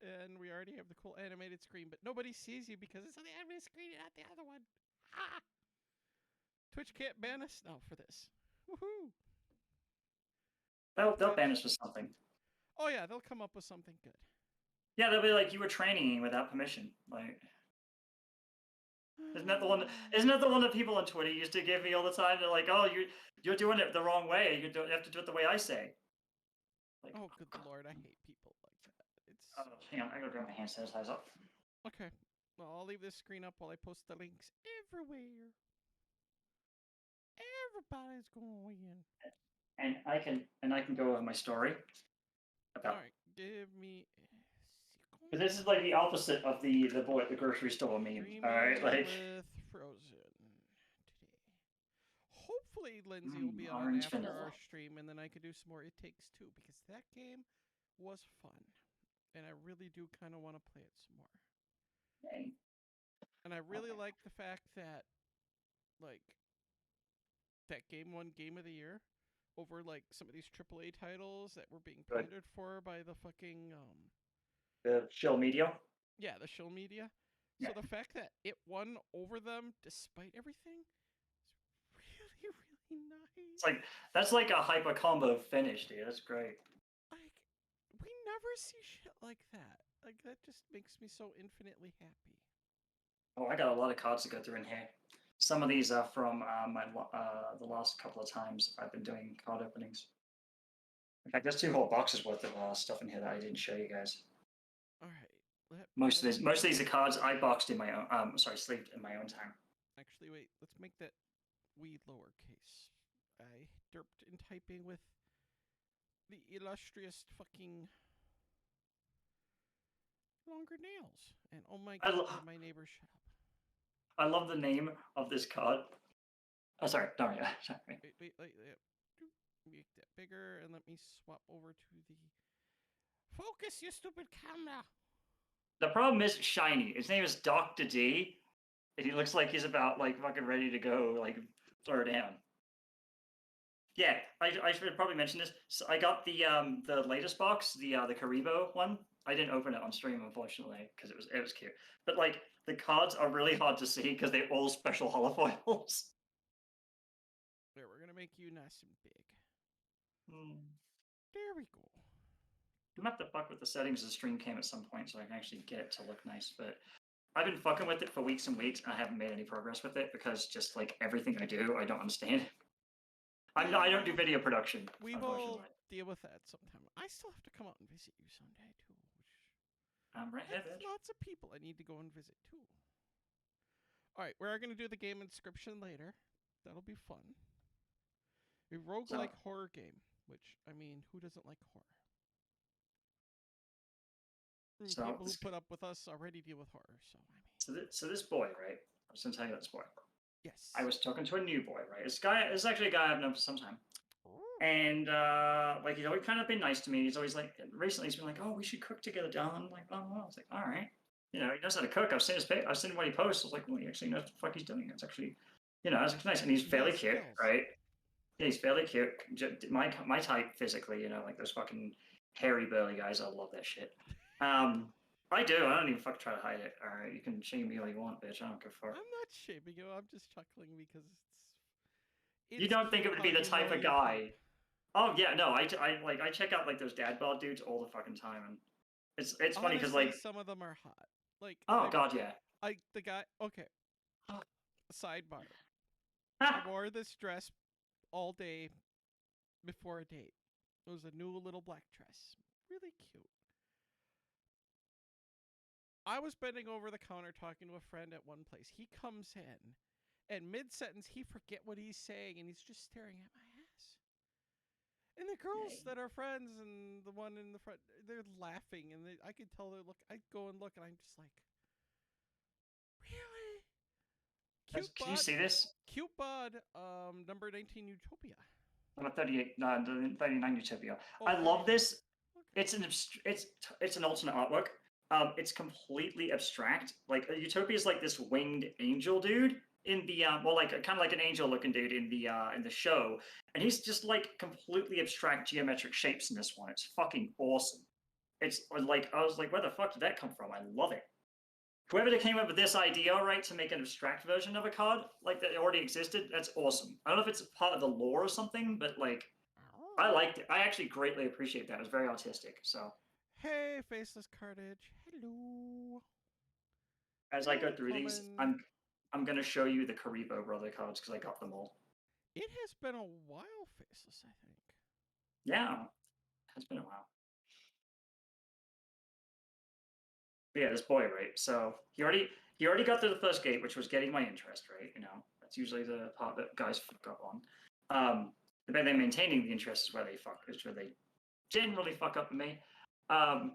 and we already have the cool animated screen, but nobody sees you because it's on the animated screen and not the other one. Ah! Twitch can't ban us now for this. Woohoo! They'll ban us for something. Oh yeah, they'll come up with something good. Yeah, they'll be like, you were training without permission. Like, isn't that the one? Isn't that the one that people on Twitter used to give me all the time? They're like, oh, you're doing it the wrong way. You have to do it the way I say. Like, oh, good lord, I hate people like that. It's hang on, I gotta grab my hand sanitizer. okay. Well, I'll leave this screen up while I post the links everywhere. Everybody's going. And I can go over my story. All right, give me. But this is like the opposite of the boy at the grocery store meme. All right, like with Frozen today. Hopefully, Lindsay will be on orange after vanilla. our stream, and then I could do some more It Takes Two because that game was fun, and I really do kind of want to play it some more. Dang. And I really like the fact that, like, that game won Game of the Year over like some of these AAA titles that were being pandered for by the fucking the shill media. Yeah, the shill media. Yeah. So the fact that it won over them despite everything is really, really nice. It's like that's like a hyper combo finish, dude. That's great. Like, we never see shit like that. Like, that just makes me so infinitely happy. Oh, I got a lot of cards to go through in here. Some of these are from the last couple of times I've been doing card openings. In fact, there's 2 whole boxes worth of stuff in here that I didn't show you guys. All right. Most of these are cards I boxed in my own. Sleeved in my own time. Actually, wait. Let's make that wee lowercase. I derped in typing with the illustrious fucking longer nails. And oh my god, my neighbor's shop. I love the name of this card. Oh, sorry. No, yeah. Sorry. Wait. Make that bigger and let me swap over to the focus, you stupid camera. The problem is shiny. His name is Dr. D, and he looks like he's about like fucking ready to go like throw down. Yeah, I should probably mention this. So I got the latest box, the Karibo one. I didn't open it on stream unfortunately because it was cute. But like the cards are really hard to see because they're all special holofoils. There, we're gonna make you nice and big. There we go. I'm gonna have to fuck with the settings of the stream cam at some point so I can actually get it to look nice. But I've been fucking with it for weeks and weeks, and I haven't made any progress with it because just like everything I do, I don't understand. I don't do video production. We will deal with that sometime. I still have to come out and visit you someday too. I'm right here. Lots of people I need to go and visit too. All right, we're gonna do the game inscription later. That'll be fun. A roguelike horror game, which I mean, who doesn't like horror? People who put up with us already deal with horror, so I mean. So this boy, right? I was gonna tell you this boy. Yes. I was talking to a new boy, right? This is actually a guy I've known for some time. And like he's always kind of been nice to me. He's always like recently he's been like, "Oh, we should cook together, Dylan." I'm like, "Oh, well." I was like, "All right." You know, he knows how to cook. I've seen what he posts. I was like, "Well, he actually knows what the fuck he's doing." It's actually, that's nice. And he's fairly cute, right? Yeah, he's fairly cute. My type physically, like those fucking hairy burly guys. I love that shit. I do. I don't even fucking try to hide it. All right, you can shame me all you want, bitch. I don't give a fuck. I'm not shaming you. I'm just chuckling because you don't think it would be the type of guy. Oh yeah, no. I check out like those dad bod dudes all the fucking time, and it's funny because like some of them are hot. Like god, yeah. The guy. Okay. Sidebar. I wore this dress all day before a date. It was a new little black dress, really cute. I was bending over the counter talking to a friend at one place. He comes in, and mid-sentence, he forget what he's saying, and he's just staring at my ass. And the girls that are friends and the one in the front, they're laughing, and I could tell they're look. I go and look, and I'm just like, really? Cute Can you see this? Cute Bud, number 19 Utopia. Number 38, 39 Utopia. Oh, I love this. Okay. It's an alternate artwork. It's completely abstract. Like Utopia is like this winged angel dude in the kind of like an angel looking dude in the show, and he's just like completely abstract geometric shapes in this one. It's fucking awesome. it's like I was like, where the fuck did that come from? I love it. Whoever came up with this idea, right, to make an abstract version of a card like that already existed, that's awesome. I don't know if it's part of the lore or something, but like I liked it. I actually greatly appreciate that. It was very artistic. So Hey, Faceless Cartage. Hello. as I Hello, go through these, coming. I'm gonna show you the Karibo brother cards because I got them all. It has been a while, Faceless, I think. Yeah, it's been a while. But yeah, this boy, right? So he already got to the first gate, which was getting my interest, right? You know, that's usually the part that guys fuck up on. But then maintaining the interest is where they generally fuck up with me. Um,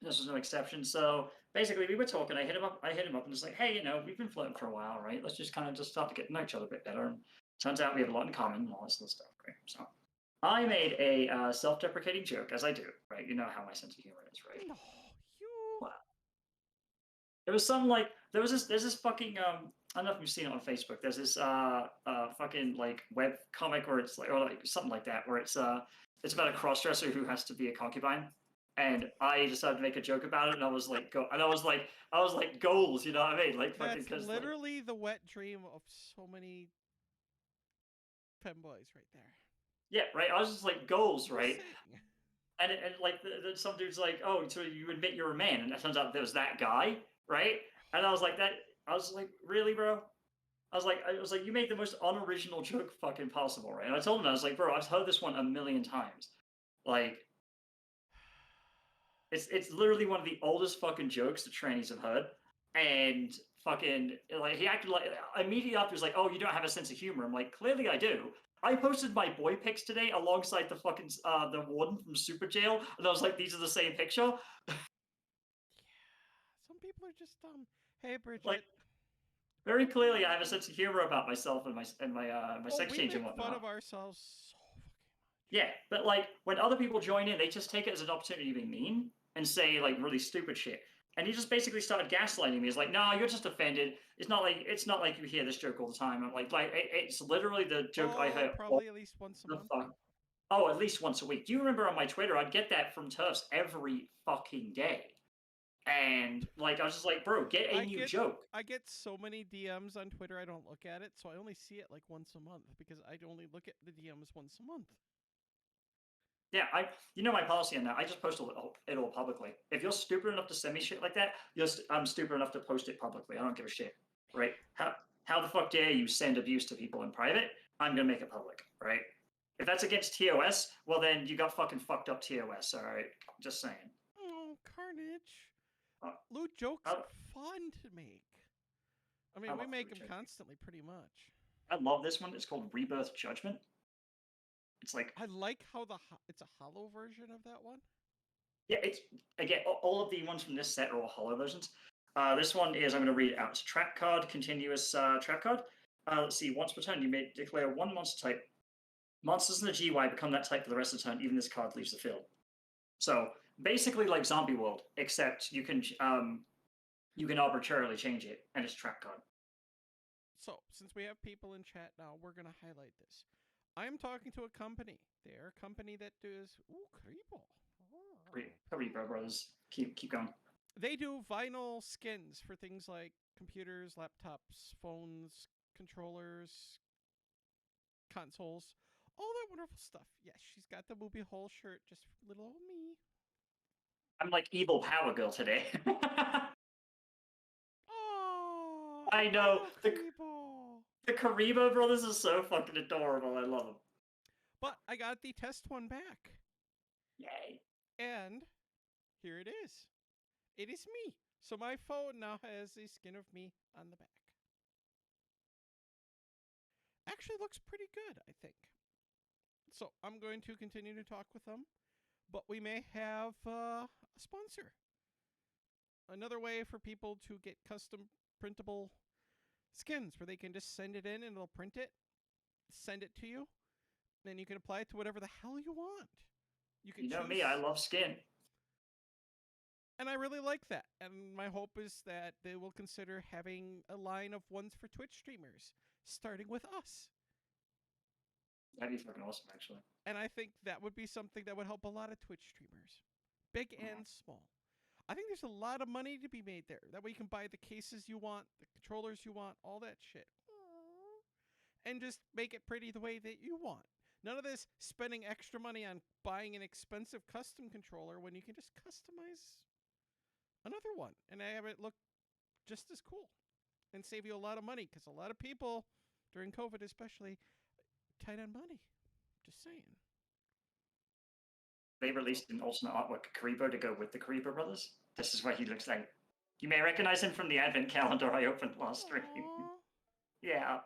this was no exception. So basically, we were talking. I hit him up, and just like, hey, you know, we've been flirting for a while, right? Let's just kind of just start to get to know each other a bit better. And turns out we have a lot in common and all this other stuff, right? So I made a self-deprecating joke, as I do, right? You know how my sense of humor is, right? No, you. Well, it was something like there's this fucking I don't know if you've seen it on Facebook. There's this fucking like web comic where it's like or like something like that where it's about a crossdresser who has to be a concubine. And I decided to make a joke about it, and I was like, I was like, goals, you know what I mean? Like, fucking, That's because, like, literally the wet dream of so many femboys right there. yeah, right. I was just like, goals, Just right? saying. And like, some dude's like, oh, so you admit you're a man, and it turns out there was that guy, right? And I was like, I was like, really, bro? I was like, you made the most unoriginal joke fucking possible, right? And I told him, I was like, bro, I've heard this one a million times. Like, it's literally one of the oldest fucking jokes that trannies have heard. And fucking like he acted like immediately after he was like, oh, you don't have a sense of humor. I'm like, clearly I do. I posted my boy pics today alongside the fucking the warden from Super Jail, and I was like, these are the same picture. Yeah, some people are just dumb. Hey, Like Bridget. very clearly, I have a sense of humor about myself and my Oh, sex we change make and fun whatnot. of ourselves so fucking Yeah, but like when other people join in, they just take it as an opportunity to be mean and say like really stupid shit. And he just basically started gaslighting me. He's like, "No, you're just offended. It's not like you hear this joke all the time." I'm like it's literally the much. joke I Oh, heard all probably at least once a the month. fuck. Oh, at least once a week. Do you remember on my Twitter? I'd get that from Turfs every fucking day, and like I was just like, "Bro, get a I new get joke." I get so many DMs on Twitter I don't look at it, so I only see it like once a month because I only look at the DMs once a month. Yeah, you know my policy on that. I just post it all publicly. If you're stupid enough to send me shit like that, I'm stupid enough to post it publicly. I don't give a shit, right? How the fuck dare you send abuse to people in private? I'm gonna make it public, right? If that's against TOS, well then you got fucking fucked up TOS. All right, just saying. Oh, Carnage. Uh, Lewd jokes I, are fun to make. I I mean, we love make Blue them Check. constantly, pretty much. I love this one. It's called Rebirth Judgment. It's like I like how it's a hollow version of that one. yeah, it's again all of the ones from this set are all hollow versions. This one is I'm going to read it out. It's a trap card, continuous trap card. Let's see. Once per turn, you may declare one monster type. Monsters in the GY become that type for the rest of the turn. Even this card leaves the field. So basically, like Zombie World, except you can arbitrarily change it, and it's trap card. So, since we have people in chat now, we're going to highlight this. I am talking to a company. They're a company that does. Ooh, Kribo. Bro, brothers. Keep going. They do vinyl skins for things like computers, laptops, phones, controllers, consoles, all that wonderful stuff. Yes, she's got the movie hole shirt, just for little old me. I'm like evil Power Girl today. Oh, I I know know the Kribo. the Karibo brothers are so fucking adorable. I love them. But I got the test one back. Yay. And here it is. It is me. So my phone now has a skin of me on the back. Actually looks pretty good, I think. So I'm going to continue to talk with them, but we may have a sponsor. Another way for people to get custom printable skins where they can just send it in and they'll print it, send it to you, then you can apply it to whatever the hell you want. You can You know choose. me, I love skin. And I really like that. And my hope is that they will consider having a line of ones for Twitch streamers, starting with us. That'd be fucking awesome, actually. And I think that would be something that would help a lot of Twitch streamers. big and small. I think there's a lot of money to be made there. That way you can buy the cases you want, the controllers you want, all that shit. And just make it pretty the way that you want. None of this spending extra money on buying an expensive custom controller when you can just customize another one and have it look just as cool and save you a lot of money, because a lot of people during COVID especially tight on money. Just saying. They released an alternate artwork Karibo to go with the Karibo brothers. This is what he looks like. You may recognize him from the advent calendar I opened last stream. Yeah.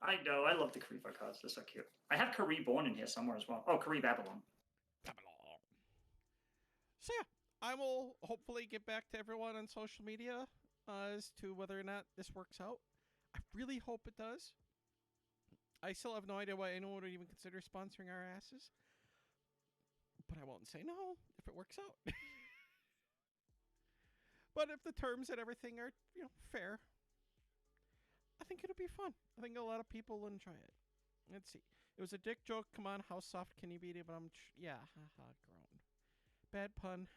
I know, I love the Karibo cards, they're so cute. I have Kariborn in here somewhere as well. Oh, Kari Babylon. So yeah, I will hopefully get back to everyone on social media as to whether or not this works out. I really hope it does. I still have no idea why anyone would even consider sponsoring our asses. But I won't say no if it works out. But if the terms and everything are, fair, I think it'll be fun. I think a lot of people will enjoy it. Let's see. It was a dick joke. Come on, how soft can you be? But yeah, haha, grown. Bad pun.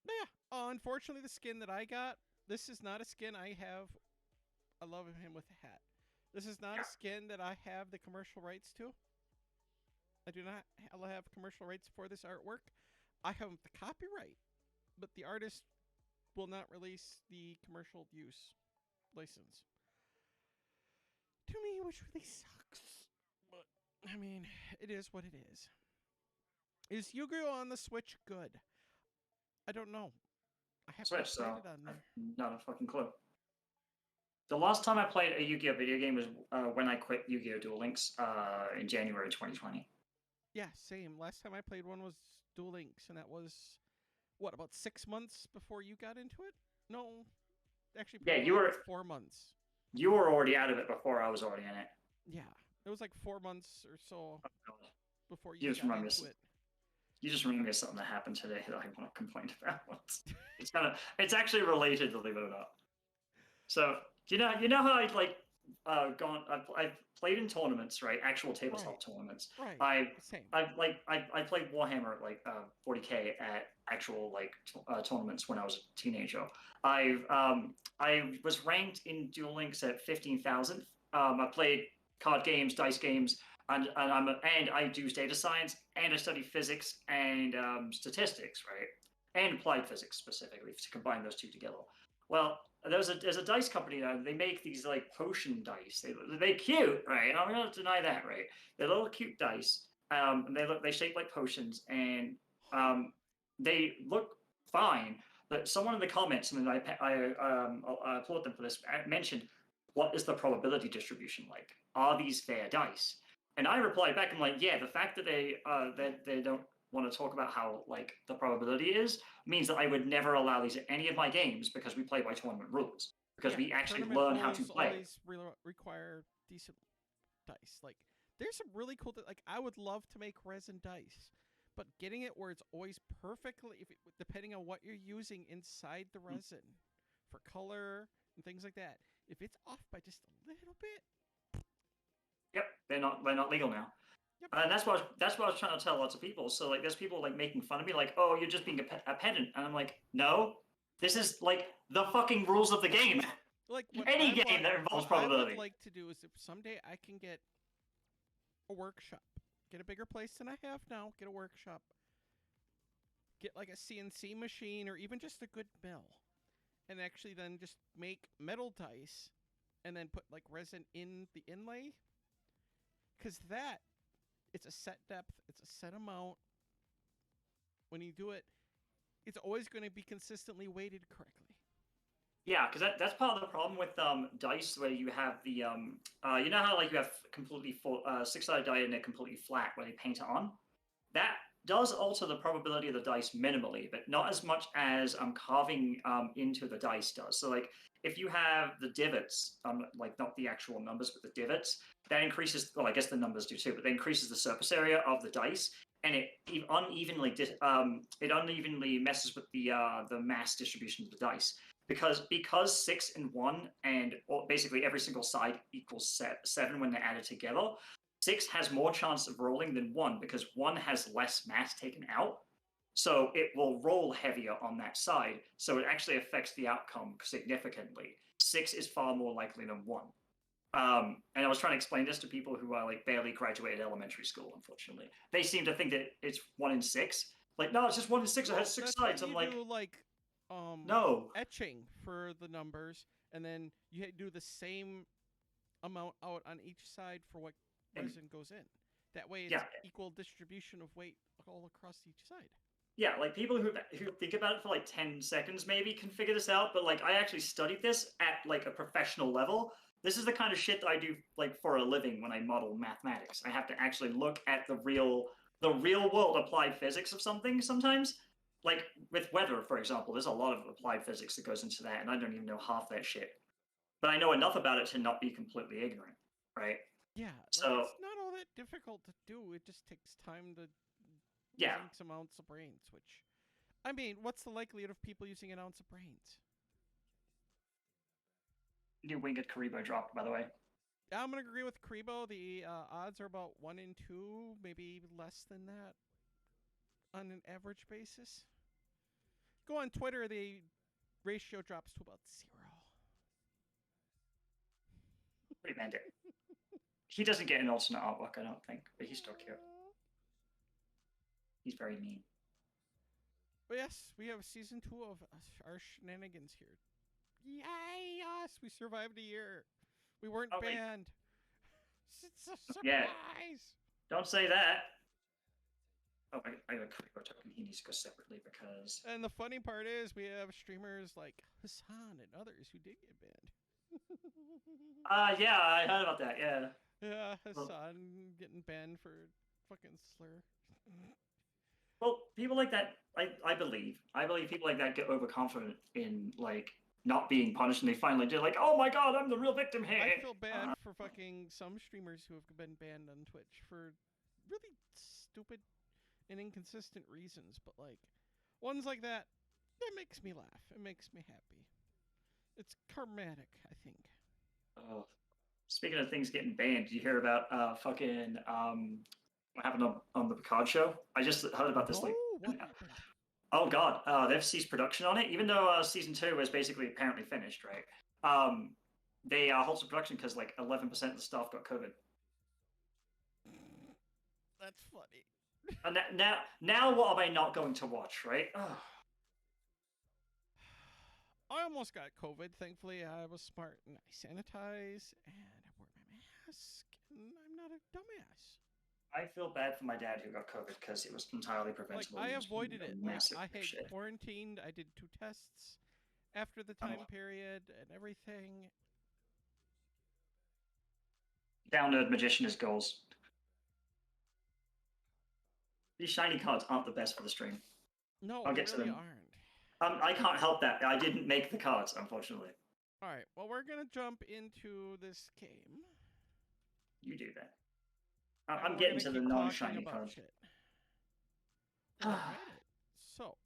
But yeah, unfortunately, the skin that I got, this is not a skin I have. I love him with a hat. This is not a skin that I have the commercial rights to. I do not have commercial rights for this artwork. I have the copyright, but the artist will not release the commercial use license to me, which really sucks. But I mean, it is what it is. Is Yu-Gi-Oh on the Switch good? I don't know. I haven't Switch, so played it on there. Not a fucking clue. The last time I played a Yu-Gi-Oh video game was when I quit Yu-Gi-Oh! Duel Links in January 2020. Yeah, same. Last time I played one was Duel Links, and that was, what, about 6 months before you got into it? No, actually, yeah, you were 4 months. You were already out of it before I was already in it. Yeah, it was like 4 months or so before You you just got remember into it. You just remember something that happened today that I want to complain about. It's actually related, believe it or not. So you know how I've like I've played in tournaments, right? Actual tabletop tournaments. Right. I played Warhammer at like 40K at actual like tournaments when I was a teenager. I was ranked in Duel Links at 15,000. I played card games, dice games, and I do data science, and I study physics and statistics, right? And applied physics specifically, to combine those two together. Well, there's a dice company now. They make these like potion dice. They're cute, right? I'm not gonna deny that, right? They're little cute dice. And they shape like potions, and they look fine. But someone in the comments, and I applaud them for this, mentioned, what is the probability distribution like? Are these fair dice? And I replied back, I'm like, yeah, the fact that they don't want to talk about how like the probability is means that I would never allow these at any of my games, because we play by tournament rules, because we actually learn how to play. Always require decent dice. Like, there's some really cool like I would love to make resin dice, but getting it where it's always perfectly, depending on what you're using inside the resin for color and things like that, if it's off by just a little bit, yep, they're not legal now. Yep. And that's what I was trying to tell lots of people. So like, there's people like making fun of me, like, oh, you're just being a pedant, and I'm like, no, this is like the fucking rules of the game. Like any game that involves probability. What I would like to do is, if someday I can get a workshop, get a bigger place than I have now, get a workshop, get like a CNC machine or even just a good mill, and actually then just make metal dice and then put like resin in the inlay, because that, it's a set depth, it's a set amount. When you do it, it's always going to be consistently weighted correctly. Yeah, because that's part of the problem with dice, where you have the you know how like you have completely full 6-sided die and they're completely flat where they paint it on. That does alter the probability of the dice minimally, but not as much as carving into the dice does. So like, if you have the divots, like not the actual numbers, but the divots, that increases. Well, I guess the numbers do too, but that increases the surface area of the dice, and it unevenly messes with the mass distribution of the dice. Because 6 and 1 and basically every single side equals 7 when they're added together, 6 has more chance of rolling than 1 because 1 has less mass taken out. So it will roll heavier on that side. So it actually affects the outcome significantly. 6 is far more likely than 1. And I was trying to explain this to people who are like barely graduated elementary school, unfortunately. They seem to think that it's 1 in 6. Like, no, it's just 1 in 6. It has 6 sides. I'm like, no. etching for the numbers, and then you do the same amount out on each side for what resin goes in. That way, it's equal distribution of weight all across each side. Yeah, like people who think about it for like 10 seconds maybe can figure this out, but like I actually studied this at like a professional level. This is the kind of shit that I do like for a living when I model mathematics. I have to actually look at the real world applied physics of something sometimes. Like with weather, for example, there's a lot of applied physics that goes into that, and I don't even know half that shit. But I know enough about it to not be completely ignorant, right? Yeah, so like, it's not all that difficult to do. It just takes time to using some ounce of brains, which, I mean, what's the likelihood of people using an ounce of brains? New winged Karibo dropped, by the way. I'm gonna agree with Karibo. The odds are about 1 in 2, maybe less than that, on an average basis. Go on Twitter, the ratio drops to about 0. Pretty Bandit. He doesn't get an alternate artwork, I don't think, but he's still cute. He's very mean. But yes, we have season 2 of our shenanigans here. Yay, us! We survived a year. We weren't banned. It's a surprise! Yeah. Don't say that. Oh, I got a Karibo token. He needs to go separately because... And the funny part is we have streamers like Hassan and others who did get banned. Yeah, I heard about that, yeah. Yeah, Hassan getting banned for fucking slur. Well, people like that, I believe people like that get overconfident in, like, not being punished, and they finally do, like, oh my god, I'm the real victim here. I feel bad for fucking some streamers who have been banned on Twitch for really stupid and inconsistent reasons, but, like, ones like that makes me laugh. It makes me happy. It's karmatic, I think. Oh. Speaking of things getting banned, did you hear about fucking what happened on the Picard show? I just heard about this. What happened? Oh god, they've ceased production on it, even though season 2 was basically apparently finished, right? They halted production because like 11% of the staff got COVID. That's funny. And now what am I not going to watch, right? Ugh. I almost got COVID. Thankfully, I was smart and I sanitized and I wore my mask and I'm not a dumbass. I feel bad for my dad who got COVID because it was entirely preventable. Like, I avoided it. Like, I had quarantined. I did 2 tests after the time period and everything. Down nerd magician is goals. These shiny cards aren't the best for the stream. No, I'll get they really to them. aren't. I can't help that. I didn't make the cards, unfortunately. All right. Well, we're gonna jump into this game. You do that. I'm getting to the non-shiny cards. So,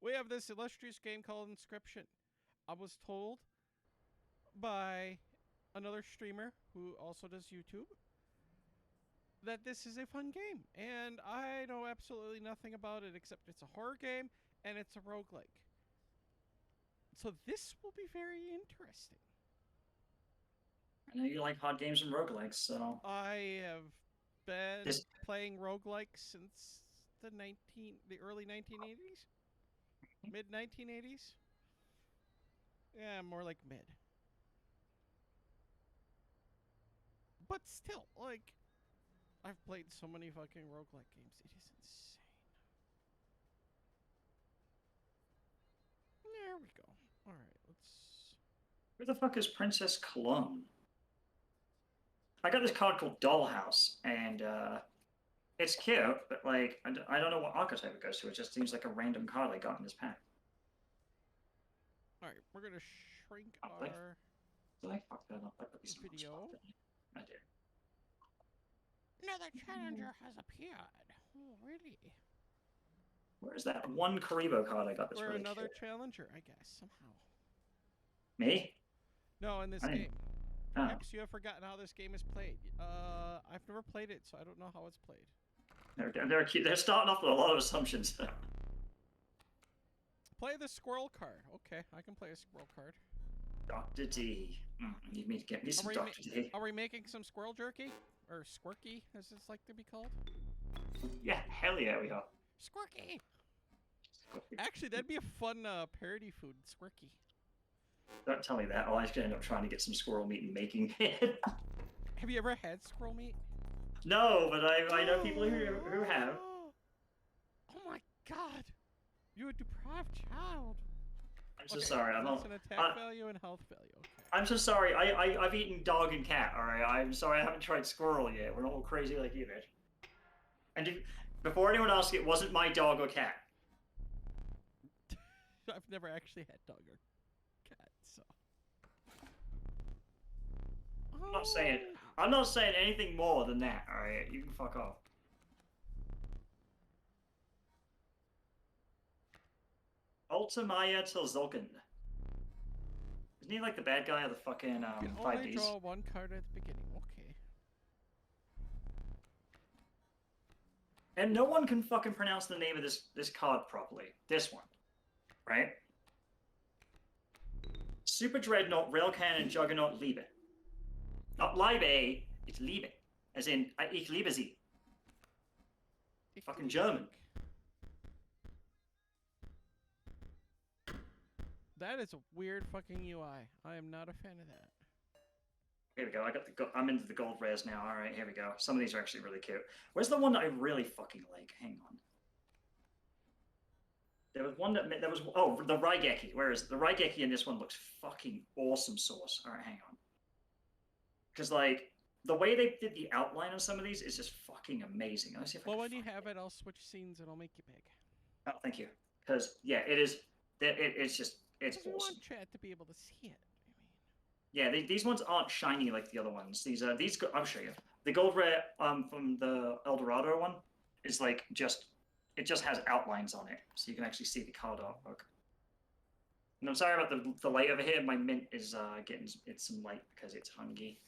we have this illustrious game called Inscription. I was told by another streamer who also does YouTube that this is a fun game, and I know absolutely nothing about it except it's a horror game and it's a roguelike. So this will be very interesting. I know you like hard games and roguelikes, so... I have been playing roguelikes since the early 1980s? Mid-1980s? Yeah, more like mid. But still, like, I've played so many fucking roguelike games. It is insane. There we go. Alright, let's... Who the fuck is Princess Cologne? I got this card called Dollhouse, and it's cute, but like, I don't know what archetype it goes to. It just seems like a random card I got in this pack. Alright, we're gonna shrink our Did I fuck that up? I put video. I did. Another challenger has appeared. Oh, really? Where's that one Karibo card I got that's really another cute? challenger, I guess, somehow. Me? No, in this game. Oh, X, you have forgotten how this game is played. I've never played it, so I don't know how it's played. they're cute. They're starting off with a lot of assumptions. Play the squirrel card. Okay, I can play a squirrel card. Dr. D. Need me to get me some Dr. D. Are we making some squirrel jerky? Or squirky, as it's like to be called? Yeah, hell yeah, we are. Squirky! Actually, that'd be a fun parody food, squirky. Don't tell me that. I'll actually end up trying to get some squirrel meat and making it. Have you ever had squirrel meat? No, but I know people who have. Oh my god! You're a deprived child. I'm so sorry. I'm That's not. an attack value and health value. Okay. I'm so sorry. I've eaten dog and cat. All right. I'm sorry. I haven't tried squirrel yet. We're not all crazy like you, bitch. And before anyone asks, it wasn't my dog or cat. I've never actually had dog or cat, so. I'm not saying anything more than that. All right. You can fuck off. Ultimaya Tilzulkin. Isn't he like the bad guy of the fucking you can 5Ds? only draw one card at the beginning. Okay. And no one can fucking pronounce the name of this card properly. This one, right? Super Dreadnought, Rail Cannon, Juggernaut, Liebe. Not Liebe, it's Liebe. As in, ich liebe sie. Fucking German. That is a weird fucking UI. I am not a fan of that. Here we go. I'm into the gold rares now. All right, here we go. Some of these are actually really cute. Where's the one that I really fucking like? Hang on. There was one that was the Raigeki. Where is it? The Raigeki in this one looks fucking awesome sauce. All right, hang on. Because like the way they did the outline of some of these is just fucking amazing. Let's see if when you have it, I'll switch scenes and I'll make you big. Oh, thank you. Because yeah, it is. It's just it's awesome. We want chat to be able to see it. Yeah, these ones aren't shiny like the other ones. These I'll show you. The gold rare from the Eldorado one is like it just has outlines on it, so you can actually see the card artwork. And I'm sorry about the light over here. My mint is getting some light because it's hungry.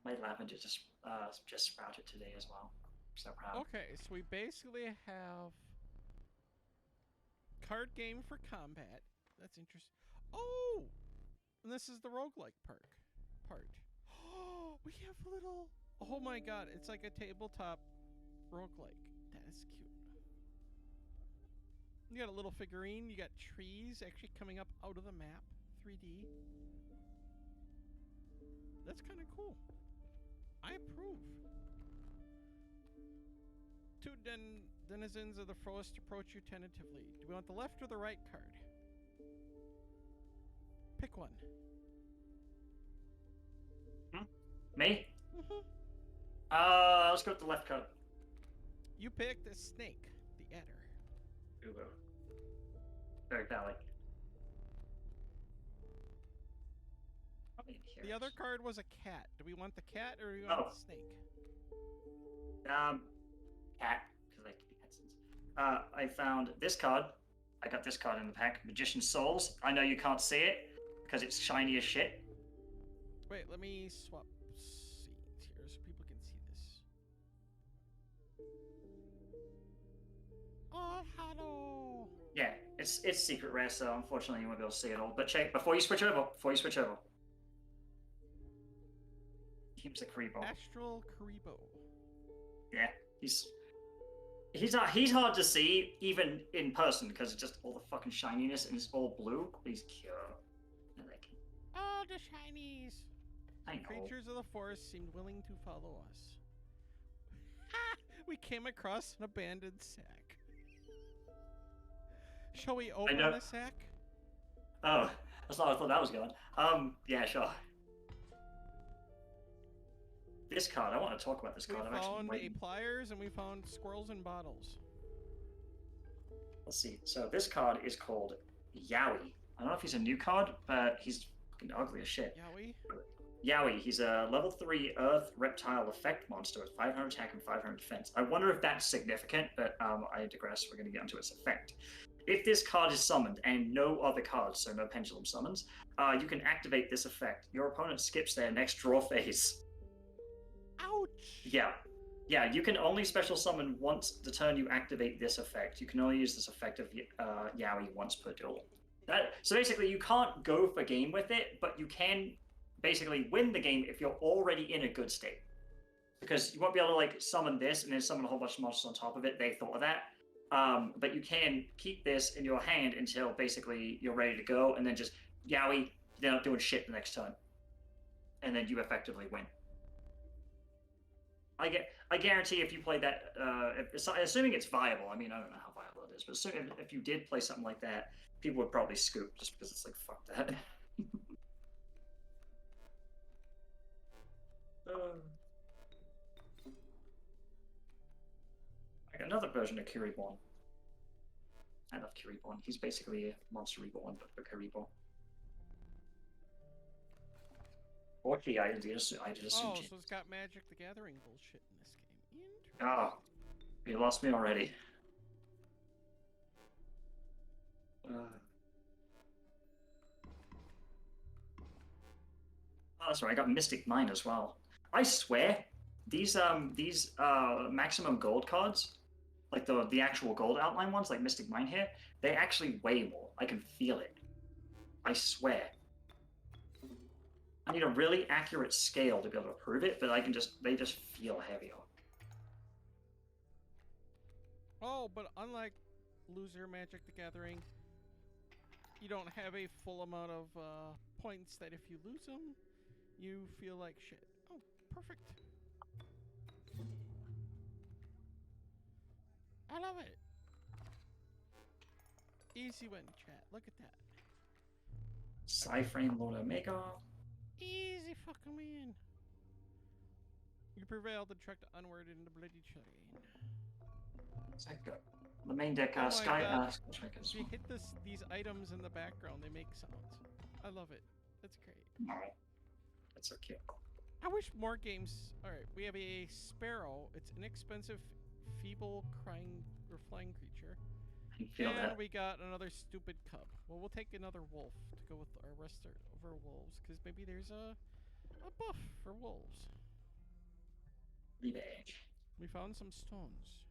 My lavender just sprouted today as well. I'm so proud. Okay, so we basically have card game for combat. That's interesting. Oh, and this is the roguelike part. Oh, we have a little. Oh my god, it's like a tabletop roguelike. That is cute. You got a little figurine. You got trees actually coming up out of the map, 3D. That's kind of cool. I approve. Two denizens of the forest approach you tentatively. Do we want the left or the right card? Pick one. Me? Let's go with the left card. You picked the snake, the adder. Ooh. Very phallic. The other card was a cat. Do we want the cat or do we want the snake? Cat, because I keep cats. I found this card. I got this card in the pack. Magician's Souls. I know you can't see it because it's shiny as shit. Wait, let me swap scenes here so people can see this. Oh, hello. Yeah, it's secret rare, so unfortunately you won't be able to see it all. But check before you switch over. He's a Karibo. Astral Karibo. Yeah, he's hard to see even in person because it's just all the fucking shininess and it's all blue. He's cute. I like him. Oh, the shinies. I know. Creatures of the forest seemed willing to follow us. Ha! We came across an abandoned sack. Shall we open the sack? Oh, that's not how I thought that was going. Yeah, sure. This card, I want to talk about this card. We found a pliers and we found squirrels in bottles. Let's see. So this card is called Yowie. I don't know if he's a new card, but he's fucking ugly as shit. Yowie? Yowie, he's a level 3 Earth Reptile Effect monster with 500 attack and 500 defense. I wonder if that's significant, but I digress. We're going to get into its effect. if this card is summoned and no other cards, so no pendulum summons, you can activate this effect. Your opponent skips their next draw phase. Ouch! Yeah. Yeah, you can only special summon once the turn you activate this effect. You can only use this effect of Yowie once per duel. So basically, you can't go for game with it, but you can basically win the game if you're already in a good state. Because you won't be able to like summon this and then summon a whole bunch of monsters on top of it. They thought of that. But you can keep this in your hand until basically you're ready to go, and then just Yowie, they're not doing shit the next turn. And then you effectively win. I guarantee if you play that, assuming it's viable, I mean, I don't know how viable it is, but assuming if you did play something like that, people would probably scoop just because it's like, fuck that. Like another version of Kiriborn. I love Kiriborn. He's basically a Monster Reborn, but for Kiriborn. Or I did assume. Oh, so it's got Magic the Gathering bullshit in this game. Interesting. Oh, you lost me already. Oh, that's right. I got Mystic Mine as well. I swear, these maximum gold cards, like the actual gold outline ones, like Mystic Mine here, they actually weigh more. I can feel it. I swear. I need a really accurate scale to be able to prove it, but they just feel heavier. Oh, but unlike Loser Magic the Gathering, you don't have a full amount of points that if you lose them, you feel like shit. Oh, perfect. I love it. Easy win, chat. Look at that. Psyframe Lord Omega. Easy fucking win. You prevailed and trekked onward in the bloody terrain. The main deck, Oh Sky. If you hit these items in the background, they make sounds. I love it. That's great. Alright. That's so cute. I wish more games. Alright, we have a sparrow. It's an inexpensive, feeble, crying, or flying creature. I feel that. We got another stupid cub. Well, we'll take another wolf to go with our rest of our wolves, because maybe there's a buff for wolves. Libe. We found some stones.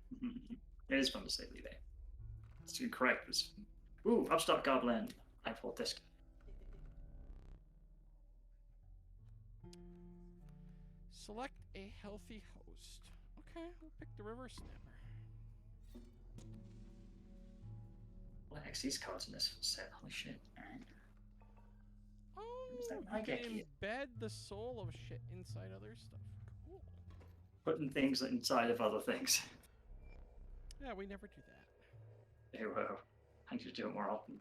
It is fun to say Libe. It's correct. Ooh, Upstart Goblin. I pulled this. Select a healthy host. Okay, we'll pick the River Snapper. What the heck's these cards in this set? Holy shit. Oh, you can embed the soul of shit inside other stuff. Cool. Putting things inside of other things. Yeah, we never do that. I need to do it more often.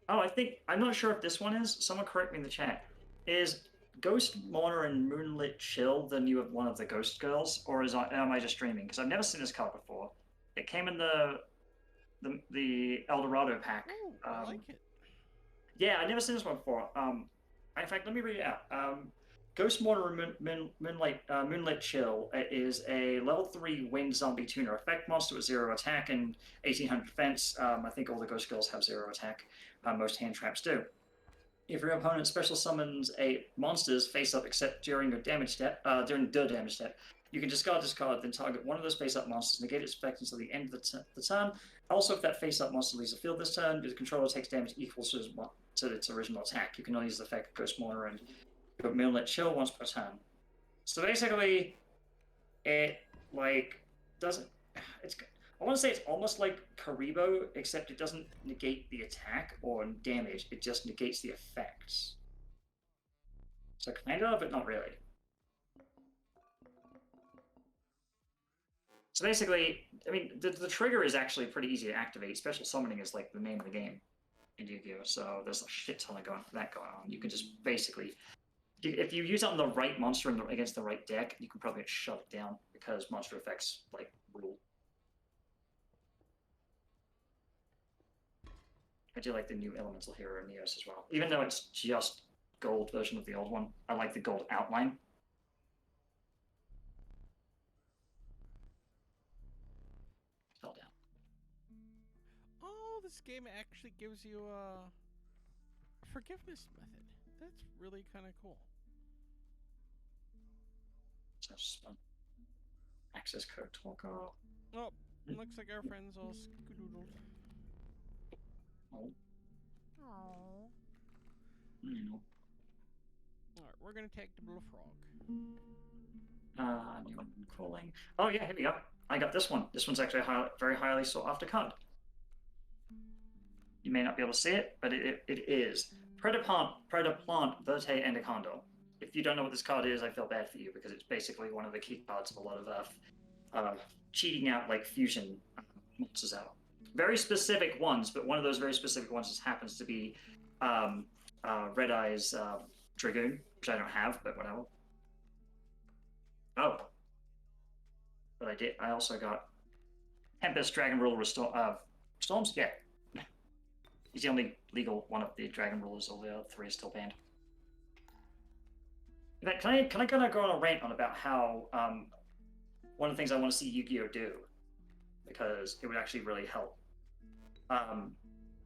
Oh, I'm not sure if this one is. Someone correct me in the chat. Is Ghost Mourner and Moonlit Chill the new one of the Ghost Girls, or am I just dreaming? Because I've never seen this card before. It came in the Eldorado pack. Ooh, I like it. Yeah, I've never seen this one before. In fact, let me read it out. Ghost Mourner Moonlit Chill is a level 3 winged zombie tuner effect monster with 0 attack and 1800 defense. I think all the Ghost Girls have 0 attack. Most hand traps do. If your opponent special summons a monster's face up except during the damage step, you can discard this card, then target one of those face up monsters, negate its effect until the end of the turn. Also, if that face up monster leaves the field this turn, the controller takes damage equal to its original attack. You can only use the effect of Ghost Mourner and Moonlit Chill once per turn. So basically, it doesn't. I want to say it's almost like Karibo, except it doesn't negate the attack or damage. It just negates the effects. So kind of, but not really. So basically, I mean, the trigger is actually pretty easy to activate. Special summoning is like the name of the game in Yu-Gi-Oh! So there's a shit ton of that going on. You can just basically, if you use it on the right monster against the right deck, you can probably shut it down because monster effects rule. I do like the new Elemental Hero in Neos as well. Even though it's just gold version of the old one, I like the gold outline. Fell down. this game actually gives you a forgiveness method. That's really kind of cool. Access code talk off. Oh, looks like our friends all skedadoodled. Oh. Oh. No. Alright, we're gonna take the blue frog. New calling. Oh yeah, here we go. I got this one. This one's actually a very highly sought after card. You may not be able to see it, but it is Predaplant Verte Endocondo. If you don't know what this card is, I feel bad for you because it's basically one of the key cards of a lot of cheating out like fusion monsters out. Very specific ones, but one of those very specific ones just happens to be Red Eye's Dragoon, which I don't have, but whatever. Oh. But I did. I also got Tempest Dragon Ruler Storms? Yeah. He's the only legal one of the Dragon Rulers, all the other three are still banned. In fact, can I kind of go on a rant on about how one of the things I want to see Yu-Gi-Oh! Do, because it would actually really help.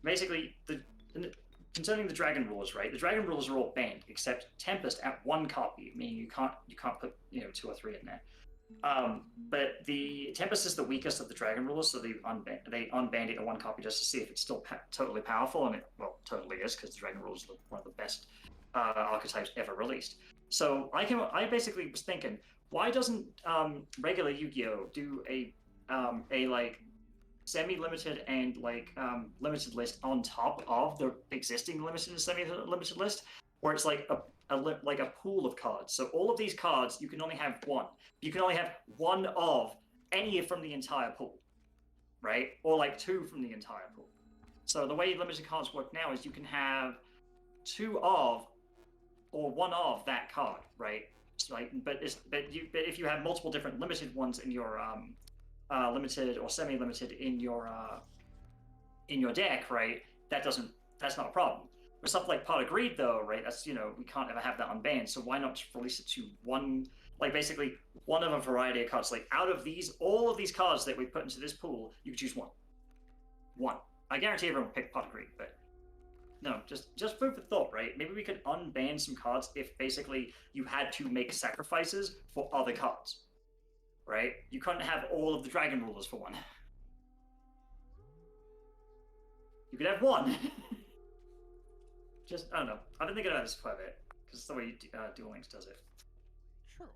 Basically, concerning the Dragon Rulers, right? The Dragon Rulers are all banned except Tempest at one copy, meaning you can't put 2 or 3 in there. But the Tempest is the weakest of the Dragon Rulers, so they unbanned it in one copy just to see if it's still totally powerful, and it totally is, because the Dragon Rulers are one of the best archetypes ever released. So I basically was thinking, why doesn't regular Yu-Gi-Oh! Do a like semi-limited and like limited list on top of the existing limited and semi-limited list, where it's like a pool of cards. So all of these cards, you can only have one. You can only have one of any from the entire pool, right? Or like 2 from the entire pool. So the way limited cards work now is you can have 2 of or 1 of that card, right? So like, but if you have multiple different limited ones in your limited or semi-limited in your deck, right? That's not a problem. With stuff like Pot of Greed, though, right? That's, we can't ever have that unbanned. So why not just release it to one, like basically one of a variety of cards? Like out of all of these cards that we put into this pool, you can choose one. One. I guarantee everyone will pick Pot of Greed, but no, just food for thought, right? Maybe we could unban some cards if basically you had to make sacrifices for other cards, right? You couldn't have all of the Dragon Rulers for one. You could have one. I don't know. I've been thinking about this quite a bit, because it's the way Duel Links does it. True.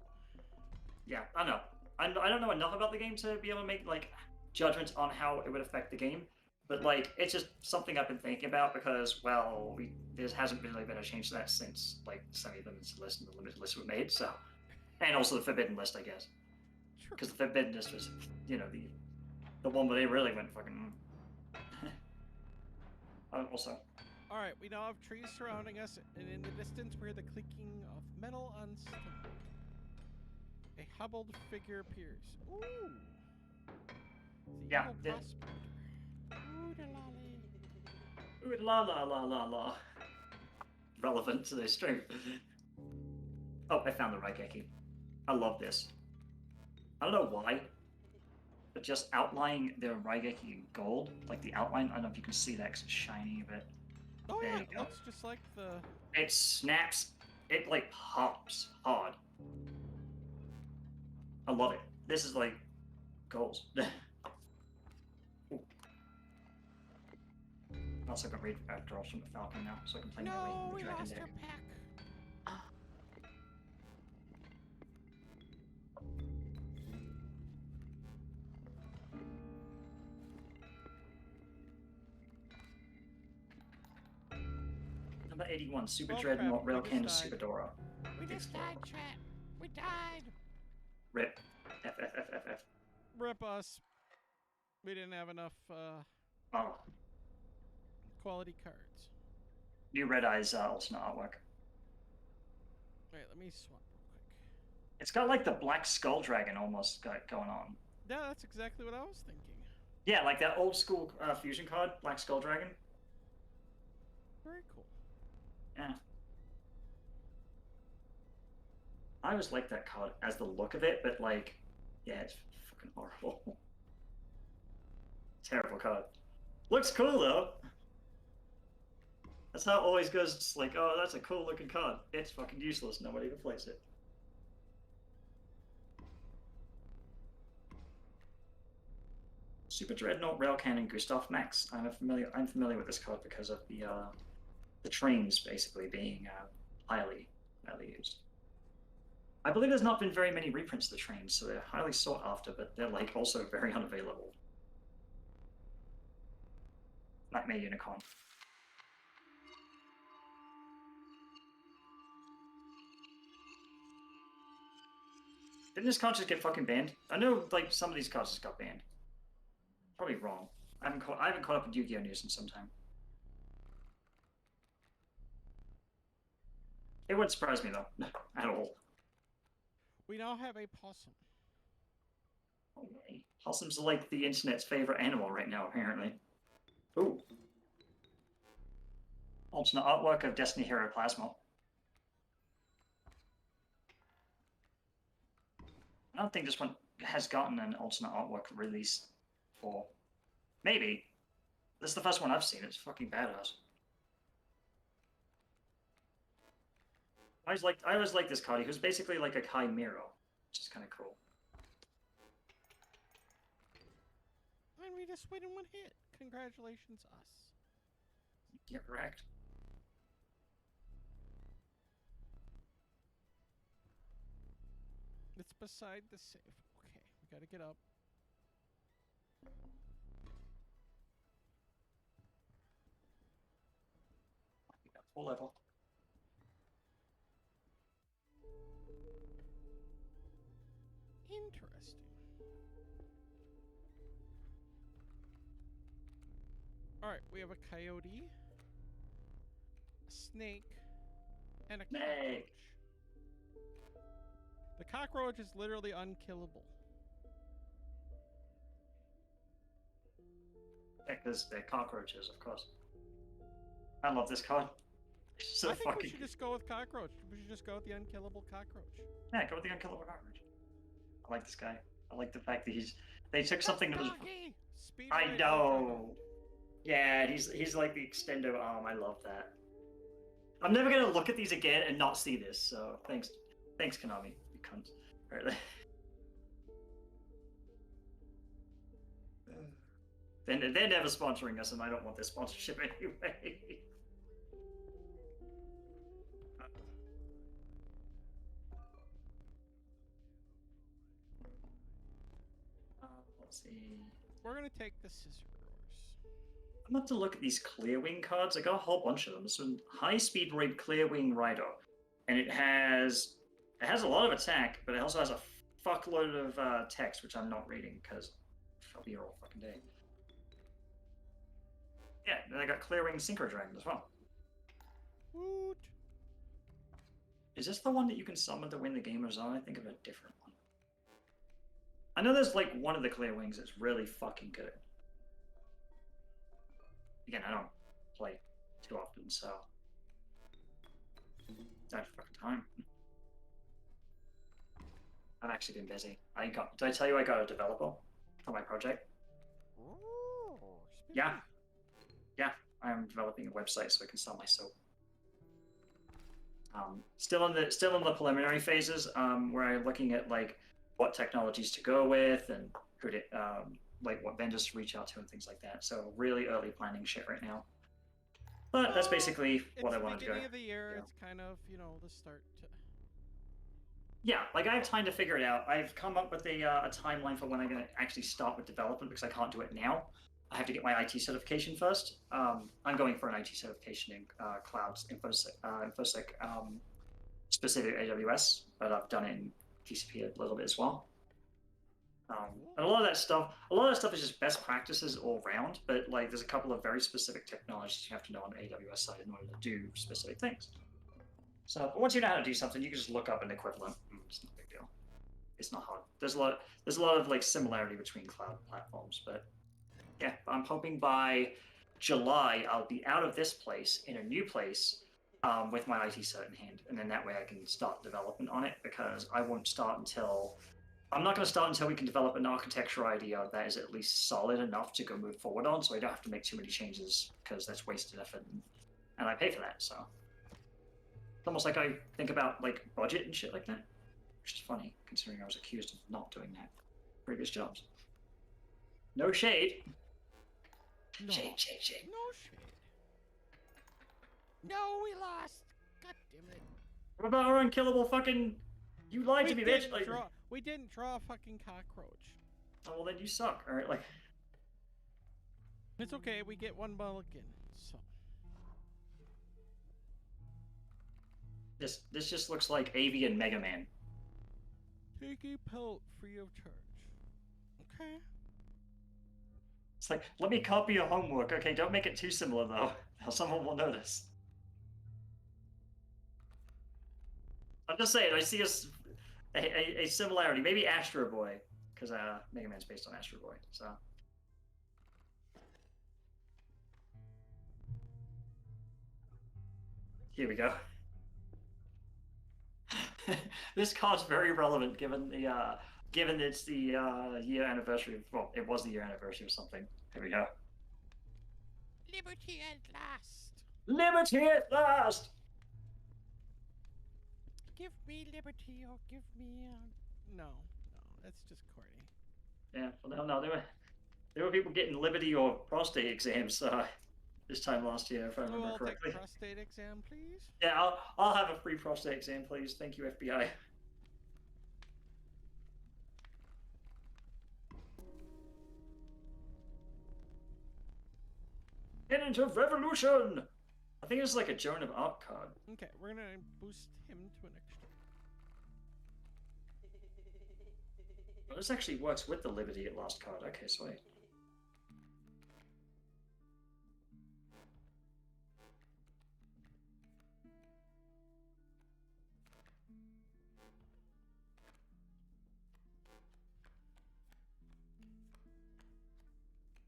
Yeah, I don't know. I don't know enough about the game to be able to make, like, judgments on how it would affect the game. But, like, it's just something I've been thinking about because, well, there hasn't really been a change to that since, like, the semi-limited list and the limited list were made, so. And also the Forbidden list, I guess. Sure. Because the Forbidden list was, the one where they really went fucking... also... Alright, we now have trees surrounding us, and in the distance we hear the clicking of metal on stone. A hobbled figure appears. Ooh! The yeah. evil prospector. Ooh la la la la la. Relevant to this stream. Oh, I found the Raigeki. I love this. I don't know why, but just outlining the Raigeki in gold, like the outline, I don't know if you can see that because it's shiny, but oh there yeah, you it go. looks just like the... It snaps. It like pops hard. I love it. This is like goals. Also got read draws from the Falcon now, so I can play my way No, in we the Dragon lost deck. our pack. Number 81, Super Well, Dreadnought, crap, we Railcan, just Super died. Dora. We just died, chat. We died. Rip. F. Rip us. We didn't have enough Oh. quality cards. New Red Eyes alternate artwork. Wait, let me swap real quick. It's got like the Black Skull Dragon almost going on. Yeah, that's exactly what I was thinking. Yeah, like that old school fusion card, Black Skull Dragon. Very cool. Yeah. I always like that card as the look of it, but like, yeah, it's fucking horrible. Terrible card. Looks cool though. That's how it always goes. It's like, oh, that's a cool looking card. It's fucking useless. Nobody ever plays it. Super Dreadnought Rail Cannon Gustav Max. I'm familiar with this card because of the trains basically being highly used. I believe there's not been very many reprints of the trains, so they're highly sought after, but they're like also very unavailable. Nightmare Unicorn. Didn't this card just get fucking banned? I know like some of these cards just got banned. Probably wrong. I haven't caught up with Yu-Gi-Oh news in some time. It wouldn't surprise me though, at all. We now have a possum. Okay. Possums are like the internet's favorite animal right now, apparently. Ooh. Alternate artwork of Destiny Hero Plasma. I don't think this one has gotten an alternate artwork release for. Maybe. This is the first one I've seen. It's fucking badass. I always liked this card. He was basically like a Chimera, which is kind of cool. And we just win in one hit. Congratulations, us. Get wrecked. It's beside the safe. Okay, we gotta get up. Full level. Interesting. Alright, we have a coyote, a snake, and a cockroach. The cockroach is literally unkillable. Yeah, because they're cockroaches, of course. I love this card. It's so I think fucking. we should just go with cockroach. We should just go with the unkillable cockroach. Yeah, go with the unkillable cockroach. I like this guy. I like the fact that they took something that was. I know. Yeah, he's like the extendo arm. I love that. I'm never gonna look at these again and not see this. So thanks, Konami. You cunts. Right. They're never sponsoring us, and I don't want their sponsorship anyway. Let's see. We're gonna take the scissors. I'm about to look at these Clearwing cards. I got a whole bunch of them. This one, High Speed Raid Clearwing Rider, and it has a lot of attack, but it also has a fuckload of text, which I'm not reading because I'll be here all fucking day. Yeah, then I got Clearwing Synchro Dragon as well. Woot! Is this the one that you can summon to win the game, or is I think of a different one? I know there's like one of the Clearwings that's really fucking good. Again, I don't play too often, so don't have fucking time. I've actually been busy. Did I tell you I got a developer for my project? Oh, yeah. I am developing a website so I can sell my soap. Still in the preliminary phases, where I'm looking at like what technologies to go with and who to like what vendors to reach out to and things like that. So really early planning shit right now. But that's basically what I wanted to go. It's the beginning of the year. Yeah. It's kind of, the start to... Yeah, like I have time to figure it out. I've come up with a timeline for when I'm going to actually start with development because I can't do it now. I have to get my IT certification first. I'm going for an IT certification in clouds, InfoSec, specific AWS, but I've done it in TCP a little bit as well. And a lot of that stuff is just best practices all around, but like there's a couple of very specific technologies you have to know on the AWS side in order to do specific things. So once you know how to do something, you can just look up an equivalent. It's not a big deal. It's not hard. There's a lot of like similarity between cloud platforms, but yeah, I'm hoping by July I'll be out of this place in a new place with my IT cert in hand, and then that way I can start development on it because I won't start until I'm not going to start until we can develop an architecture idea that is at least solid enough to go move forward on, so I don't have to make too many changes because that's wasted effort, and I pay for that. So it's almost like I think about like budget and shit like that, which is funny considering I was accused of not doing that in previous jobs. No shade. No. Shade. No shade. No, we lost. God damn it. What about our unkillable fucking? You lied to me, bitch. Like, we didn't draw a fucking cockroach. oh well, then you suck. All right, like. It's okay. We get one mulligan. So. This just looks like Avian Mega Man. Take a pelt free of charge. Okay. It's like, let me copy your homework. Okay, don't make it too similar though. Or someone will notice. I'm just saying, I see a similarity. Maybe Astro Boy, because Mega Man's based on Astro Boy. So. Here we go. This card's very relevant given it's the year anniversary of, well, it was the year anniversary of something. Here we go. Liberty at last. Liberty at last. Give me liberty or give me no, that's just corny. Yeah, well, no, there were people getting liberty or prostate exams this time last year, if I remember correctly. Take a prostate exam, please. Yeah, I'll have a free prostate exam, please. Thank you, FBI. Tenant of Revolution! I think it's like a Joan of Arc card. Okay, we're gonna boost him to an extra. Well, this actually works with the Liberty at last card. Okay, sweet.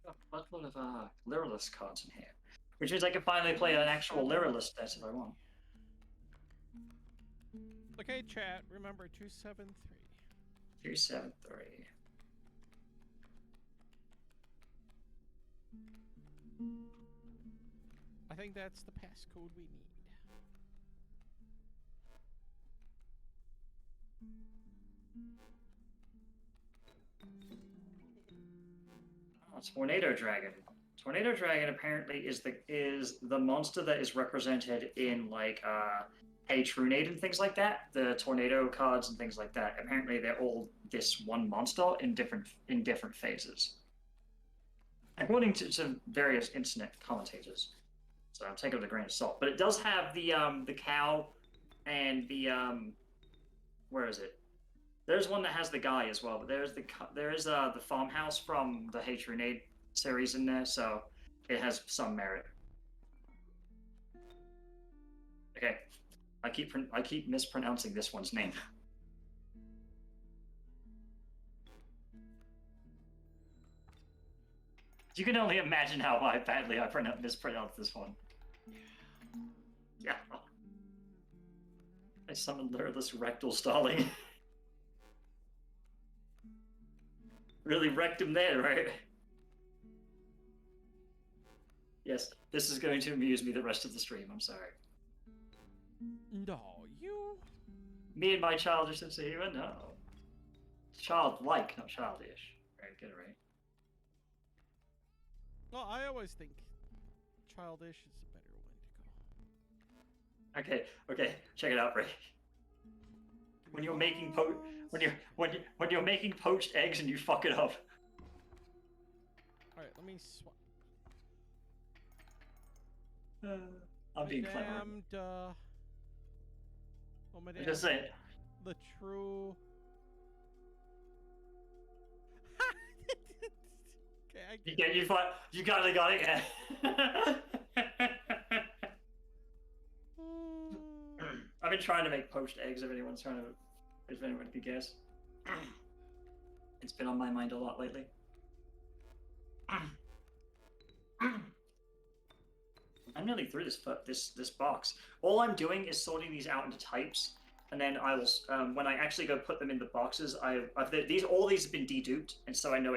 Got a lot of Lyralist cards in here. Which means I can finally play an actual Lyralist deck if I want. Okay, chat, remember 273. 273. I think that's the passcode we need. Oh, Tornado Dragon. Tornado Dragon apparently is the monster that is represented in like Hey Trunade and things like that. The tornado cards and things like that. Apparently they're all this one monster in different phases. According to various internet commentators. So I'll take it with a grain of salt. But it does have the cow and the where is it? There's one that has the guy as well, but there is the farmhouse from the Hey Trunade series in there, so it has some merit. Okay, I keep mispronouncing this one's name. You can only imagine how badly I mispronounced this one. Yeah. I summoned Lyralist Rectal Stalling. Really wrecked him there, right? Yes, this is going to amuse me the rest of the stream, I'm sorry. No, you... Me and my childish sense of humor? No. Childlike, not childish. Right, get it right. Well, I always think childish is a better way to go. Okay, check it out, Bree. When you're making when you're making poached eggs and you fuck it up. All right, let me swap. I'm being clever. Oh my damn. Just say it. The true. Okay, You kinda got it. Yeah. I've been trying to make poached eggs. If anyone could guess, it's been on my mind a lot lately. I'm nearly through this box. All I'm doing is sorting these out into types, and then I will when I actually go put them in the boxes, all these have been deduped, and so I know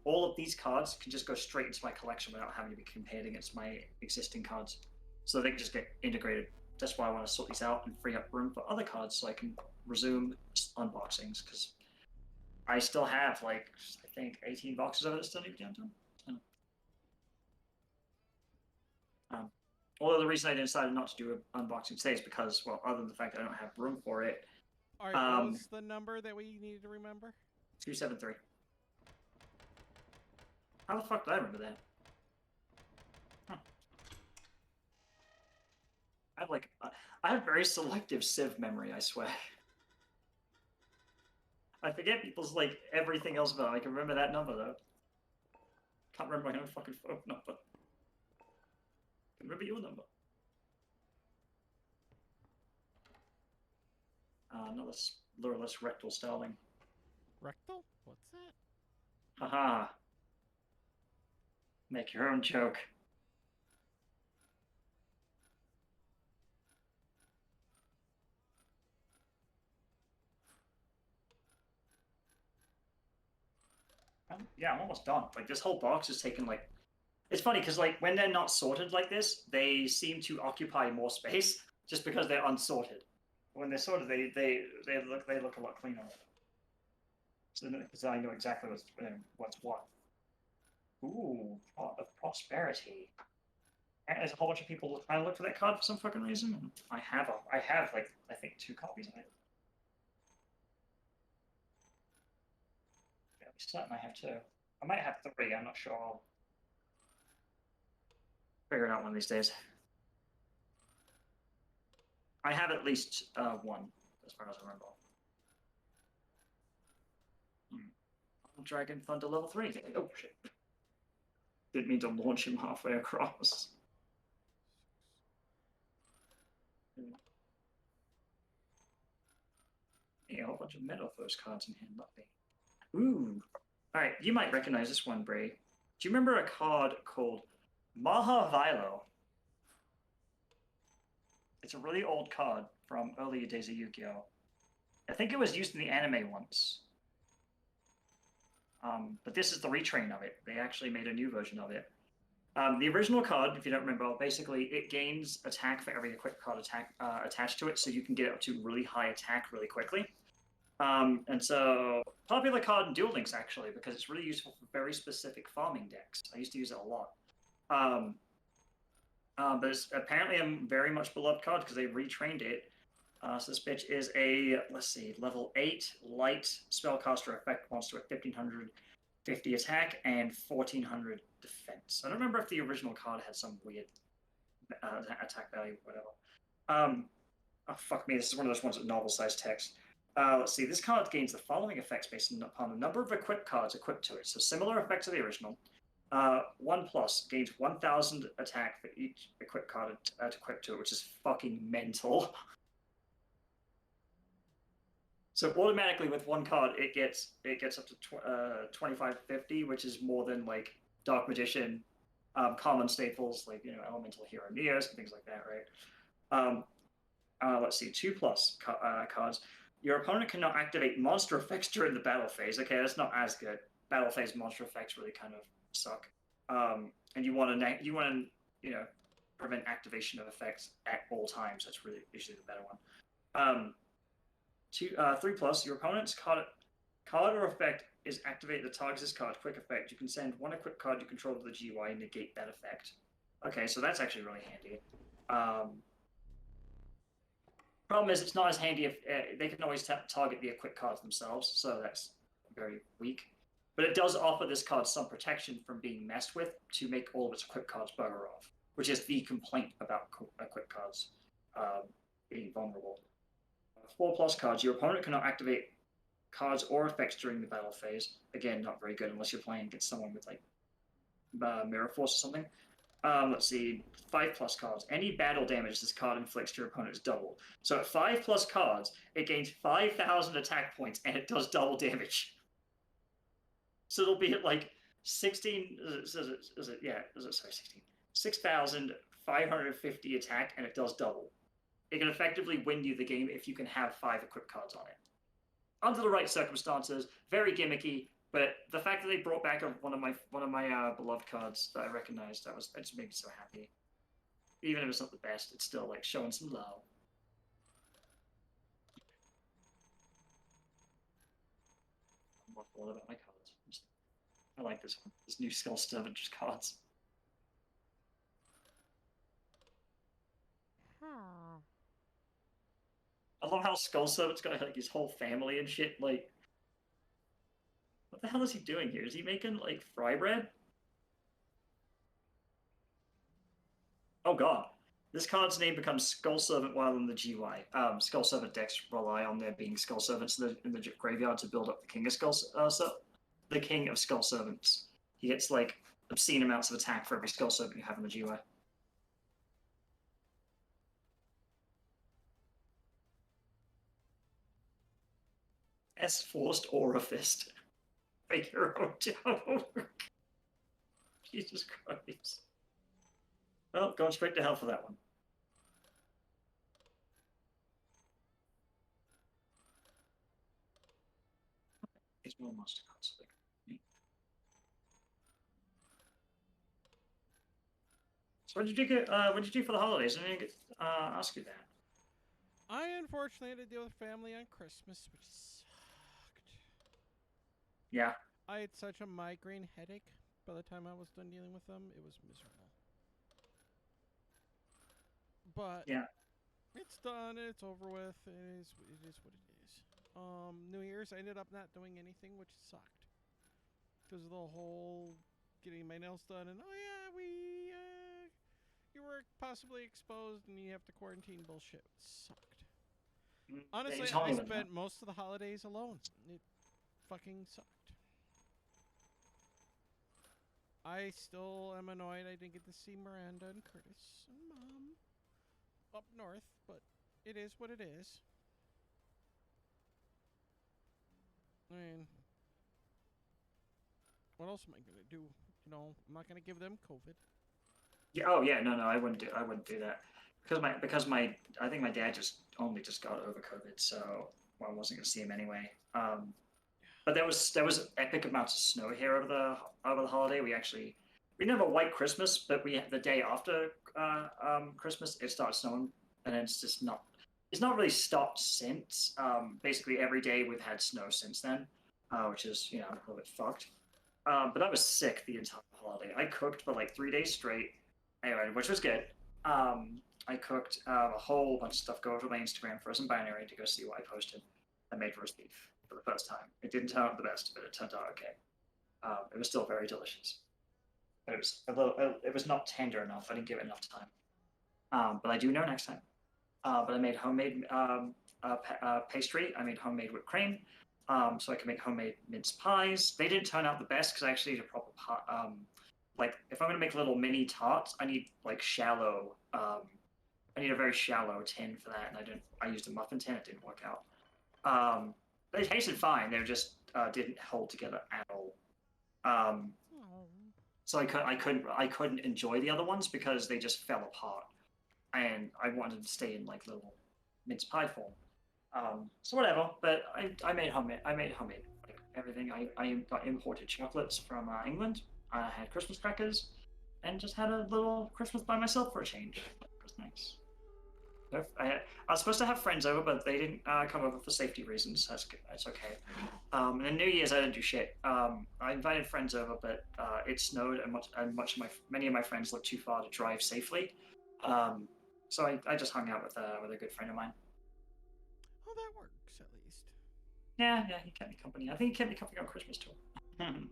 all of these cards can just go straight into my collection without having to be compared against my existing cards, so they can just get integrated. That's why I want to sort these out and free up room for other cards so I can resume unboxings, because I still have like I think 18 boxes of it that still need to be undone. Although the reason I decided not to do an unboxing today is because, well, other than the fact that I don't have room for it. All right, what was the number that we needed to remember? 273. How the fuck did I remember that? Huh. I have very selective Civ memory, I swear. I forget people's like everything else about it. I can remember that number though. Can't remember my own fucking phone number. I can remember your number. Another lureless rectal starling. Rectal? What's that? Haha. Make your own joke. Yeah, I'm almost done. Like, this whole box is taking, like... It's funny, because, like, when they're not sorted like this, they seem to occupy more space, just because they're unsorted. When they're sorted, they look a lot cleaner. So because I know exactly what's what. Ooh, Pot of Prosperity. And there's a whole bunch of people trying to look for that card for some fucking reason. And I have, like, I think 2 copies of it. Fairly certain I have 2. I might have 3, I'm not sure. I'll figure it out one of these days. I have at least 1, as far as I remember. Dragon Thunder level 3. Oh, shit. Didn't mean to launch him halfway across. Yeah, a whole bunch of Meadowthirst cards in hand, not me. Ooh. Alright, you might recognize this one, Bree. Do you remember a card called Mahavilo? It's a really old card from earlier days of Yu-Gi-Oh! I think it was used in the anime once. But this is the retrain of it. They actually made a new version of it. The original card, if you don't remember, basically it gains attack for every equipped card attached to it, so you can get it up to really high attack really quickly. And so, popular card in Duel Links, actually, because it's really useful for very specific farming decks. I used to use it a lot. But it's apparently a very much beloved card because they retrained it. So this bitch is a, let's see, level 8 light spellcaster effect monster with 1550 attack and 1400 defense. I don't remember if the original card had some weird attack value or whatever. Oh, fuck me, this is one of those ones with novel-sized text. Let's see, this card gains the following effects based upon the number of equipped cards equipped to it. So similar effect to the original. 1+ gains 1000 attack for each equipped card equipped to it, which is fucking mental. So automatically with one card, it gets up to 2550, which is more than like Dark Magician, common staples like Elemental Hero Neos and things like that, right? Let's see, 2+ cards. Your opponent cannot activate monster effects during the battle phase. Okay, that's not as good. Battle phase monster effects really kind of suck. And you want to prevent activation of effects at all times. That's really usually the better one. 3+, your opponent's card or effect is activate the target's card quick effect. You can send one equipped card you control to the GUI and negate that effect. Okay, so that's actually really handy. Problem is, it's not as handy if they can always target the equipped cards themselves, so that's very weak. But it does offer this card some protection from being messed with to make all of its equipped cards bugger off, which is the complaint about equipped cards being vulnerable. 4+ cards. Your opponent cannot activate cards or effects during the battle phase. Again, not very good unless you're playing against someone with like Mirror Force or something. Let's see, 5+ cards. Any battle damage this card inflicts to your opponent is doubled. So at 5+ cards, it gains 5,000 attack points and it does double damage. So it'll be at like 16. Sorry, 16. 6,550 attack and it does double. it can effectively win you the game if you can have 5 equipped cards on it. Under the right circumstances, very gimmicky, but the fact that they brought back one of my beloved cards that I recognized, that just made me so happy. Even if it's not the best, it's still like showing some love. I'm not bored about my cards. I like this one. This new Skull Servant cards. I love how Skull Servant's got like his whole family and shit. Like, what the hell is he doing here? Is he making like fry bread? Oh god. This card's name becomes Skull Servant while in the GY. Skull Servant decks rely on there being Skull Servants in the graveyard to build up the King of the King of Skull Servants. He gets like obscene amounts of attack for every Skull Servant you have in the GY. S-Forced Aura Fist. Make your own joke. Jesus Christ. Well, going straight to hell for that one. It's more monster cards. So what did you do for the holidays? I didn't ask you that. I unfortunately had to deal with family on Christmas, which sucked. Yeah. I had such a migraine headache by the time I was done dealing with them. It was miserable. But yeah, it's done. It's over with. It is what it is. New Year's, I ended up not doing anything, which sucked. Because of the whole getting my nails done and, oh yeah, you were possibly exposed and you have to quarantine bullshit. It sucked. Honestly, I spent most of the holidays alone. It fucking sucked. I still am annoyed I didn't get to see Miranda and Curtis and Mom up north, but it is what it is. I mean, what else am I gonna do? You know, I'm not gonna give them COVID. Yeah. Oh yeah. No. I wouldn't do that because I think my dad just got over COVID, so I wasn't gonna see him anyway. But there was epic amounts of snow here over the holiday. We never white Christmas, but the day after Christmas it started snowing, and it's not really stopped since. Basically every day we've had snow since then, which is a little bit fucked. But I was sick the entire holiday. I cooked for like 3 days straight, anyway, which was good. I cooked a whole bunch of stuff. Go over to my Instagram, Frozen Binary, to go see what I posted. I made roast beef for the first time. It didn't turn out the best, but it turned out okay. It was still very delicious. But it was not tender enough. I didn't give it enough time. But I do know next time. But I made homemade pastry. I made homemade whipped cream. So I can make homemade mince pies. They didn't turn out the best because I actually need a proper like if I'm gonna make little mini tarts, I need like shallow. I need a very shallow tin for that, and I used a muffin tin. It didn't work out. They tasted fine. They just didn't hold together at all. So I couldn't enjoy the other ones because they just fell apart, and I wanted to stay in like little mince pie form. So whatever, but I made homemade. Like everything. I got imported chocolates from England. I had Christmas crackers, and just had a little Christmas by myself for a change. It was nice. I was supposed to have friends over, but they didn't come over for safety reasons. That's good. That's okay. And then New Year's, I didn't do shit. I invited friends over, but it snowed, and many of my friends lived too far to drive safely. So I just hung out with a good friend of mine. Oh, that works at least. Yeah, he kept me company. I think he kept me company on Christmas too.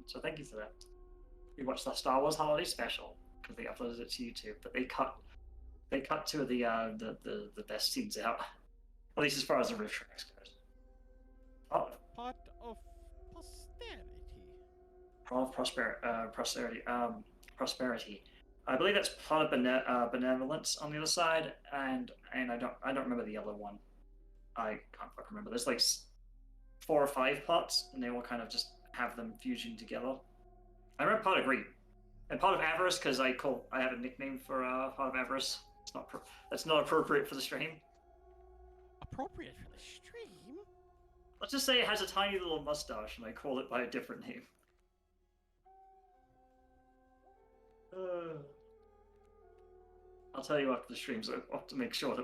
So thank you for that. We watched the Star Wars Holiday Special because they uploaded it to YouTube, but they cut two of the best scenes out, at least as far as the Rift Tracks goes. Pot of posterity. Prosperity. I believe that's part of benevolence on the other side, and I don't remember the other one. I can't fucking remember. There's like 4 or 5 plots, and they all kind of just have them fusion together. I remember Pot of Greed and Pot of Avarice because I have a nickname for Pot of Avarice. That's not appropriate for the stream. appropriate for the stream. Let's just say it has a tiny little mustache, and I call it by a different name. I'll tell you after the streams to make sure that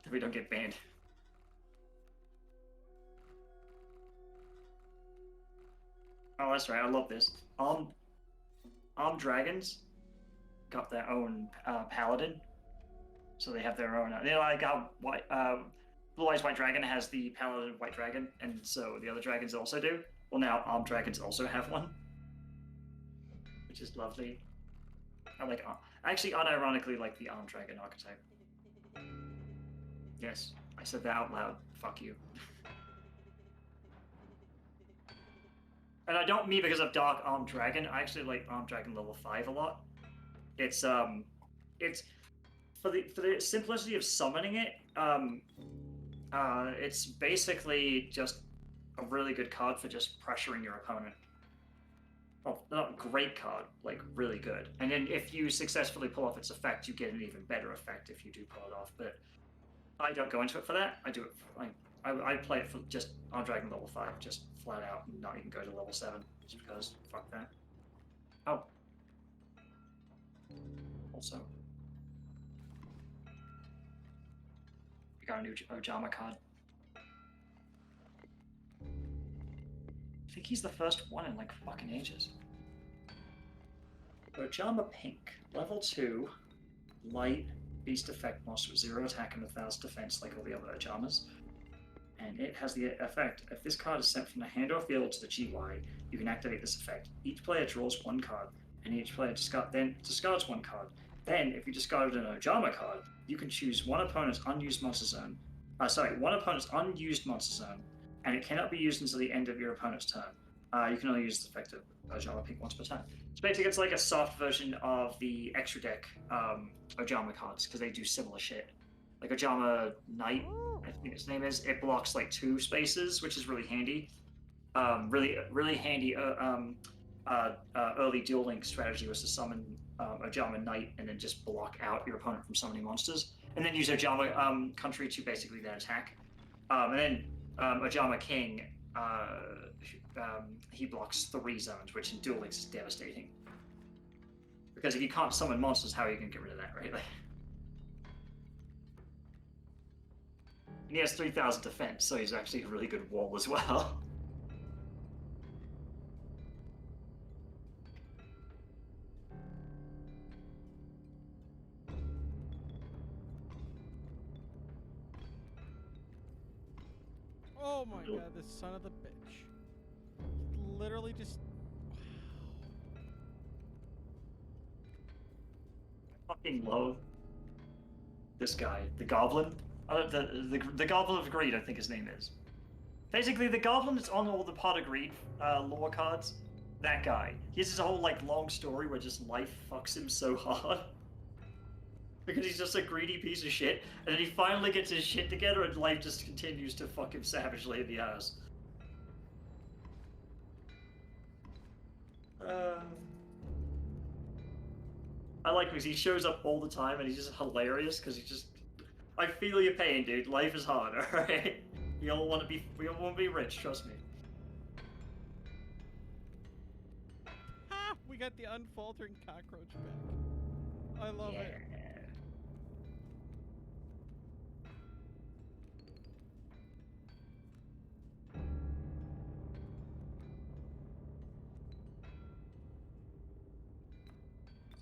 we don't get banned. Oh, that's right. I love this. Armed dragons got their own paladin, so they have their own. You know, like how Blue Eyes White Dragon has the paladin White Dragon, and so the other dragons also do. Well, now armed dragons also have one, which is lovely. I actually unironically like the armed dragon archetype. Yes, I said that out loud. Fuck you. And I don't mean because of Dark Armed Dragon. I actually like Armed Dragon level 5 a lot. It's for the simplicity of summoning it. It's basically just a really good card for just pressuring your opponent. Well, not great card, like really good. And then if you successfully pull off its effect, you get an even better effect if you do pull it off. But I don't go into it for that. I do it for, I play it for just on Dragon level 5, just flat out, and not even go to level 7, just because fuck that. Oh. Also, we got a new Ojama card. I think he's the first one in like fucking ages. Ojama Pink, level 2, light, beast effect monster with 0 attack and 1,000 defense like all the other Ojamas. And it has the effect, if this card is sent from the hand or field to the GY, you can activate this effect. Each player draws 1 card, and each player discards 1 card. Then, if you discarded an Ojama card, you can choose one opponent's unused monster zone. One opponent's unused monster zone, and it cannot be used until the end of your opponent's turn. You can only use the effect of Ojama Pink once per turn. So basically, it's like a soft version of the extra deck Ojama cards, because they do similar shit. Like Ojama Knight, I think its name is. It blocks like 2 spaces, which is really handy. Really handy. Early Duel Link strategy was to summon Ojama Knight and then just block out your opponent from summoning monsters, and then use Ojama Country to basically then attack. And then Ojama King, he blocks 3 zones, which in Duel Links is devastating. Because if you can't summon monsters, how are you going to get rid of that, right? And he has 3,000 defense, so he's actually a really good wall as well. Oh my god, this son of the bitch. Literally just... I fucking love this guy, the Goblin. The Goblin of Greed, I think his name is. Basically, the Goblin that's on all the Pot of Greed lore cards. That guy. He has this whole like long story where just life fucks him so hard. Because he's just a greedy piece of shit, and then he finally gets his shit together and life just continues to fuck him savagely in the ass. I like because he shows up all the time and he's just hilarious because he just... I feel your pain, dude. Life is hard, alright? We all want to be rich, trust me. Ah, we got the unfaltering cockroach back. I love it.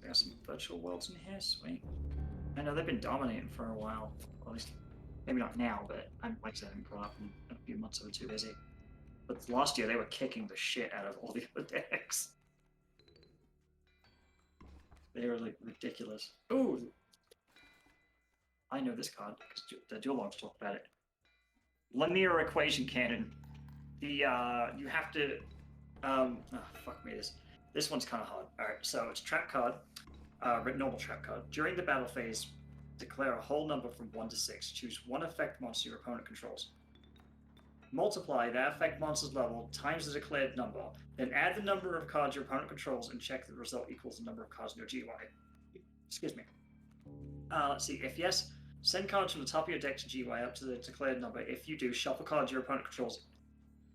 Got some virtual worlds in here, sweet. I know they've been dominating for a while. Well, at least, maybe not now, but like I said, I haven't brought up in a few months. I was too busy. But last year they were kicking the shit out of all the other decks. They were like ridiculous. Ooh! I know this card because the dual logs talk about it. Linear equation cannon. The you have to fuck me, this one's kind of hard. Alright, so it's a trap card, normal trap card. During the battle phase, declare a whole number from 1 to 6. Choose one effect monster your opponent controls. Multiply that effect monster's level times the declared number, then add the number of cards your opponent controls and check that the result equals the number of cards in your GY. Excuse me. Let's see. If yes, Send cards from the top of your deck to GY up to the declared number. If you do, shuffle cards your opponent controls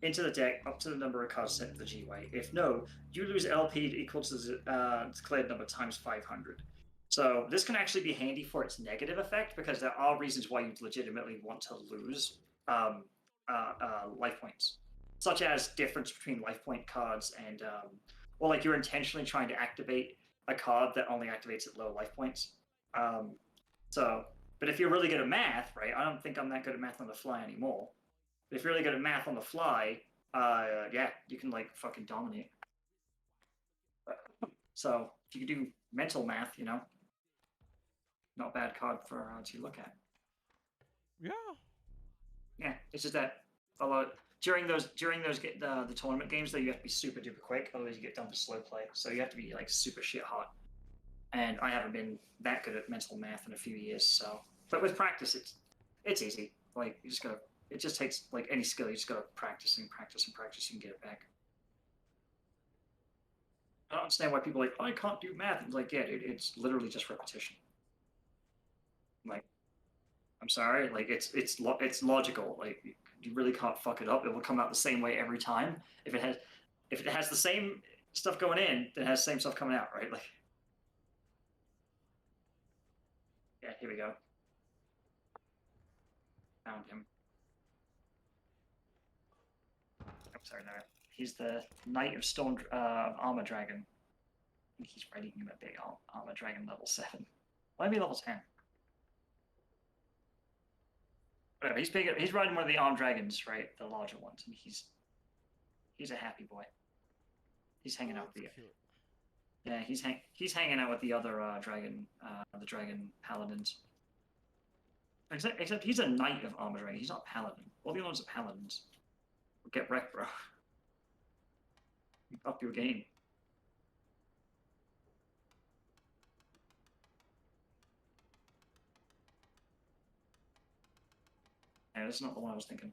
into the deck up to the number of cards sent to the GY. If no, you lose LP equal to the declared number times 500. So this can actually be handy for its negative effect, because there are reasons why you'd legitimately want to lose life points, such as difference between life point cards and, or like you're intentionally trying to activate a card that only activates at low life points. But if you're really good at math, right? I don't think I'm that good at math on the fly anymore. But if you're really good at math on the fly, yeah, you can like fucking dominate. So if you can do mental math, you know, not a bad card for to look at. Yeah. Yeah, it's just that a lot during those the tournament games though, you have to be super duper quick, otherwise you get done for slow play. So you have to be like super shit hot. And I haven't been that good at mental math in a few years, so. But with practice, it's easy. Like you just gotta. It just takes like any skill. You just gotta practice and practice and practice and get it back. I don't understand why people are like, oh, I can't do math. It's like, yeah, dude, it's literally just repetition. Like, I'm sorry, like it's logical. Like you really can't fuck it up. It will come out the same way every time. If it has the same stuff going in, then it has the same stuff coming out, right? Like. Yeah, here we go. Found him. I'm sorry, no. He's the Knight of Stone Armor Dragon. I think he's fighting him at big Armor Dragon level 7. Why be level 10? Whatever, he's big. He's riding one of the armed dragons, right? The larger ones. And he's a happy boy. He's hanging out with the. Cute. Yeah, he's hanging out with the other dragon, the dragon paladins. Except he's a knight of armor dragon. He's not paladin. All the other ones are paladins. Get wrecked, bro. Up your game. Yeah, that's not the one I was thinking.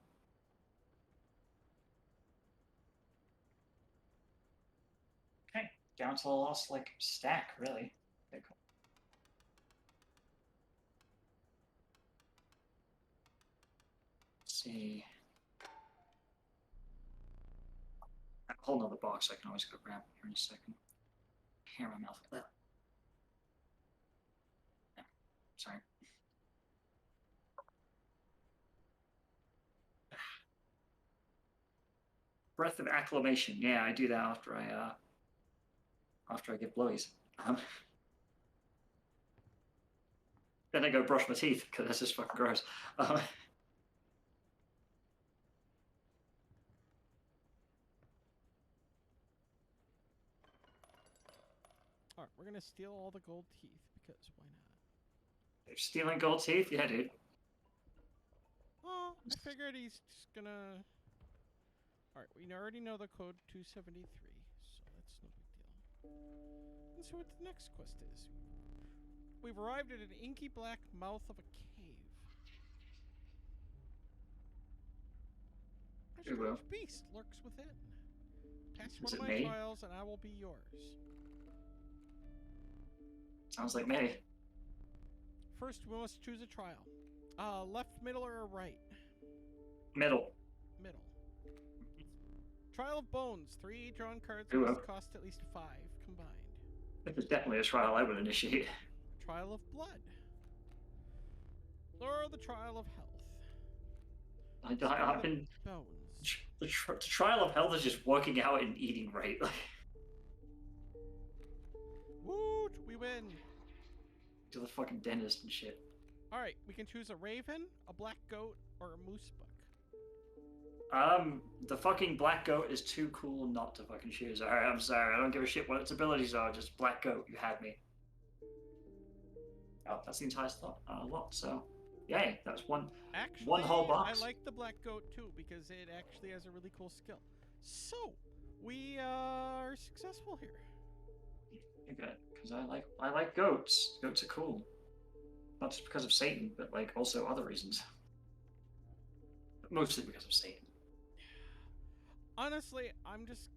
Okay, down to the last like stack, really. Okay, cool. Let's see. A whole nother box I can always go grab here in a second. Hair in my mouth. Yeah, sorry. Breath of acclamation. Yeah, I do that after I give blowies. Then I go brush my teeth because that's just fucking gross. All right, we're gonna steal all the gold teeth because why not? You're stealing gold teeth? Yeah, dude. Oh, I figured he's just gonna. All right, we already know the code 273, so that's no big deal. Let's see what the next quest is. We've arrived at an inky black mouth of a cave. A strange beast lurks within. Pass one of my trials and I will be yours. Sounds like me. First, we must choose a trial. Left, middle, or right? Middle. Middle. Trial of Bones. 3 drawn cards must cost at least 5 combined. This is definitely a trial I would initiate. Trial of Blood. Or the Trial of Health. I've been. Bones. The trial of health is just working out and eating right. Woot! We win. To the fucking dentist and shit. All right, we can choose a raven, a black goat, or a moose buck. The fucking black goat is too cool not to fucking choose. Alright, I'm sorry. I don't give a shit what its abilities are. Just black goat. You had me. Oh, that's the entire lot. So, yay. That's one whole box. I like the black goat too because it actually has a really cool skill. So, we are successful here. You're good, because I like goats. Goats are cool. Not just because of Satan, but like also other reasons. But mostly because of Satan. Honestly, I'm just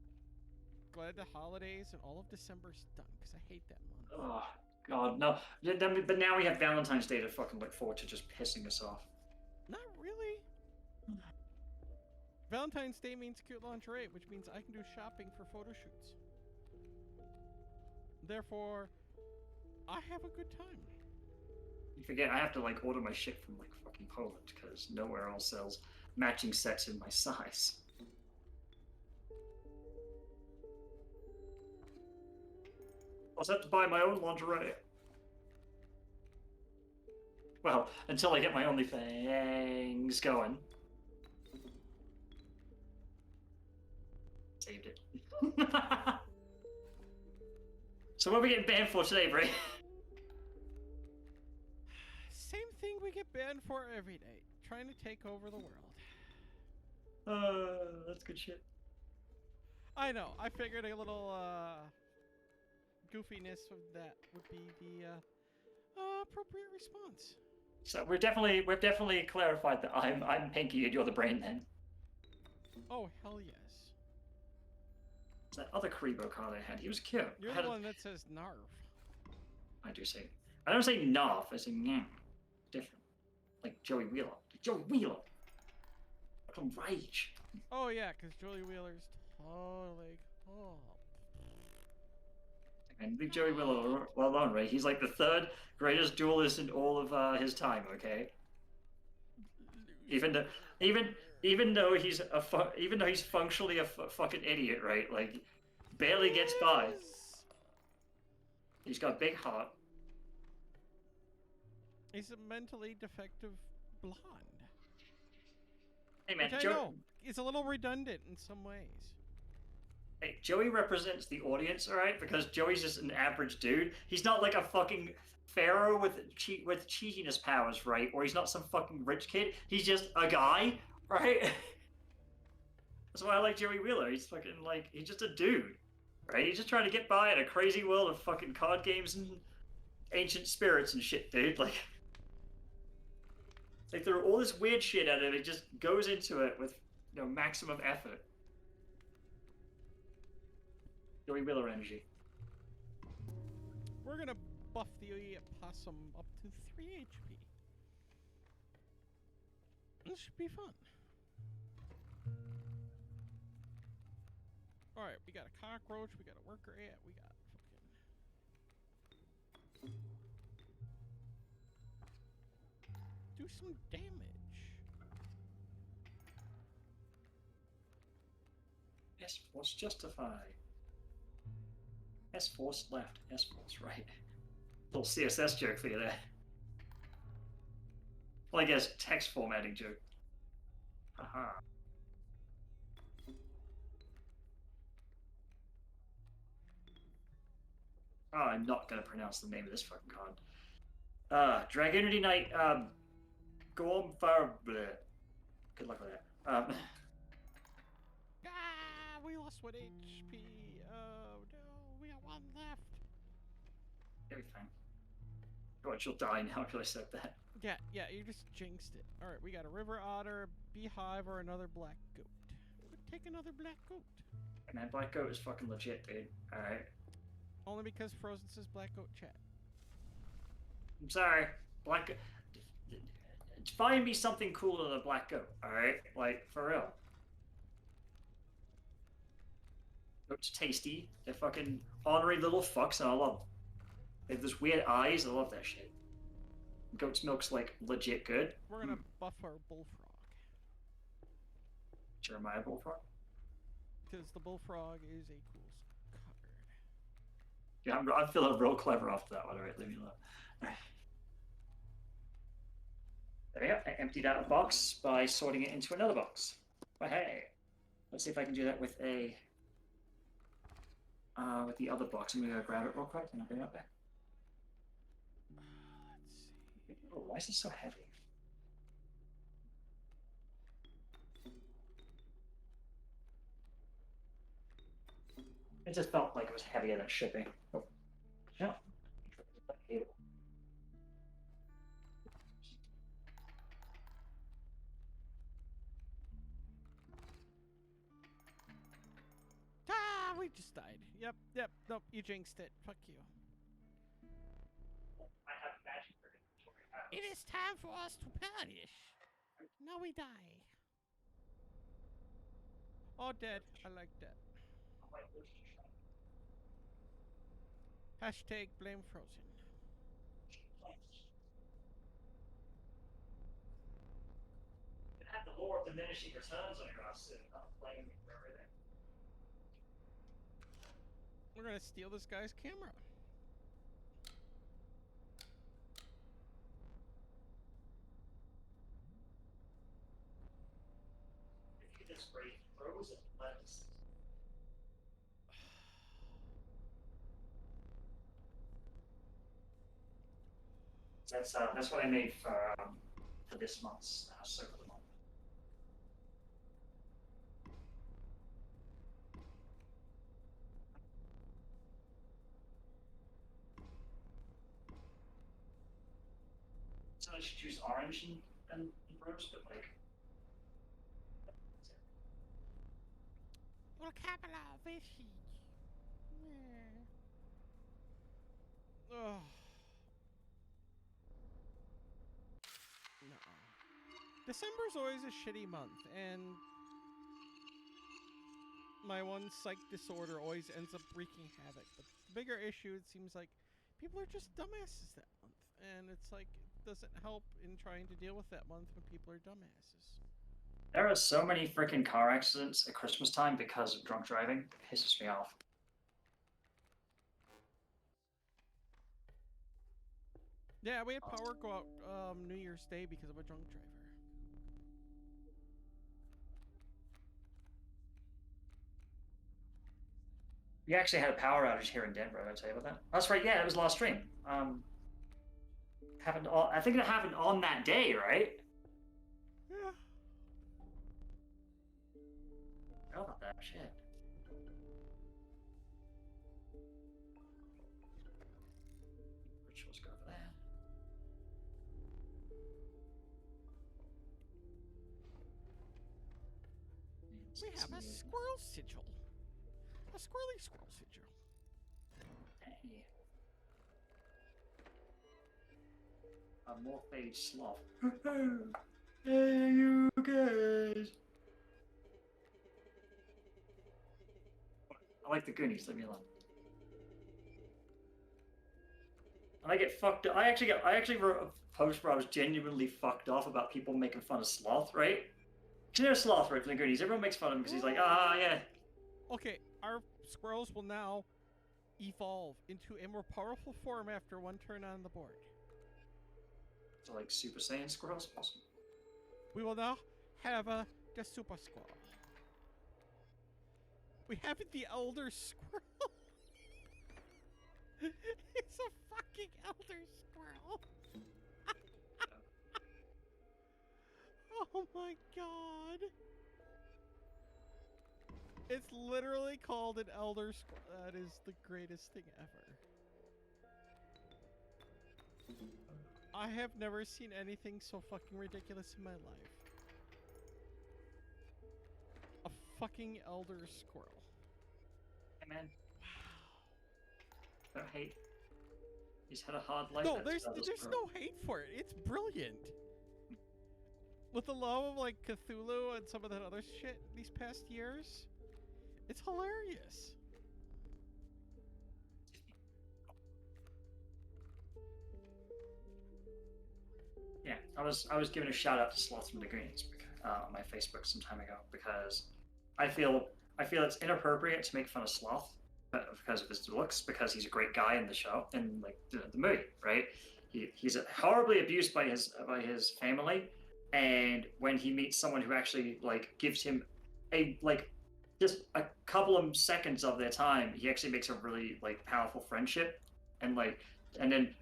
glad the holidays and all of December's done because I hate that month. Ugh. God, no. But now we have Valentine's Day to fucking look forward to, just pissing us off. Not really. Valentine's Day means cute lingerie, which means I can do shopping for photo shoots. Therefore, I have a good time. You forget I have to like order my shit from like fucking Poland because nowhere else sells matching sets in my size. I'll have to buy my own lingerie. Well, until I get my OnlyFans going. Saved it. So what are we getting banned for today, Bree? Same thing we get banned for every day. Trying to take over the world. That's good shit. I know. I figured a little goofiness of that would be the appropriate response. So we've definitely clarified that I'm Pinky and you're the brain then. Oh hell yes. That other Karibo card I had, he was cute. You're the one that says Narv. I do say. I don't say Narf, I say Nyang. Different. Like Joey Wheeler. Joey Wheeler! Fucking rage. Oh yeah, because Joey Wheeler's totally cool. And leave Joey Wheeler alone, right? He's like the third greatest duelist in all of his time, okay? Even though he's functionally a fucking idiot, right? Like, barely gets by. He's got a big heart. He's a mentally defective blonde. Hey man, Which I know is a little redundant in some ways. Hey, Joey represents the audience, all right? Because Joey's just an average dude. He's not like a fucking pharaoh with cheatiness powers, right? Or he's not some fucking rich kid. He's just a guy, right? That's why I like Joey Wheeler. He's fucking like, he's just a dude, right? He's just trying to get by in a crazy world of fucking card games and ancient spirits and shit, dude. Like there are all this weird shit at it. It just goes into it with, maximum effort. Joey Wheeler energy. We're gonna buff the possum up to 3 HP. This should be fun. Alright, we got a cockroach, we got a worker ant, we got fucking... Do some damage. S-Force justify. S-Force left, S-Force right. Little CSS joke for you there. Well, I guess text formatting joke. Haha. Oh, I'm not gonna pronounce the name of this fucking card. Dragonity Knight, Gorm Fire. Good luck with that. We lost 1 HP. Oh no, we got 1 left. It'll be fine. God, she'll die now if I said that. Yeah, you just jinxed it. Alright, we got a river otter, a beehive, or another black goat. We'll take another black goat. Man, black goat is fucking legit, dude. Alright. Only because Frozen says black goat chat. I'm sorry. Black goat. Find me something cooler than a black goat, alright? Like, for real. Goat's tasty. They're fucking ornery little fucks, and I love them. They have those weird eyes. I love that shit. Goat's milk's like legit good. We're gonna buff our bullfrog. Jeremiah bullfrog? Because the bullfrog is a cool card. Yeah, I'm feeling real clever after that one. Alright, leave me alone. Alright. There we go. I emptied out a box by sorting it into another box. But hey, let's see if I can do that with a with the other box. I'm gonna go grab it real quick and I'll bring it up there. Let's see. Oh, why is this so heavy? It just felt like it was heavier than shipping. Oh. Yeah. We just died. Yep. Nope, you jinxed it. Fuck you. It is time for us to perish. Now we die. All dead. I like that. Hashtag blame Frozen. You have the law of diminishing returns on your ass, not blaming me for everything. We're gonna steal this guy's camera. If you just break frozen lettuce. That's what I made for this month's circle of the month. So I should choose orange and rose, but like. Well, capital vestige. Oh. No. December's always a shitty month, and my one psych disorder always ends up wreaking havoc. But the bigger issue, it seems like people are just dumbasses that month, and it's like it doesn't help in trying to deal with that month when people are dumbasses. There are so many freaking car accidents at Christmas time because of drunk driving. It pisses me off. Yeah, we had power go out New Year's Day because of a drunk driver. We actually had a power outage here in Denver. I'll tell you about that. That's right. Yeah, it was last stream. Happened. I think it happened on that day, right? Yeah. I don't know about that shit. Rituals go for that. We have a squirrel sigil. A squirrely squirrel sigil. Hey. A morphage sloth. Hey, you guys. I like the Goonies. Leave me alone. I get fucked up. I actually wrote a post where I was genuinely fucked off about people making fun of Sloth, right? You know Sloth, right, from the Goonies. Everyone makes fun of him because he's like, yeah. Okay, our squirrels will now evolve into a more powerful form after one turn on the board. So like Super Saiyan squirrels? Awesome. We will now have the super squirrel. We have the elder squirrel. It's a fucking elder squirrel. Oh my god. It's literally called an elder squirrel. That is the greatest thing ever. I have never seen anything so fucking ridiculous in my life. A fucking elder squirrel. Hey man. Wow. Don't hate. He's had a hard life. No, there's no hate for it. It's brilliant. With the love of like Cthulhu and some of that other shit these past years, it's hilarious. Yeah, I was giving a shout out to Sloth from the Greens on my Facebook some time ago because I feel it's inappropriate to make fun of Sloth because of his looks, because he's a great guy in the show and like the movie, right? He's horribly abused by his family, and when he meets someone who actually like gives him a like just a couple of seconds of their time, he actually makes a really like powerful friendship, and then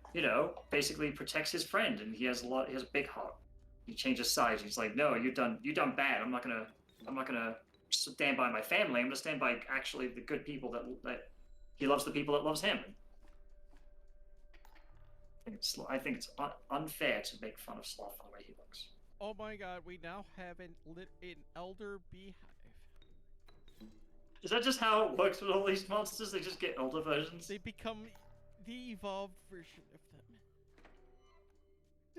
basically protects his friend, and he has a big heart. He changes sides. He's like, no, you done bad. I'm not gonna stand by my family. I'm gonna stand by actually the good people that he loves, the people that loves him. I think it's unfair to make fun of Sloth for the way he looks. Oh my god, we now have an elder beehive. Is that just how it works with all these monsters? They just get older versions? They become the evolved version of them.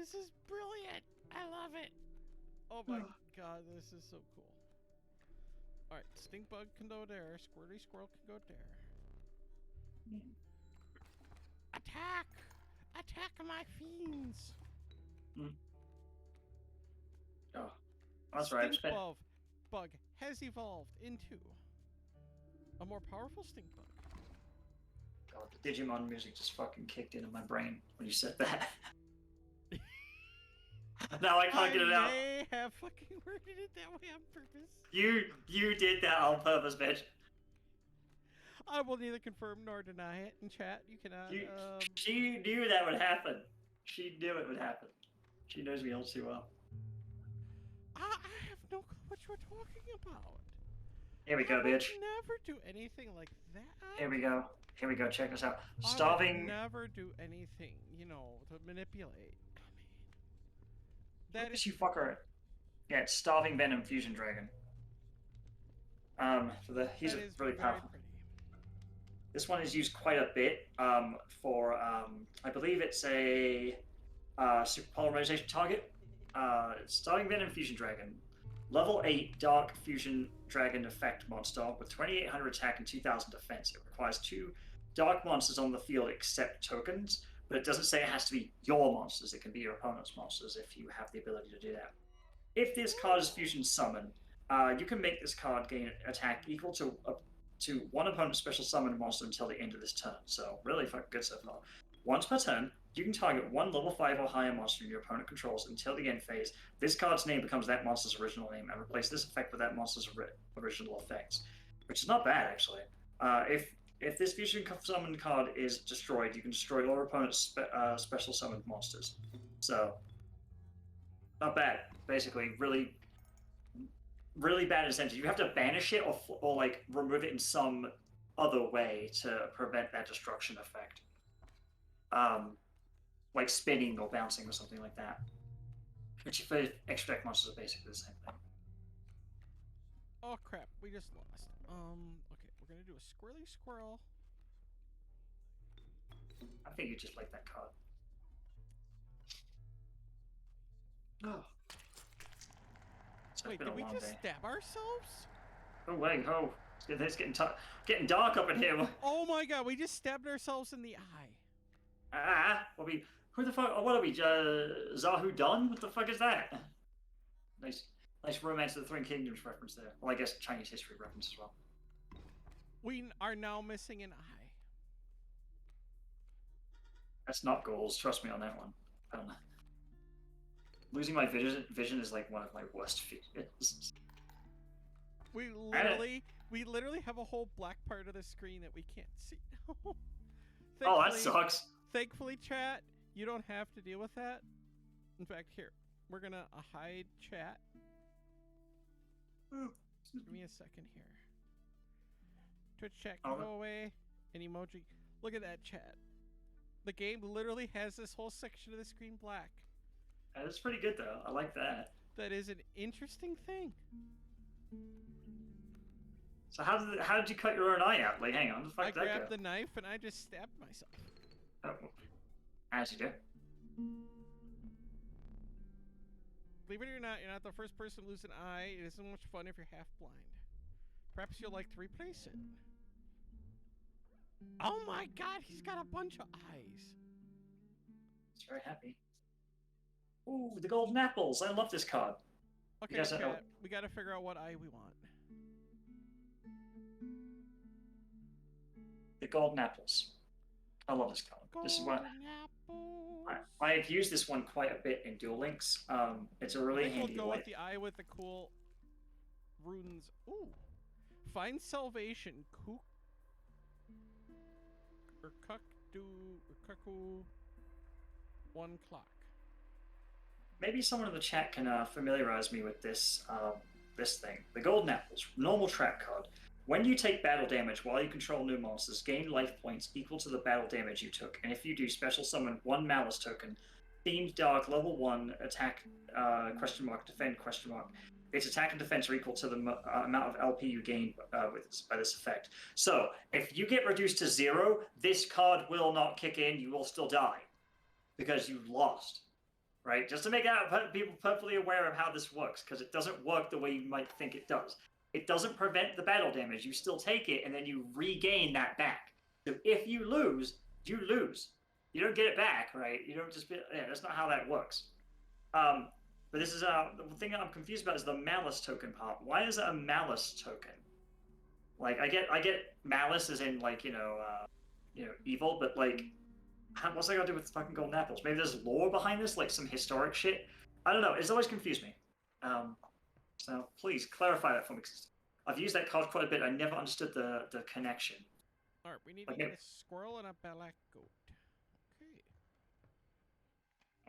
This is brilliant. I love it. Oh my god, this is so cool. Alright, stink bug can go there. Squirty squirrel can go there. Attack! Attack my fiends! Oh, that's right. Stink bug has evolved into a more powerful stink bug. God, the Digimon music just fucking kicked into my brain when you said that. Now I can't get it out. I may have fucking worded it that way on purpose. You did that on purpose, bitch. I will neither confirm nor deny it in chat. You cannot. She knew that would happen. She knew it would happen. She knows me all too well. I have no clue what you're talking about. Here we go, I bitch. would never do anything like that. Here we go. Here we go. Check this out. Starving. I would never do anything, you know, to manipulate. That is you fucker. Yeah, it's Starving Venom Fusion Dragon. He's really powerful. This one is used quite a bit for I believe it's a super polymerization target. Starving Venom Fusion Dragon, level 8 Dark Fusion Dragon effect monster with 2,800 attack and 2,000 defense. It requires 2 dark monsters on the field except tokens. But it doesn't say it has to be your monsters. It can be your opponent's monsters if you have the ability to do that. If this card is fusion summoned, you can make this card gain attack equal to one opponent's special summon monster until the end of this turn. So really fucking good so far. Once per turn, you can target one level 5 or higher monster your opponent controls until the end phase. This card's name becomes that monster's original name and replace this effect with that monster's original effects, which is not bad actually. If this fusion summon card is destroyed, you can destroy all opponent's special summoned monsters. So, not bad. Basically, really, really bad incentive. You have to banish it or like remove it in some other way to prevent that destruction effect. Like spinning or bouncing or something like that. Which for extract monsters are basically the same thing. Oh crap, we just lost. Okay, we're gonna do a squirrely squirrel. I think you just like that card. Oh. Wait, did we just stab ourselves? Oh wait, oh, it's getting dark up in here. Oh my god, we just stabbed ourselves in the eye. Who the fuck? What are we? Zahu Dun? What the fuck is that? Nice Romance of the Three Kingdoms reference there. Well, I guess Chinese history reference as well. We are now missing an eye. That's not goals. Trust me on that one. Losing my vision is like one of my worst fears. We literally have a whole black part of the screen that we can't see now. Oh, that sucks. Thankfully, chat, you don't have to deal with that. In fact, here, we're gonna hide chat. Give me a second here. Twitch chat can go away. An emoji. Look at that chat. The game literally has this whole section of the screen black. That's pretty good though. I like that. That is an interesting thing. So how did you cut your own eye out? Like, hang on, the fuck I did that go? grabbed the knife and I just stabbed myself. Oh, as you do. Believe it or not, you're not the first person to lose an eye. It isn't much fun if you're half blind. Perhaps you'll like to replace it. Oh my god, he's got a bunch of eyes. He's very happy. Ooh, the golden apples. I love this card. Okay, chat, we gotta figure out what eye we want. The golden apples. I love this card. Golden this is what I have used this one quite a bit in Duel Links. It's a really handy we'll go with the eye with the cool runes. Ooh. Find salvation. Kaku 1 clock. Maybe someone in the chat can familiarize me with this this thing. The golden apples. Normal trap card. When you take battle damage while you control new monsters, gain life points equal to the battle damage you took. And if you do, special summon 1 Malice token, themed dark, level 1, attack, defend, Its attack and defense are equal to the amount of LP you gain by this effect. So, if you get reduced to 0, this card will not kick in, you will still die. Because you lost. right? Just to make people perfectly aware of how this works, because it doesn't work the way you might think it does. It doesn't prevent the battle damage. You still take it, and then you regain that back. So if you lose, you lose. You don't get it back, right? You don't just be, yeah, that's not how that works. But this is the thing that I'm confused about is the malice token part. Why is it a malice token? Like I get malice as in like evil, but like what's that got to do with fucking golden apples? Maybe there's lore behind this, like some historic shit. I don't know. It's always confused me. So please clarify that for me. I've used that card quite a bit. I never understood the connection. All right, we need to get a squirrel and a black goat. Okay.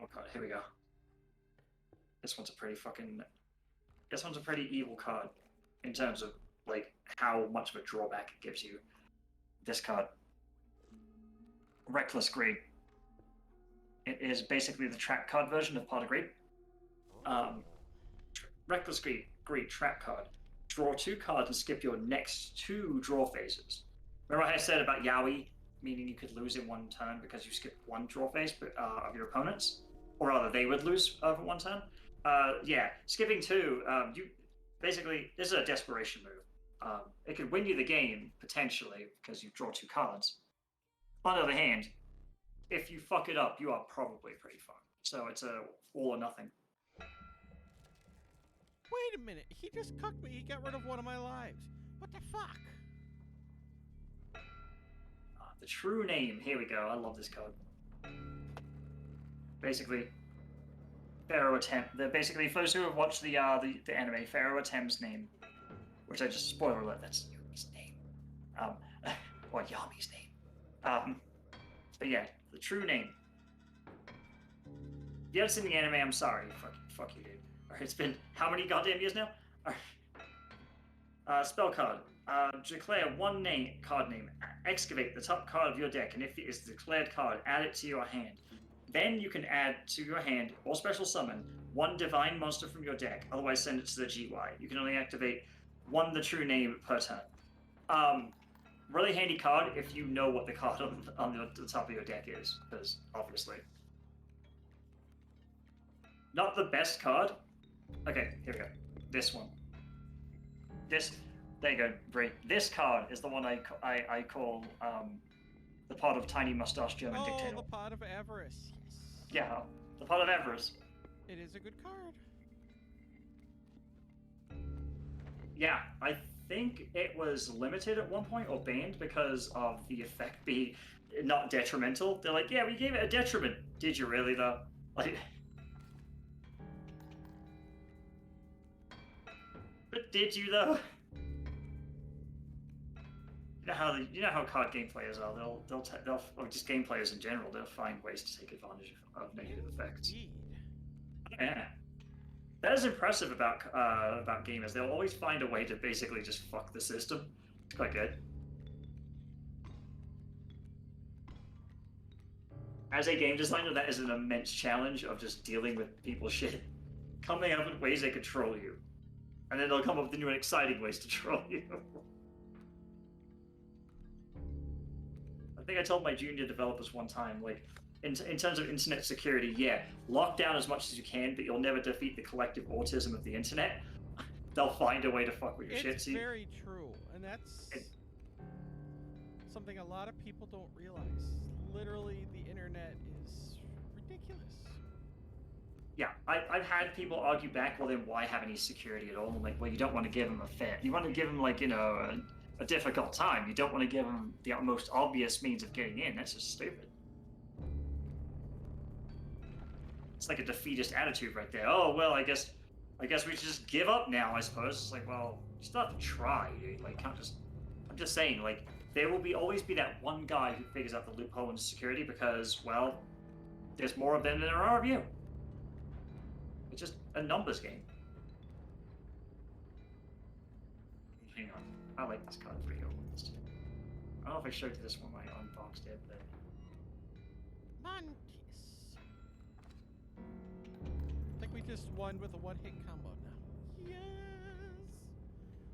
Oh god, here we go. This one's a pretty evil card in terms of like how much of a drawback it gives you. This card, Reckless Greed. It is basically the trap card version of Pot of Greed. Reckless Greed trap card. Draw 2 cards and skip your next 2 draw phases. Remember what I said about Yaoi, meaning you could lose in 1 turn because you skipped 1 draw phase of your opponents? Or rather, they would lose over 1 turn? Yeah, skipping 2, you basically, this is a desperation move. It could win you the game, potentially, because you draw 2 cards. On the other hand, if you fuck it up, you are probably pretty fucked. So it's a all or nothing. Wait a minute, he just cucked me. He got rid of one of my lives. What the fuck? The true name. Here we go. I love this card. Basically, Pharaoh Atem. Basically, for those who have watched the anime, Pharaoh Atem's name, which I just spoiler alert. That's Yumi's name, or Yami's name. But yeah, the true name. If you haven't seen the anime, I'm sorry. Fuck you, dude. All right, it's been how many goddamn years now? All right. Spell card. Declare 1 card name. Excavate the top card of your deck, and if it is the declared card, add it to your hand. Then you can add to your hand or special summon 1 divine monster from your deck. Otherwise, send it to the GY. You can only activate 1 the true name per turn. Really handy card if you know what the card on the top of your deck is, because obviously. Not the best card. Okay, here we go. This one. There you go, Bree. This card is the one I call the Pot of Tiny Mustache German Dictator. Oh, the Pot of Avarice. Yes. Yeah, the Pot of Avarice. It is a good card. Yeah, I think it was limited at one point or banned because of the effect being not detrimental. They're like, yeah, we gave it a detriment. Did you really though? Like, but did you though? You know how card game players are. They'll or just game players in general. They'll find ways to take advantage of negative effects. Indeed. Yeah, that is impressive about gamers. They'll always find a way to basically just fuck the system. It's quite good. As a game designer, that is an immense challenge of just dealing with people's shit, coming up with ways they control you, and then they'll come up with new and exciting ways to troll you. I think I told my junior developers one time, like, in terms of internet security, yeah, lock down as much as you can, but you'll never defeat the collective autism of the internet. They'll find a way to fuck with your shit. It's very true, and that's something a lot of people don't realize. Literally, the internet is ridiculous. Yeah, I've had people argue back, well, then why have any security at all? I'm like, well, you don't want to give them you want to give them, like, a difficult time. You don't want to give them the most obvious means of getting in. That's just stupid. It's like a defeatist attitude right there. Oh, well, I guess we should just give up now, I suppose. It's like, well, you still have to try, dude. Like, I'm just saying, like, there will always be that one guy who figures out the loophole in security because, well, there's more of them than there are of you. It's just a numbers game. Hang on. I like this card pretty good. I don't know if I showed you this one when I unboxed it, but... Mantis. I think we just won with a one-hit combo now. Yes!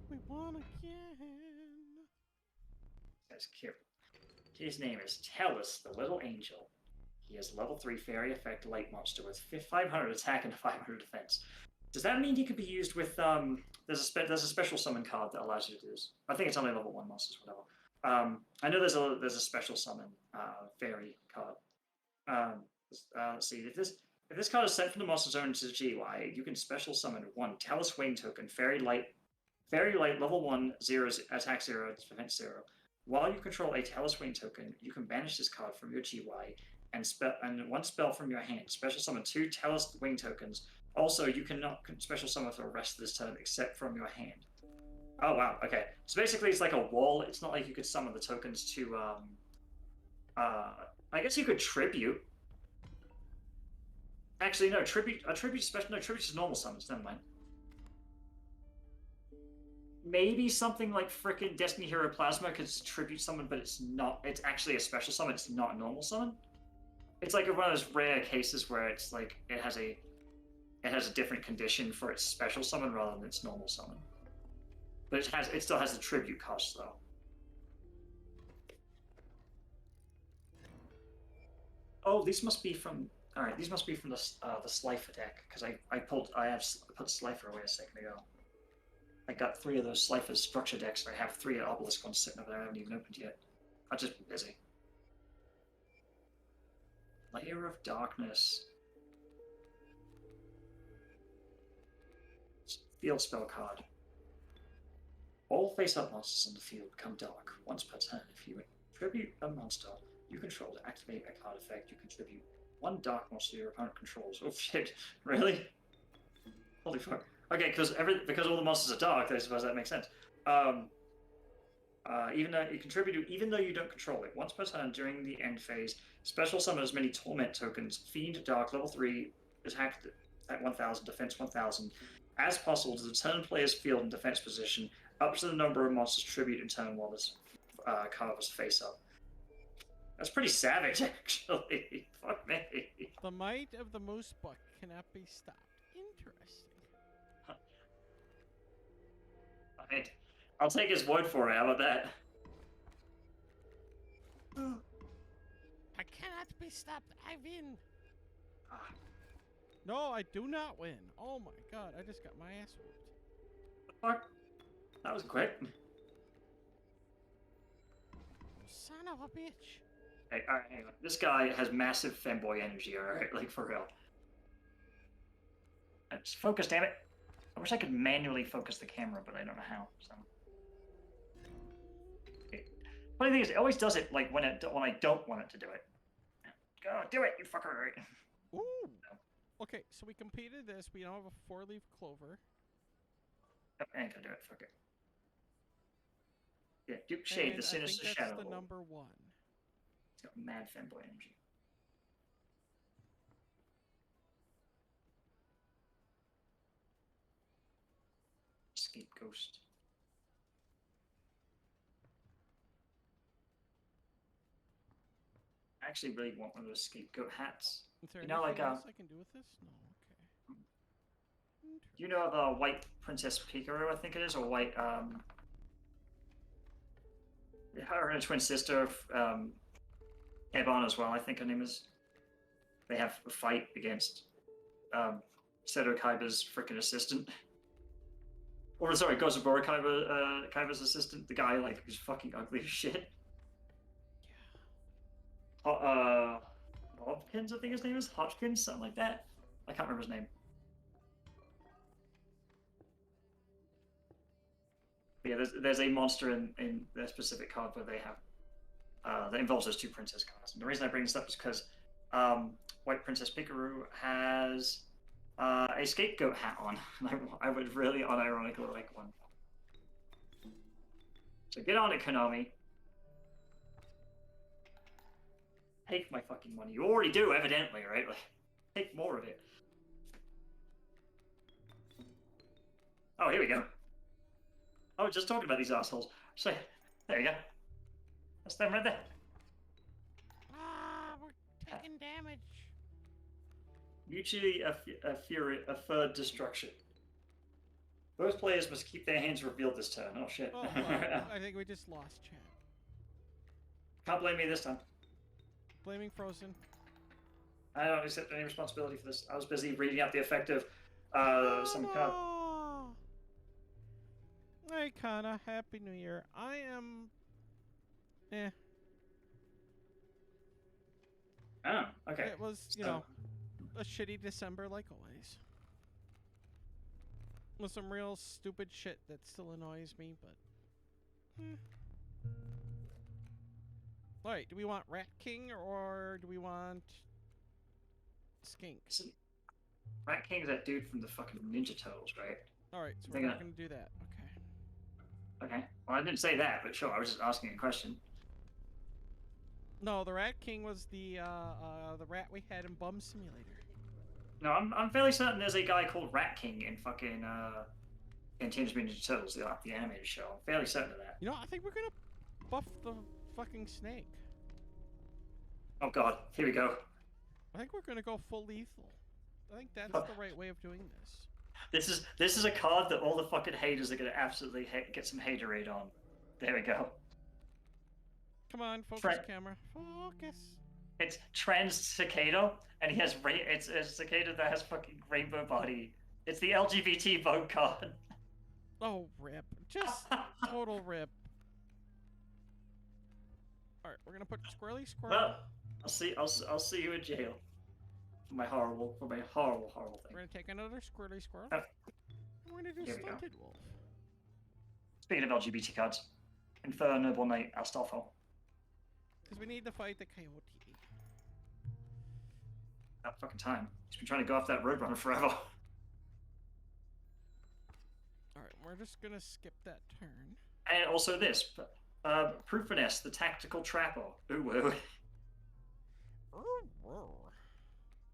We won again! That's cute. His name is Tellus, the Little Angel. He has level 3 fairy effect light monster with 500 attack and 500 defense. Does that mean he could be used with there's a special summon card that allows you to do this. I think it's only level 1 monsters, whatever. I know there's a special summon fairy card. Let's see, if this card is sent from the monster zone to the GUI, you can special summon 1 Talus Wing token, Fairy Light level 1, 0, attack 0, defense 0. While you control a Talus Wing token, you can banish this card from your GUI and one spell from your hand. Special summon 2 Talus Wing tokens. Also, you cannot special summon for the rest of this turn except from your hand. Oh wow, okay. So basically it's like a wall. It's not like you could summon the tokens to I guess you could tribute. Actually no, tribute is normal summons, never mind. Maybe something like frickin' Destiny Hero Plasma could tribute summon, but it's actually a special summon, it's not a normal summon. It's like one of those rare cases where it's like it has a different condition for its special summon rather than its normal summon. But it still has the tribute cost though. Oh, these must be from these must be from the Slifer deck, because I put Slifer away a second ago. I got 3 of those Slifer structure decks, and I have 3 Obelisk ones sitting over there I haven't even opened yet. I've just been busy. Layer of Darkness. Field spell card. All face-up monsters in the field become dark once per turn. If you tribute a monster you control to activate a card effect, you contribute 1 dark monster your opponent controls. Oh shit, really? Holy fuck. Okay, because all the monsters are dark, I suppose that makes sense. Even though you don't control it, once per turn during the end phase, special summon as many torment tokens, Fiend Dark level 3, attack at 1000, defense 1000, as possible to the turn player's field and defense position, up to the number of monsters tribute in turn while this card was face up. That's pretty savage, actually. Fuck me. The might of the moose buck cannot be stopped. Interesting. Alright. I'll take his word for it. How about that? I cannot be stopped. I win. No, I do not win. Oh my god, I just got my ass whooped. The fuck? That was quick. Son of a bitch. Hey, alright, hang on. This guy has massive fanboy energy, alright? Like, for real. Just focus, damn it. I wish I could manually focus the camera, but I don't know how, so. Funny thing is, it always does it, like, when I don't want it to do it. Go, do it, you fucker, right? Ooh. Okay, so we completed this. We now have a 4-leaf clover. Oh, I ain't gonna do it, fuck it. Yeah, Duke Shade, the Sinister Shadow. I think that's the number 1. It's got mad fanboy energy. Escape Ghost. I actually really want one of those scapegoat hats. Is there you know, like else I can do with this? No, okay. You know the white Princess Pikaru, I think it is, or white her and her twin sister Ebon as well, I think her name is. They have a fight against Seto Kaiba's freaking assistant. Or sorry, Gozabura Kaiba's assistant, the guy like who's fucking ugly as shit. Hopkins, I think his name is Hodgkins, something like that. I can't remember his name. But yeah, there's a monster in their specific card where they have that involves those 2 princess cards. And the reason I bring this up is because White Princess Pikaru has a scapegoat hat on. I would really unironically like one. So get on it, Konami. Take my fucking money. You already do, evidently, right? Like, take more of it. Oh, here we go. I was just talking about these assholes. So, there you go. That's them right there. Ah, we're taking damage. Mutually affirmed destruction. Both players must keep their hands revealed this turn. Oh shit. Oh, well, I think we just lost chat. Can't blame me this time. Blaming Frozen. I don't accept any responsibility for this. I was busy reading out the effect of some card. Kana! Hey, Kana. Happy New Year. I am... Eh. Oh, okay. It was, you know, a shitty December like always. With some real stupid shit that still annoys me, but... Alright, do we want Rat King or do we want... Skink? Rat King's that dude from the fucking Ninja Turtles, right? Alright, so we're not gonna do that. Okay. Okay. Well, I didn't say that, but sure, I was just asking a question. No, the Rat King was the rat we had in Bum Simulator. No, I'm fairly certain there's a guy called Rat King in fucking in Teenage Mutant Ninja Turtles, the animated show. I'm fairly certain of that. You know, I think we're gonna buff the fucking snake. Oh god, here we go. I think we're gonna go full lethal. I think that's the right way of doing this. This is a card that all the fucking haters are gonna absolutely get some haterade on. There we go. Come on, focus camera. Focus. It's Trans Cicada, and he has it's a cicada that has fucking rainbow body. It's the LGBT vote card. Oh, rip. Just total rip. Alright, we're gonna put Squirrely Squirrel. Well, I'll see you in jail. For my horrible thing. We're gonna take another Squirrely Squirrel. Oh. And we're gonna do Stunted Wolf. Speaking of LGBT cards, Infer Noble Knight Astolfo. Because we need to fight the Coyote. That fucking time. He's been trying to go off that Roadrunner forever. Alright, we're just gonna skip that turn. And also this. Proof Finesse, the tactical trapper. Ooh woo.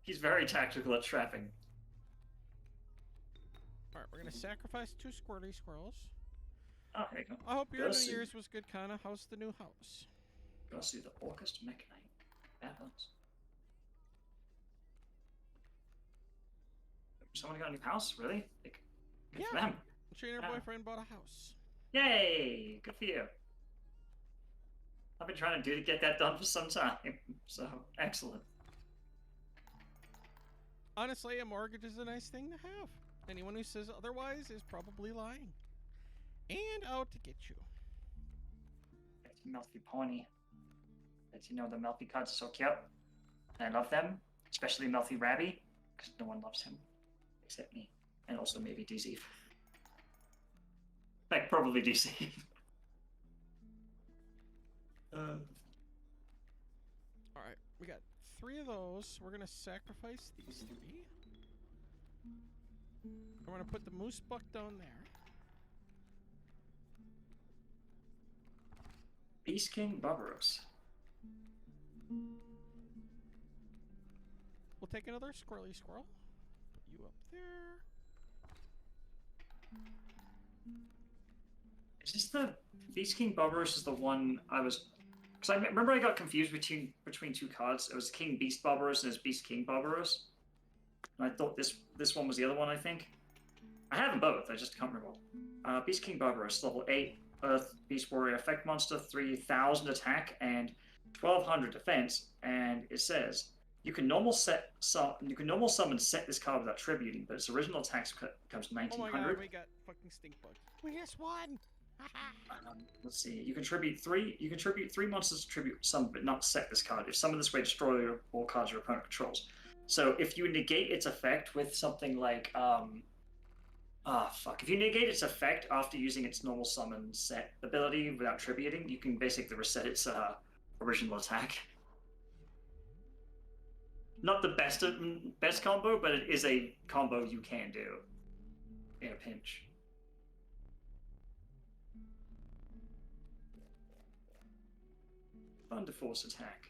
He's very tactical at trapping. Alright, we're gonna sacrifice 2 Squirrely Squirrels. Oh, here you go. I hope your New Year's was good, Kana. How's the new house? Go see the August Mechanite. That hurts. Someone got a new house? Really? Like, good for them. She and her boyfriend bought a house. Yay! Good for you. I've been trying to get that done for some time. So, excellent. Honestly, a mortgage is a nice thing to have. Anyone who says otherwise is probably lying. And out to get you. It's Melfi Pony. As you know, the Melfi cards are so cute. And I love them. Especially Melfi Rabby. Because no one loves him. Except me. And also maybe DC. Like, probably DC. Alright, we got 3 of those. We're gonna sacrifice these 3. We're gonna put the moose buck down there. Beast King Barbaros. We'll take another Squirrely Squirrel. Put you up there. Is this the Beast King Barbaros is the one I was... Because I remember I got confused between 2 cards. It was King Beast Barbaros and it was Beast King Barbaros. And I thought this one was the other one, I think. I have them both, I just can't remember. Beast King Barbaros, level 8, Earth Beast Warrior effect monster, 3000 attack and 1200 defense, and it says you can normal summon set this card without tributing, but its original attack comes 1900. Oh my god, we got fucking stink bug. We just won. Let's see. You contribute 3 monsters to tribute some, but not set this card. If summoned this way, destroy all cards your opponent controls. So if you negate its effect with something like if you negate its effect after using its normal summon set ability without tributing, you can basically reset its original attack. Not the best combo, but it is a combo you can do in a pinch. Thunder Force attack.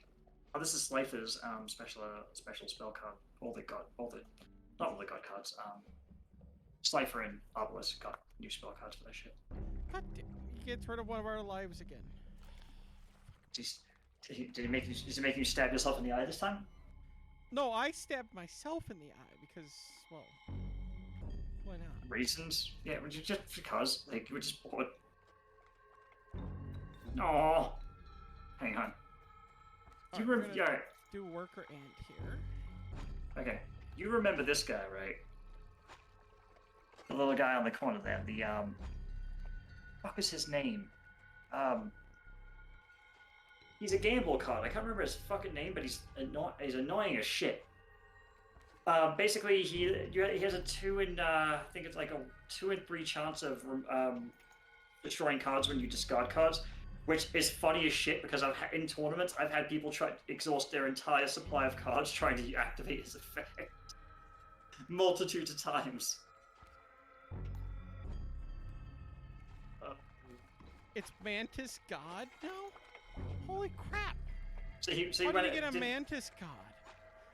Oh, this is Slifer's special spell card. Not all the god cards. Slifer and Obelisk got new spell cards for that shit. God damn, he gets rid of one of our lives again. Did he make you stab yourself in the eye this time? No, I stabbed myself in the eye because, well, why not? Reasons? Yeah, just because. Like, you were just bored. Aww. Hang on. Do worker ant here. Okay, you remember this guy, right? The little guy on the corner there. The fuck is his name? He's a gamble card. I can't remember his fucking name, but he's annoying as shit. Basically, he has a 2 in I think it's like a 2 in 3 chance of destroying cards when you discard cards, which is funny as shit because in tournaments I've had people try to exhaust their entire supply of cards trying to activate his effect multitudes of times. It's Mantis God now? Holy crap! So he Why did he get a Mantis God?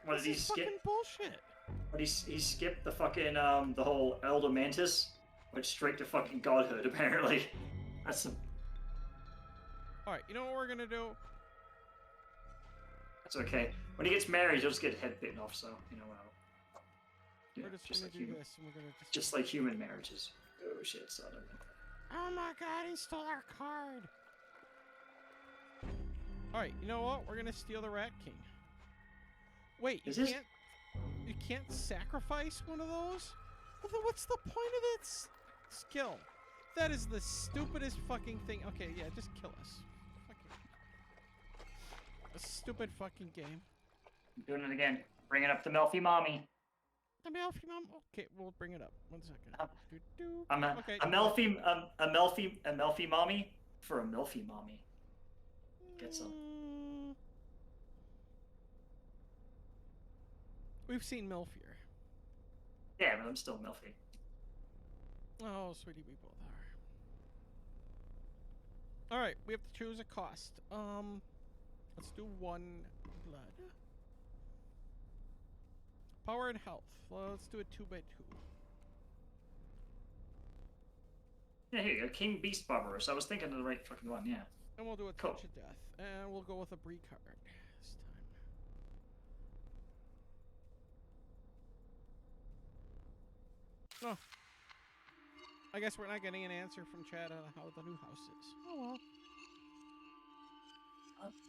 What did he This is skip? fucking bullshit. But he skipped the fucking the whole Elder Mantis, went straight to fucking godhood apparently. That's some. All right, you know what we're gonna do? That's okay. When he gets married, he'll just get head bitten off. So you know what? Yeah, We're just gonna like do this, and we're gonna just like human marriages. Oh shit, son of a. Oh my god, he stole our card. Alright, you know what? We're gonna steal the Rat King. Wait, you can't sacrifice one of those? Well, then what's the point of that skill? That is the stupidest fucking thing. Okay, yeah, just kill us. A stupid fucking game. I'm doing it again. Bringing up the Melfi Mommy. The Melfi Mom? Okay, we'll bring it up. 1 second. I'm a Melfi Mommy for a Melfi Mommy. Get some. We've seen Milfier. Yeah, but I'm still Melfi. Oh, sweetie, we both are. Alright, we have to choose a cost. Let's do 1 blood. Power and health. Well, let's do a 2x2. Yeah, here you go. King Beast Barbarous. I was thinking of the right fucking one, yeah. And we'll do a touch of death. And we'll go with a Bree card this time. Oh. I guess we're not getting an answer from Chad on how the new house is. Oh well.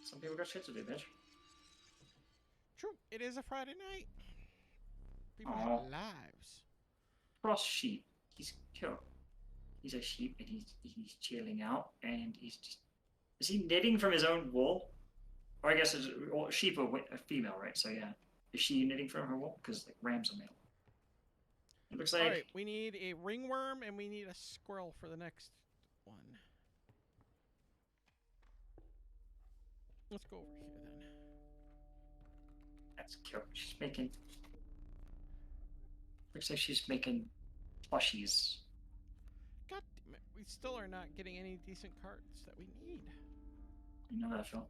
Some people got shit to do, bitch. True. It is a Friday night. People have lives. Cross sheep. He's cool. He's a sheep and he's chilling out and he's just. Is he knitting from his own wool? Or I guess sheep are a female, right? So yeah. Is she knitting from her wool? Because like rams are male. It looks like. Alright, we need a ringworm and we need a squirrel for the next one. Let's go over here then. That's cute. She's making. Looks like she's making plushies. God damn it. We still are not getting any decent cards that we need. You know that, Phil.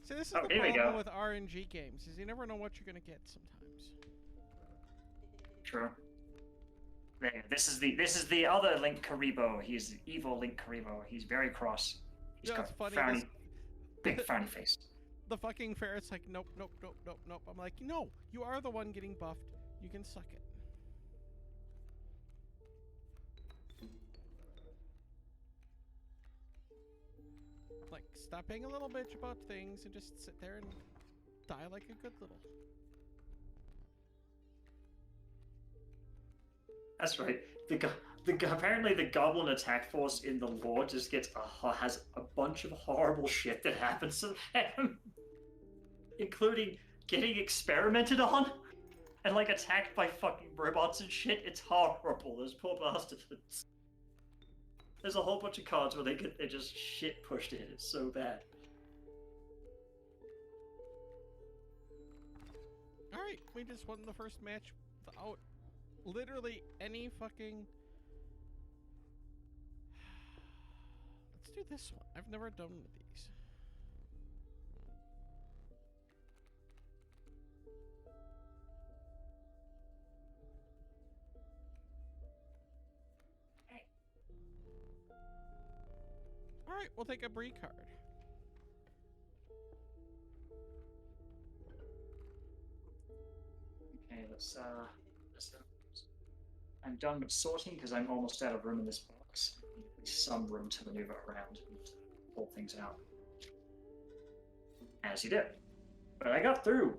See, this is the problem with RNG games, is you never know what you're going to get sometimes. True. There, this is the other Link Karibo. He's the evil Link Karibo. He's very cross. He's got frowny, big frowny face. The fucking ferret's like, nope, nope, nope, nope, nope. I'm like, no, you are the one getting buffed. You can suck it. Like, stop being a little bitch about things and just sit there and die like a good little. That's right. Apparently the goblin attack force in the lore just has a bunch of horrible shit that happens to them, including getting experimented on and like attacked by fucking robots and shit. It's horrible. Those poor bastards. There's a whole bunch of cards where they just shit pushed in. It's so bad. All right, we just won the first match without literally any fucking. Let's do this one. I've never done these. All right, we'll take a Bree card. Okay, let's I'm done with sorting because I'm almost out of room in this box. Some room to maneuver around and pull things out. As you do. But I got through,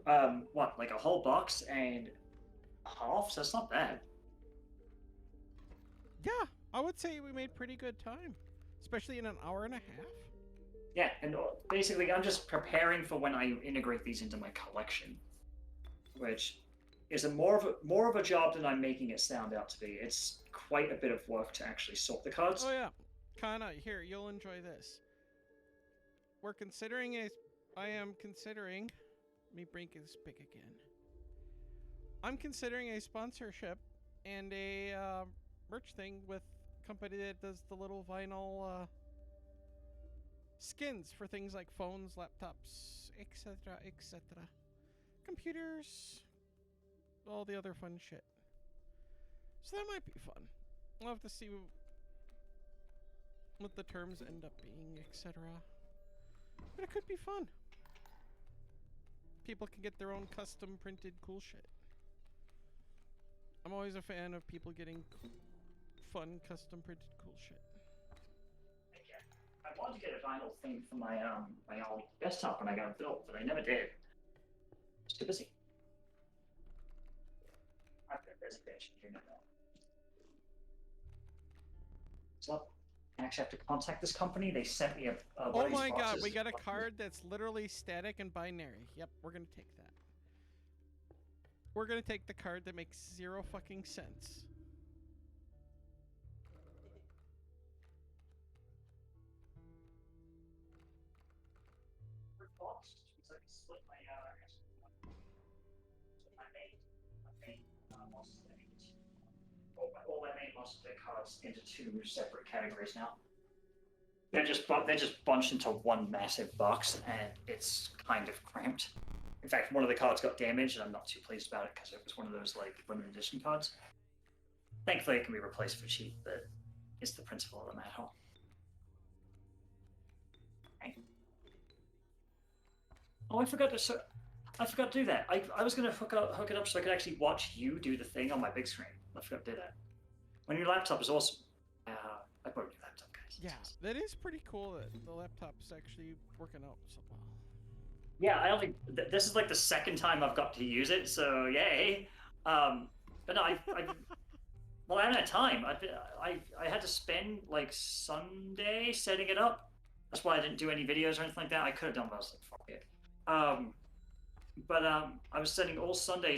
what, like a whole box and a half, so it's not bad. Yeah, I would say we made pretty good time, especially in an hour and a half. Yeah, and basically I'm just preparing for when I integrate these into my collection, which is more of a job than I'm making it sound out to be. It's quite a bit of work to actually sort the cards. Oh yeah, Kana, here, you'll enjoy this. We're considering a. I am considering. Let me break this big again. I'm considering a sponsorship and a merch thing with a company that does the little vinyl skins for things like phones, laptops, etc., etc. Computers, all the other fun shit. So that might be fun. We'll have to see what the terms end up being, etc. But it could be fun. People can get their own custom printed cool shit. I'm always a fan of people getting fun custom printed cool shit. I wanted to get a vinyl thing for my my old desktop when I got it built, but I never did. I was too busy. I've got reservation, you know that. So I actually have to contact this company. They sent me a oh my god, we got a card that's literally static and binary. Yep, we're gonna take that. We're gonna take the card that makes zero fucking sense. All my main most of their cards into two separate categories now. They're just bunched into one massive box, and it's kind of cramped. In fact, one of the cards got damaged, and I'm not too pleased about it because it was one of those like limited edition cards. Thankfully, it can be replaced for cheap, but it's the principle of the matter. Okay. Oh, I forgot to do that. I was gonna hook it up so I could actually watch you do the thing on my big screen. I forgot to do that. My new laptop is awesome. I bought a new laptop, guys. Yeah, that is pretty cool that the laptop's actually working out so well. Yeah, I don't think this is like the second time I've got to use it, so yay. But no, well, I haven't had time. I had to spend like Sunday setting it up. That's why I didn't do any videos or anything like that. I could have done, but I was like, fuck it. But I was setting up all Sunday,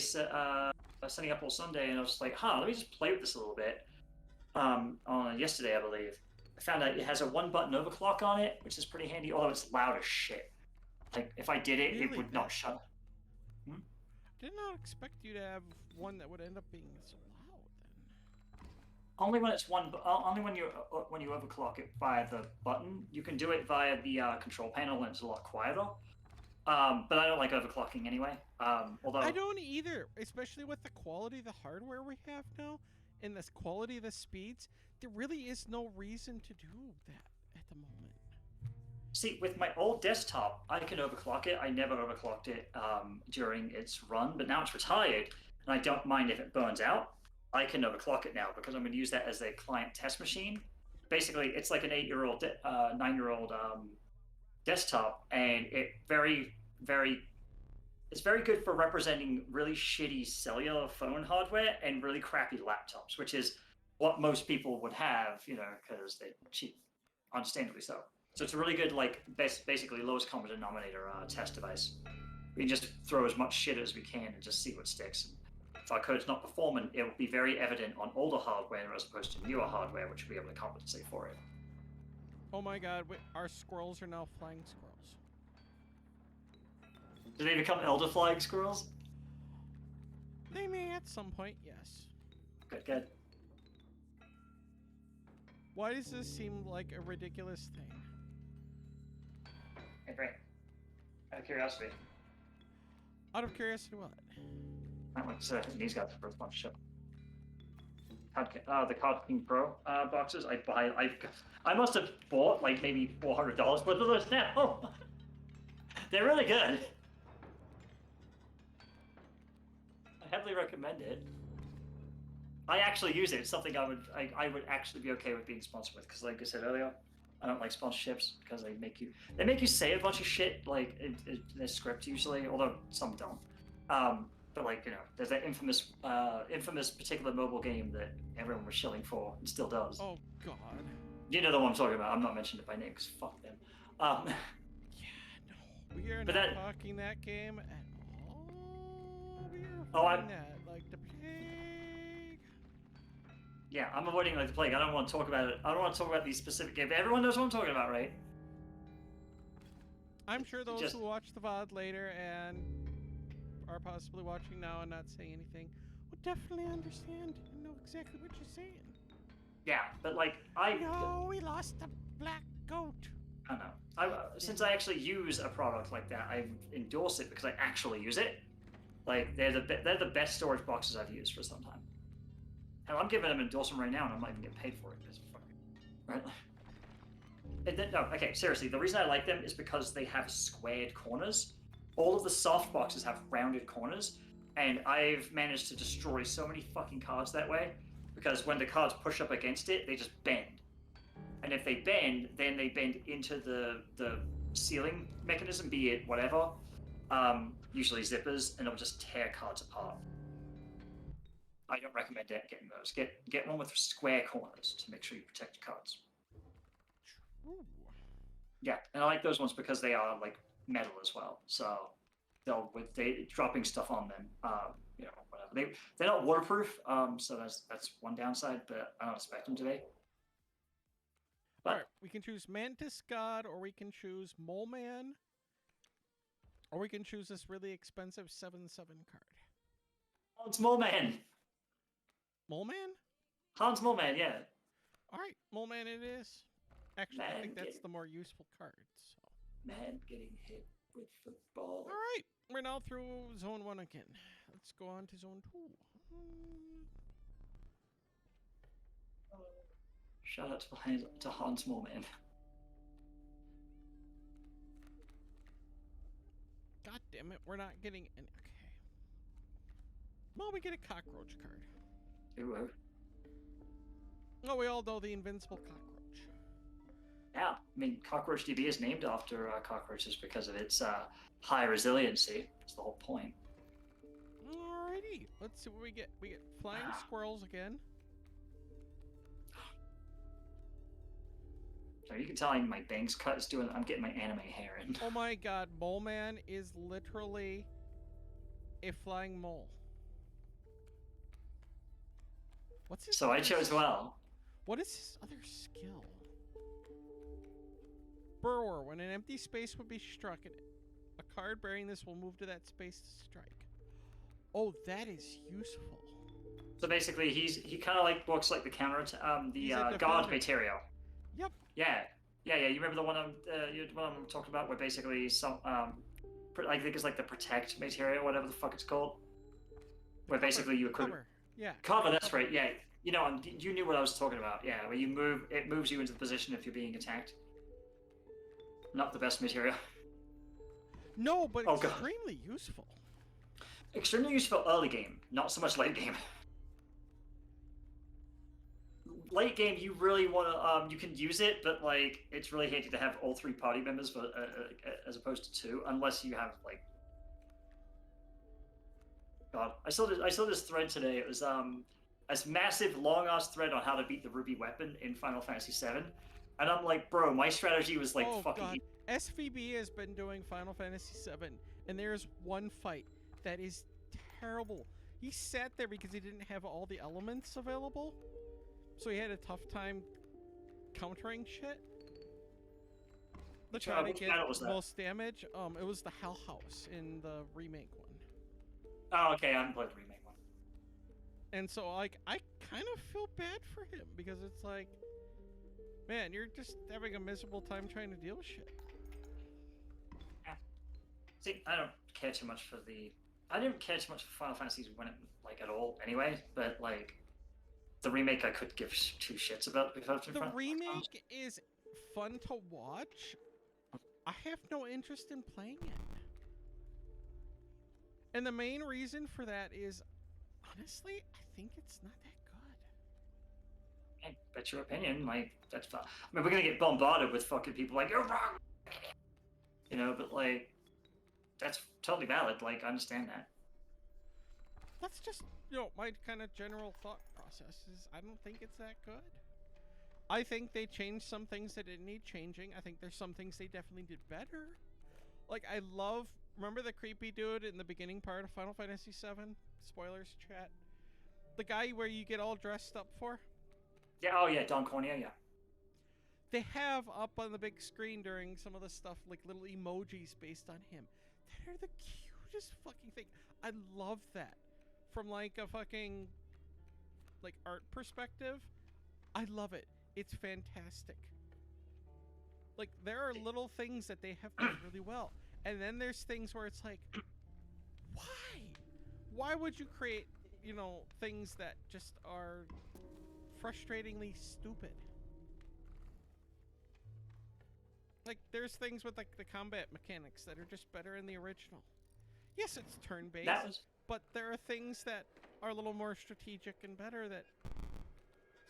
and I was like, let me just play with this a little bit. On yesterday, I believe. I found out it has a 1-button overclock on it, which is pretty handy, although it's loud as shit. Like, if I did it, really? it would not shut. Did not expect you to have one that would end up being so loud then. Only when it's only when you overclock it via the button. You can do it via the control panel, and it's a lot quieter. But I don't like overclocking anyway. Although I don't either, especially with the quality of the hardware we have now, and the quality of the speeds. There really is no reason to do that at the moment. See, with my old desktop, I could overclock it. I never overclocked it during its run, but now it's retired, and I don't mind if it burns out. I can overclock it now because I'm going to use that as a client test machine. Basically, it's like an 8-year-old, 9-year-old desktop, and it's very good for representing really shitty cellular phone hardware and really crappy laptops, which is what most people would have, because they're cheap, understandably so. So it's a really good, like, basically lowest common denominator test device. We can just throw as much shit as we can and just see what sticks. If our code's not performing, it will be very evident on older hardware as opposed to newer hardware, which will be able to compensate for it. Oh my god, our squirrels are now flying squirrels. Do they become elder flying squirrels? They may at some point, yes. Good. Why does this seem like a ridiculous thing? Hey, Bree. Out of curiosity. Out of curiosity, what? I went to these guys for a sponsorship. The Card King Pro boxes. I must have bought like maybe $400 worth of those now. They're really good. I heavily recommend it. I actually use it. It's something I would actually be okay with being sponsored with, because like I said earlier, I don't like sponsorships because they make you say a bunch of shit like in their script usually, although some don't. But like there's that infamous particular mobile game that everyone was shilling for and still does. Oh God. You know the one I'm talking about. I'm not mentioning it by name because fuck them. Yeah, no, we are not talking that game at all. We are avoiding that like the plague. Yeah, I'm avoiding like the plague. I don't want to talk about it. I don't want to talk about these specific games. Everyone knows what I'm talking about, right? I'm sure those who watch the VOD later and are possibly watching now and not saying anything will definitely understand and know exactly what you're saying. Yeah, but like No, we lost the black goat. I know. Since I actually use a product like that, I endorse it because I actually use it. Like they're the best storage boxes I've used for some time. Hell, I'm giving them an endorsement right now, and I'm not even getting paid for it because fuck it, right? No, okay, seriously. The reason I like them is because they have squared corners. All of the soft boxes have rounded corners, and I've managed to destroy so many fucking cards that way because when the cards push up against it, they just bend. And if they bend, then they bend into the sealing mechanism, be it whatever, usually zippers, and it'll just tear cards apart. I don't recommend getting those. Get one with square corners to make sure you protect your cards. True. Yeah, and I like those ones because they are like metal as well, so they dropping stuff on them, whatever. They're not waterproof, so that's one downside, but I don't expect them to be. But, all right, we can choose Mantis God, or we can choose Mole Man, or we can choose this really expensive 7/7 card. Hans Mole Man. Mole Man? Hans Mole Man, yeah. All right, Mole Man it is. Actually, I think that's the more useful card. So. Man getting hit with football. All right, we're now through Zone 1 again. Let's go on to Zone 2. Shout out to Hans Mole Man. God damn it, we're not getting any. Okay. Well, we get a cockroach card. Ooh. Oh, we all know the invincible cockroach. Yeah, I mean, Cockroach DB is named after cockroaches because of its high resiliency. That's the whole point. Alrighty, let's see what we get. We get flying squirrels again. So you can tell my bangs cut is doing. I'm getting my anime hair in. Oh my God, Mole Man is literally a flying mole. What's his? So I chose well. What is his other skill? Burrower. When an empty space would be struck, a card bearing this will move to that space to strike. Oh, that is useful. So basically, he kind of like works like the counter, guard material. Yep. Yeah. You remember the one I'm talking about, where basically some I think it's like the protect material, whatever the fuck it's called. Where basically you equip. Cover. Yeah. Cover. That's right. Yeah. You knew what I was talking about. Yeah, where it moves you into the position if you're being attacked. Not the best material. No, but extremely useful. Extremely useful early game, not so much late game. Late game, you really want to, you can use it, but like it's really handy to have all 3 party members, but as opposed to 2, unless you have like. God, I saw this thread today. It was this massive long ass thread on how to beat the Ruby weapon in Final Fantasy VII. And I'm like, bro, my strategy was like fucking. God. SVB has been doing Final Fantasy VII, and there's one fight that is terrible. He sat there because he didn't have all the elements available, so he had a tough time countering shit. Trying to get the most damage. It was the Hell House in the remake one. Oh, okay, I haven't played the remake one. And so, like, I kind of feel bad for him because it's like, man, you're just having a miserable time trying to deal with shit. Yeah. See, I don't care too much for I didn't care too much for Final Fantasy when it, like, at all anyway, but, like, the remake I could give 2 shits about. The remake is fun to watch. I have no interest in playing it. And the main reason for that is, honestly, I think it's not that good. Hey, that's your opinion. Like, that's fine. I mean, we're gonna get bombarded with fucking people like, you're wrong. You know, but like, that's totally valid. Like, I understand that. That's just, my kind of general thought process is I don't think it's that good. I think they changed some things that didn't need changing. I think there's some things they definitely did better. Like, remember the creepy dude in the beginning part of Final Fantasy VII? Spoilers, chat. The guy where you get all dressed up for? Yeah, oh yeah, Don Cornea, yeah. They have up on the big screen during some of the stuff, like little emojis based on him. That are the cutest fucking thing. I love that. From like a fucking, like, art perspective, I love it. It's fantastic. Like, there are little things that they have done really well. And then there's things where it's like, why? Why would you create, things that just are frustratingly stupid? Like, there's things with, like, the combat mechanics that are just better in the original. Yes, it's turn-based, but there are things that are a little more strategic and better that,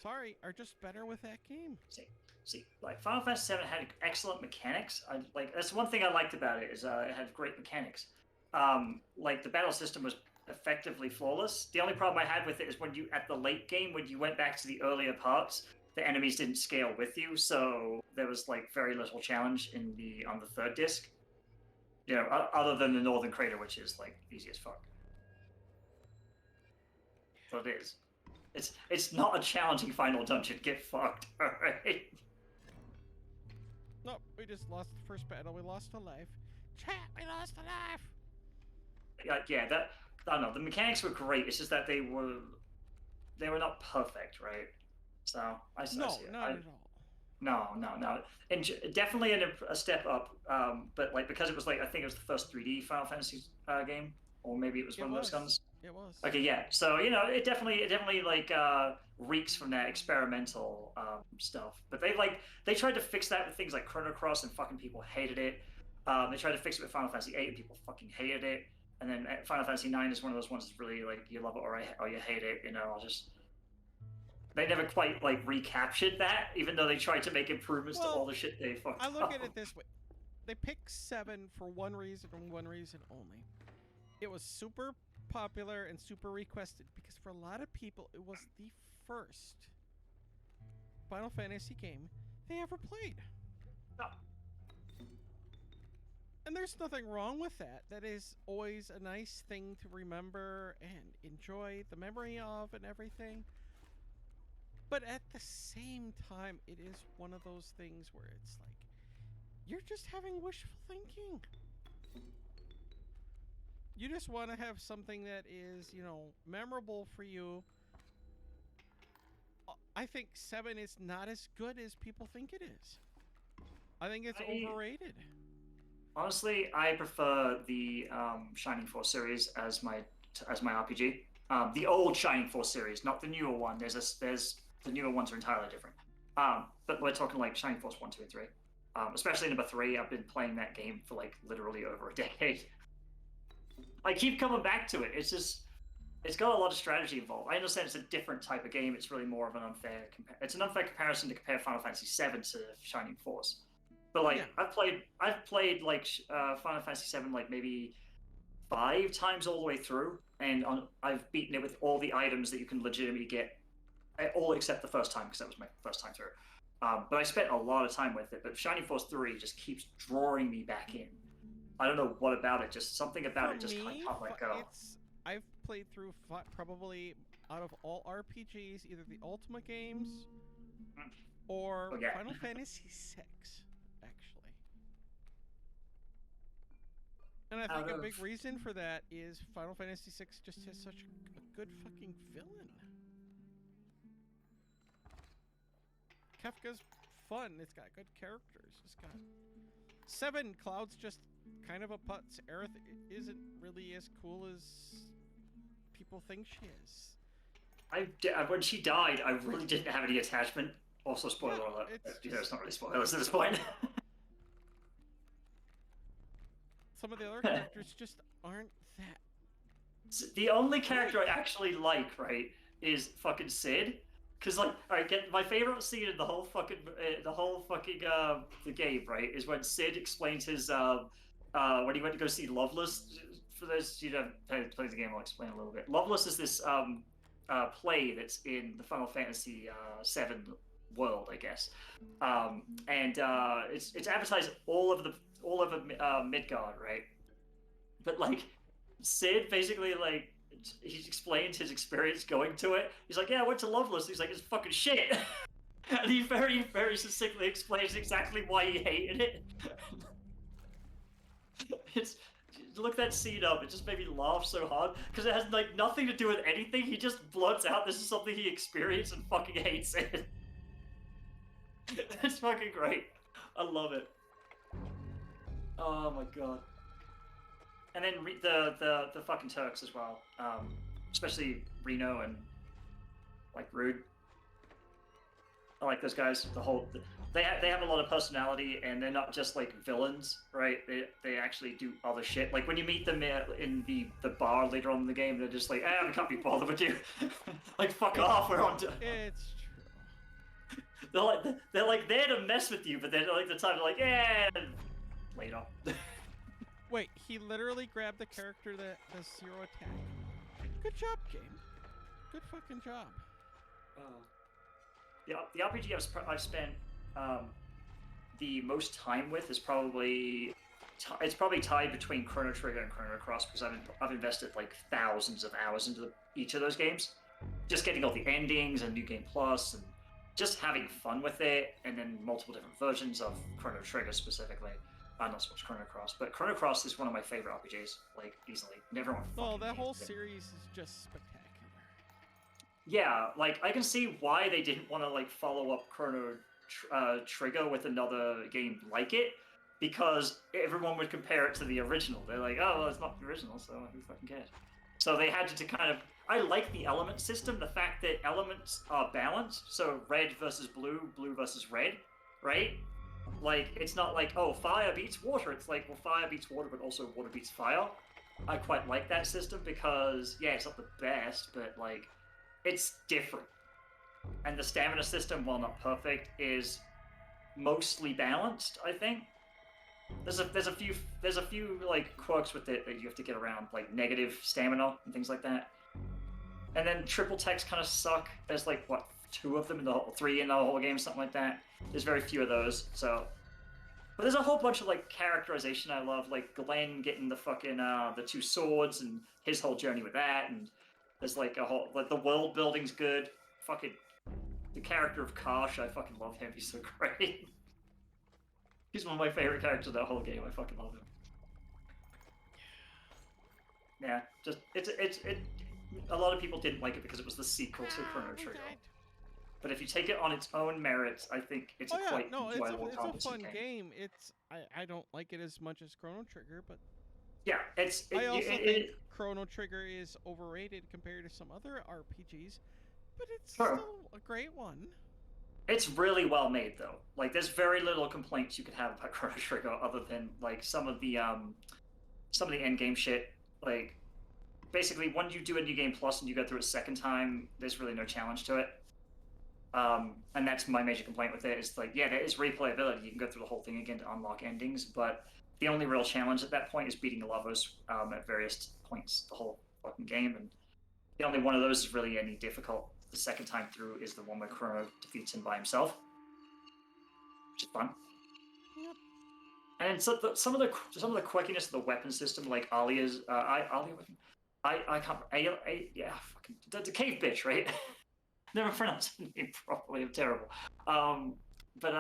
are just better with that game. See, like Final Fantasy VII had excellent mechanics. That's one thing I liked about it is it had great mechanics. Like the battle system was effectively flawless. The only problem I had with it is when you at the late game when you went back to the earlier parts, the enemies didn't scale with you, so there was like very little challenge on the third disc. Other than the Northern Crater, which is like easy as fuck. So it is. It's not a challenging final dungeon. Get fucked. All right. Nope, we just lost the first battle. We lost a life. Chat, we lost a life. Yeah, I don't know. The mechanics were great. It's just that they were not perfect, right? So I see. Not at all. No, and definitely a step up. But like because it was like I think it was the first 3D Final Fantasy game, or maybe it was one of those guns. It was. Okay, yeah. So it definitely like reeks from that experimental stuff. But they tried to fix that with things like Chrono Cross, and fucking people hated it. They tried to fix it with Final Fantasy VIII, and people fucking hated it. And then Final Fantasy IX is one of those ones that's really like you love it or you hate it. They never quite like recaptured that, even though they tried to make improvements to all the shit they fucked up. I look at it this way: they picked 7 for one reason and one reason only. It was super popular and super requested because for a lot of people it was the first Final Fantasy game they ever played. No. And there's nothing wrong with that. That is always a nice thing to remember and enjoy the memory of and everything. But at the same time, it is one of those things where it's like, you're just having wishful thinking. You just want to have something that is, memorable for you. I think 7 is not as good as people think it is. I think it's overrated. Honestly, I prefer the Shining Force series as my RPG. The old Shining Force series, not the newer one. There's the newer ones are entirely different. But we're talking like Shining Force 1, 2, and 3. Especially number 3. I've been playing that game for like literally over a decade. I keep coming back to it. It's got a lot of strategy involved. I understand it's a different type of game. It's really more of an unfair comparison to compare Final Fantasy VII to Shining Force. But like I've played like Final Fantasy VII like maybe 5 times all the way through, and I've beaten it with all the items that you can legitimately get, all except the first time because that was my first time through. But I spent a lot of time with it. But Shining Force 3 just keeps drawing me back in. I don't know what about it. Just something about it just can't let go. I've played through probably out of all RPGs, either the Ultima games or Final Fantasy VI, actually. And I think a big reason for that is Final Fantasy VI just has such a good fucking villain. Kefka's fun. It's got good characters. It's got 7. Cloud's just kind of a putz. Aerith isn't really as cool as people think she is. When she died, I really didn't have any attachment. Also, spoiler alert. It's not really spoilers at this point. Some of the other characters just aren't that. The only character I actually like, right, is fucking Sid. Because like, all right, get my favorite scene in the game, right, is when Sid explains his when he went to go see Loveless. For those who don't play the game, I'll explain a little bit. Loveless is this play that's in the Final Fantasy VII world, I guess, and it's advertised all over Midgard, right? But like, Sid basically like he explains his experience going to it. He's like, yeah, I went to Loveless. He's like, it's fucking shit. And he very, very succinctly explains exactly why he hated it. It's look that scene up. It just made me laugh so hard because it has like nothing to do with anything. He just blurts out this is something he experienced and fucking hates it. It's fucking great. I love it. Oh my god. And then the fucking Turks as well, especially Reno and like Rude. I like those guys. They have a lot of personality, and they're not just like villains, right? They actually do other shit. Like when you meet them in the bar later on in the game, they're just like, I can't be bothered with you. Like fuck off, we're on to. It's true. They're like there to mess with you, but they're like the time they're like, yeah, later. Wait, he literally grabbed the character that has 0 attack. Good job, game. Good fucking job. The RPG I've spent the most time with is probably tied between Chrono Trigger and Chrono Cross because I've invested like thousands of hours into each of those games, just getting all the endings and New Game Plus and just having fun with it, and then multiple different versions of Chrono Trigger specifically. Not so much Chrono Cross, but Chrono Cross is one of my favorite RPGs, like easily. Never want. Well, that whole series is just spectacular. Yeah, like I can see why they didn't want to like follow up Chrono Trigger with another game like it, because everyone would compare it to the original. They're like, oh, well, it's not the original, so who fucking cares? So they had to kind of. I like the element system, the fact that elements are balanced. So red versus blue, blue versus red, right? Like, it's not like, oh, fire beats water. It's like, well, fire beats water, but also water beats fire. I quite like that system because, yeah, it's not the best, but, like, it's different. And the stamina system, while not perfect, is mostly balanced, I think. There's a few, like, quirks with it that you have to get around, like, negative stamina and things like that. And then triple techs kind of suck. There's, like, what, 2 of them in the whole, 3 in the whole game, something like that. There's very few of those, so. But there's a whole bunch of like characterization I love, like Glenn getting the fucking the 2 swords and his whole journey with that, and there's like a whole like the world building's good. Fucking the character of Karsh, I fucking love him. He's so great. He's one of my favorite characters of that whole game. I fucking love him. Yeah, just it's a lot of people didn't like it because it was the sequel to Chrono Trigger. But if you take it on its own merits, I think it's quite enjoyable, it's a fun game. I don't like it as much as Chrono Trigger, but yeah, I also think Chrono Trigger is overrated compared to some other RPGs, but it's still a great one. It's really well made though. Like there's very little complaints you could have about Chrono Trigger other than like some of the end game shit. Like basically when you do a New Game Plus and you go through it a second time, there's really no challenge to it. And that's my major complaint with it is like, yeah, there is replayability. You can go through the whole thing again to unlock endings, but the only real challenge at that point is beating the lovers at various points the whole fucking game. And the only one of those is really any difficult. The second time through is the one where Chrono defeats him by himself, which is fun. Yep. And so some of the quirkiness of the weapon system, like Alia's, Alia weapon, I can't, fucking the cave bitch, right? Never pronounced her name properly. I'm terrible. But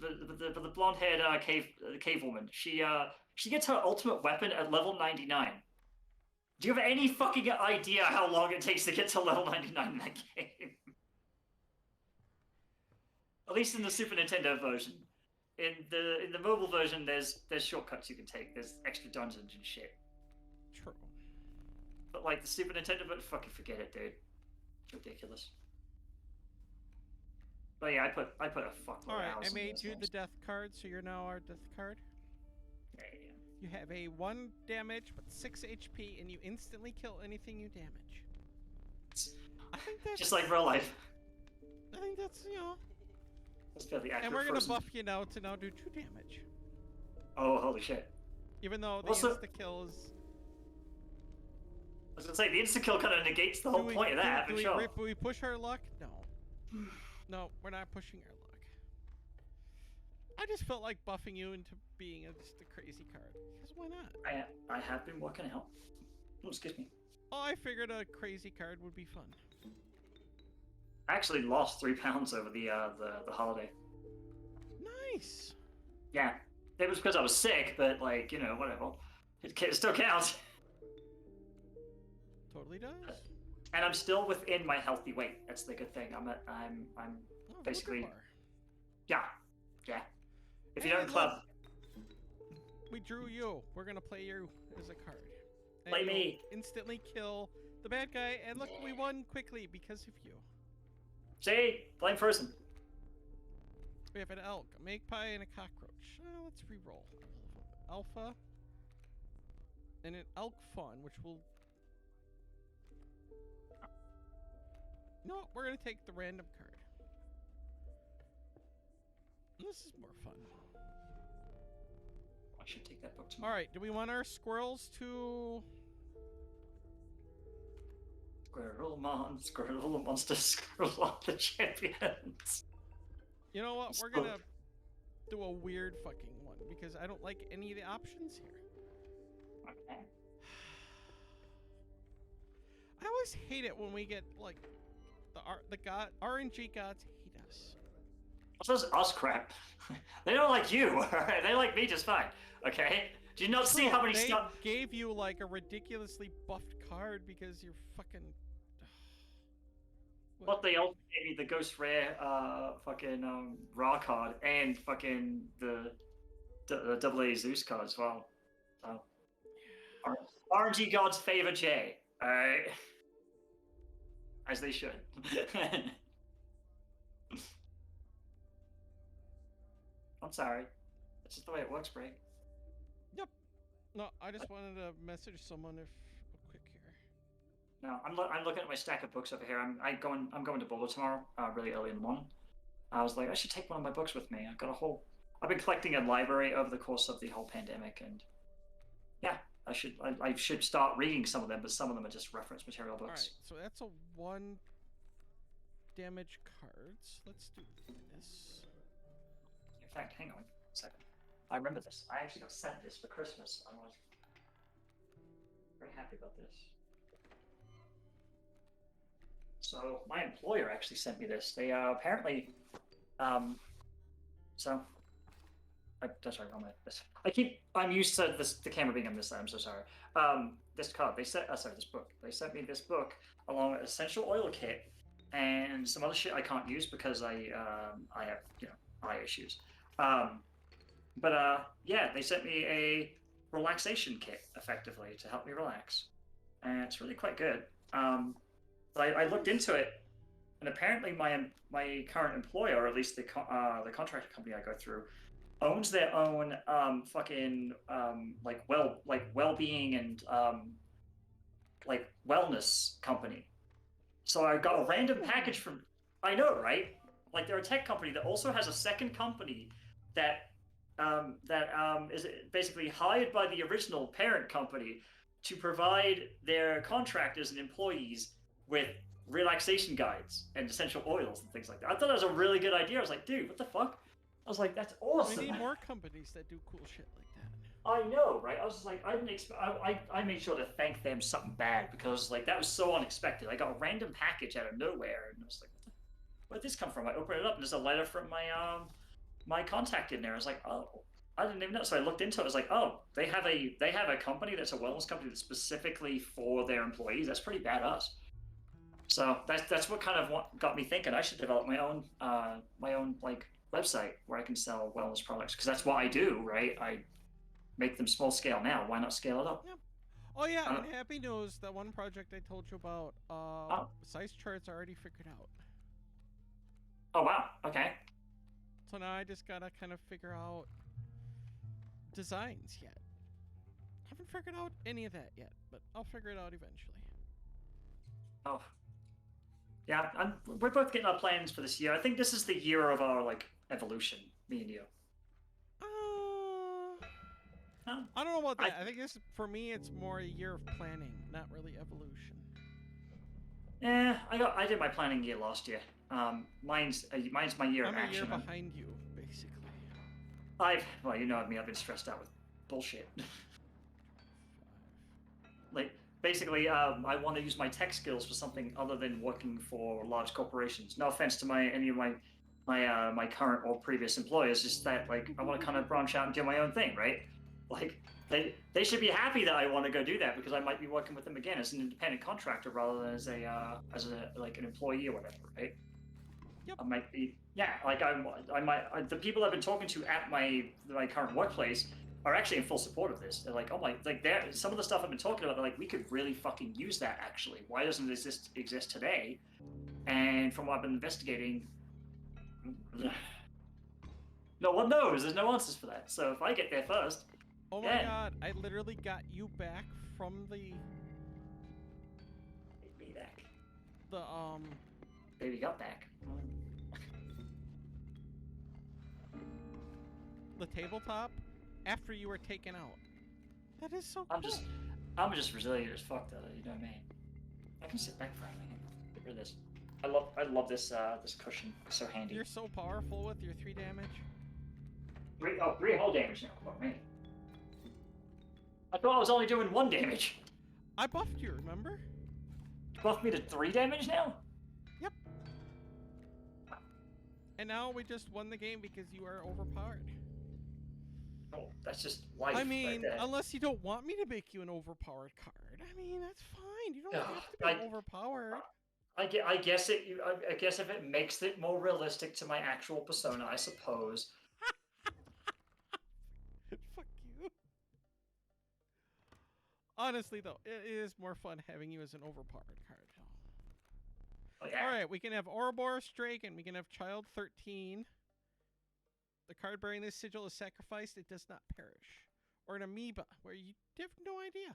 the blonde-haired cave woman, she gets her ultimate weapon at level 99. Do you have any fucking idea how long it takes to get to level 99 in that game? At least in the Super Nintendo version. In the mobile version, there's shortcuts you can take. There's extra dungeons and shit. True. But like the Super Nintendo, but fucking forget it, dude. It's ridiculous. But yeah, I put a fuck. All right, I made you the death card, so you're now our death card. Yeah. You have a 1 damage but 6 HP, and you instantly kill anything you damage. I think that's just like real life. I think that's, That's fairly accurate. And we're gonna buff you now to now do 2 damage. Oh, holy shit! Even though the Also, insta kill is. I was gonna say the insta kill kind of negates the whole point of that. Do sure. we push our luck? No. No, we're not pushing our luck. I just felt like buffing you into being just a crazy card. Because why not? I have been working out. Oh, excuse me. Oh, I figured a crazy card would be fun. I actually lost 3 pounds over the holiday. Nice. Yeah, it was because I was sick, but like whatever, it still counts. Totally does. And I'm still within my healthy weight. That's the good thing. I'm basically. Yeah. If you don't club. We drew you. We're gonna play you as a card. And Play me. Instantly kill the bad guy, and look, we won quickly because of you. See, blame person. We have an elk, a magpie, and a cockroach. Let's re-roll. Alpha. And an elk fawn, which will... No, we're going to take the random card. This is more fun. I should take that book tomorrow. Alright, do we want our squirrels to... Squirrel monster, squirrel on the champions. You know what? We're gonna do a weird fucking one because I don't like any of the options here. Okay. I always hate it when we get like the RNG gods hate us. What's this us crap? They don't like you. Alright, they like me just fine. Okay. Do you not see how many stuff? They gave you like a ridiculously buffed card because you're fucking. What they also gave me the Ghost Rare fucking raw card and fucking the AA Zeus card as well. So RNG gods favor Jay. Alright. As they should. I'm sorry. That's just the way it works, Bree. Yep. No, I just wanted to message someone if quick here. No, I'm looking at my stack of books over here. I'm going to Boulder tomorrow, really early in the morning. I was like, I should take one of my books with me. I've been collecting a library over the course of the whole pandemic, and yeah, I should start reading some of them, but some of them are just reference material books. All right, so that's a 1 damage cards. Let's do this. In fact, hang on a second. I remember this. I actually got sent this for Christmas. I was very happy about this. So my employer actually sent me this. They apparently, that's right. I'm used to the camera being on this side. I'm so sorry. This card. This book. They sent me this book along with an essential oil kit and some other shit I can't use because I have eye issues. Yeah, they sent me a relaxation kit effectively to help me relax, and it's really quite good. I looked into it, and apparently my current employer, or at least the contractor company I go through, owns their own well-being and like wellness company. So I got a random package from. I know, right? Like they're a tech company that also has a second company that is basically hired by the original parent company to provide their contractors and employees with relaxation guides and essential oils and things like that. I thought that was a really good idea. I was like, dude, what the fuck? I was like, that's awesome. We need more companies that do cool shit like that. I know, right? I was just like, I didn't expect. I made sure to thank them something bad because like that was so unexpected. I got a random package out of nowhere, and I was like, where'd this come from? I opened it up, and there's a letter from my contact in there. I was like, oh, I didn't even know. So I looked into it. I was like, oh, they have a company that's a wellness company that's specifically for their employees. That's pretty badass. So that's what kind of got me thinking I should develop my own like website where I can sell wellness products because that's what I do, right? I make them small scale now. Why not scale it up? Yep. Oh yeah, and happy news, that one project I told you about, size charts are already figured out. Oh wow, okay. So now I just gotta kind of figure out designs yet. Haven't figured out any of that yet, but I'll figure it out eventually. Oh. Yeah, we're both getting our plans for this year. I think this is the year of our like evolution, me and you. Uh, No, I don't know about I that. I think this for me, it's more a year of planning, not really evolution. I did my planning year last year. Mine's my year of I'm a year action. behind you, basically. Well, you know me. I've been stressed out with bullshit. Like basically, I want to use my tech skills for something other than working for large corporations. No offense to any of my current or previous employers, just that like I want to kind of branch out and do my own thing, right? Like they should be happy that I want to go do that because I might be working with them again as an independent contractor rather than as a like an employee or whatever, right? Yep. I might be, yeah, like the people I've been talking to at my current workplace are actually in full support of this. They're like, oh my, like some of the stuff I've been talking about, they're like, we could really fucking use that actually. Why doesn't this exist today? And from what I've been investigating, no one knows. There's no answers for that. So if I get there first, Oh my yeah, god, I literally got you back from baby back, the baby got back. the tabletop after you were taken out. That is so I'm cool. just resilient as fuck though. You know what I mean? I can sit back for a minute. Get rid of this. I love this this cushion. It's so handy. You're so powerful with your 3 damage. Three whole damage now. Fuck me. I thought I was only doing 1 damage. I buffed you, remember? You buffed me to 3 damage now? Yep. And now we just won the game because you are overpowered. Oh, that's just life. I mean, right there. unless you don't want me to make you an overpowered card. I mean, that's fine. You don't have to be overpowered. I guess if it makes it more realistic to my actual persona, I suppose. Fuck you. Honestly, though, it is more fun having you as an overpowered card. Oh, yeah. All right, we can have Ouroboros Drake and we can have Child 13. The card bearing this sigil is sacrificed; it does not perish. Or an amoeba, where you have no idea.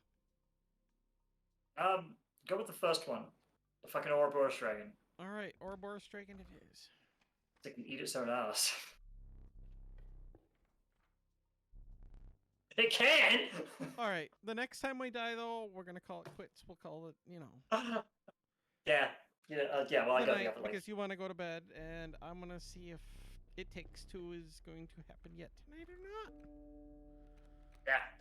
Go with the first one. The fucking Ouroboros Dragon. All right, Ouroboros Dragon it is. It can eat its own ass. It can! All right, the next time we die, though, we're going to call it quits. We'll call it, you know. Yeah. Well, I gotta be up late. Because you want to go to bed, and I'm going to see if It Takes Two is going to happen yet tonight or not.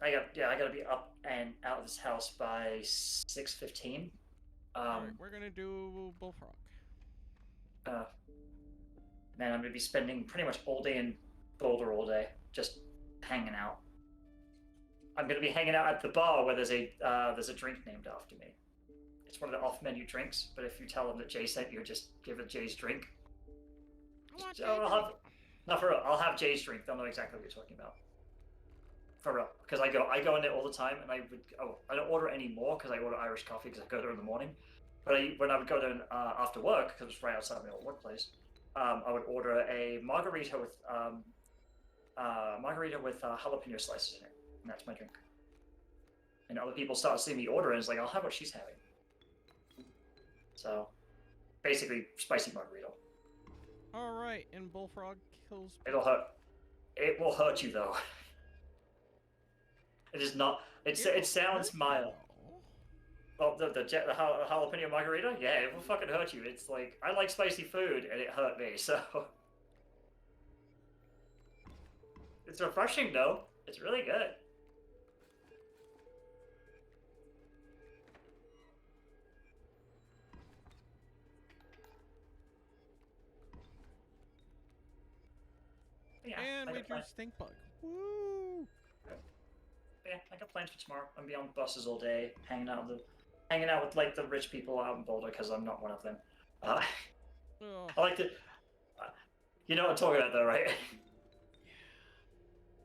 I gotta be up and out of this house by 6:15. All right, we're gonna do Bullfrog. Man, I'm gonna be spending pretty much all day in Boulder all day, just hanging out. I'm gonna be hanging out at the bar where there's a drink named after me. It's one of the off-menu drinks, but if you tell them that Jay sent you, just give it Jay's drink. I'll have Jay's drink. They'll know exactly what you're talking about. For real, because I go in there all the time, and I don't order any more because I order Irish coffee because I go there in the morning. But when I would go there after work, because it's right outside my old workplace, I would order a margarita with jalapeno slices in it, and that's my drink. And other people start seeing me order, and it's like, I'll have what she's having. So, basically, spicy margarita. All right, and Bullfrog kills. It'll hurt. It will hurt you though. It is not. It sounds mild. Oh, the jalapeno margarita? Yeah, it will fucking hurt you. It's like, I like spicy food, and it hurt me, so. It's refreshing, though. It's really good. Yeah, And we drew Stink Bug. Woo! Yeah, I got plans for tomorrow. I'm gonna be on buses all day, hanging out with like the rich people out in Boulder because I'm not one of them. I like to. You know what I'm talking about, though, right?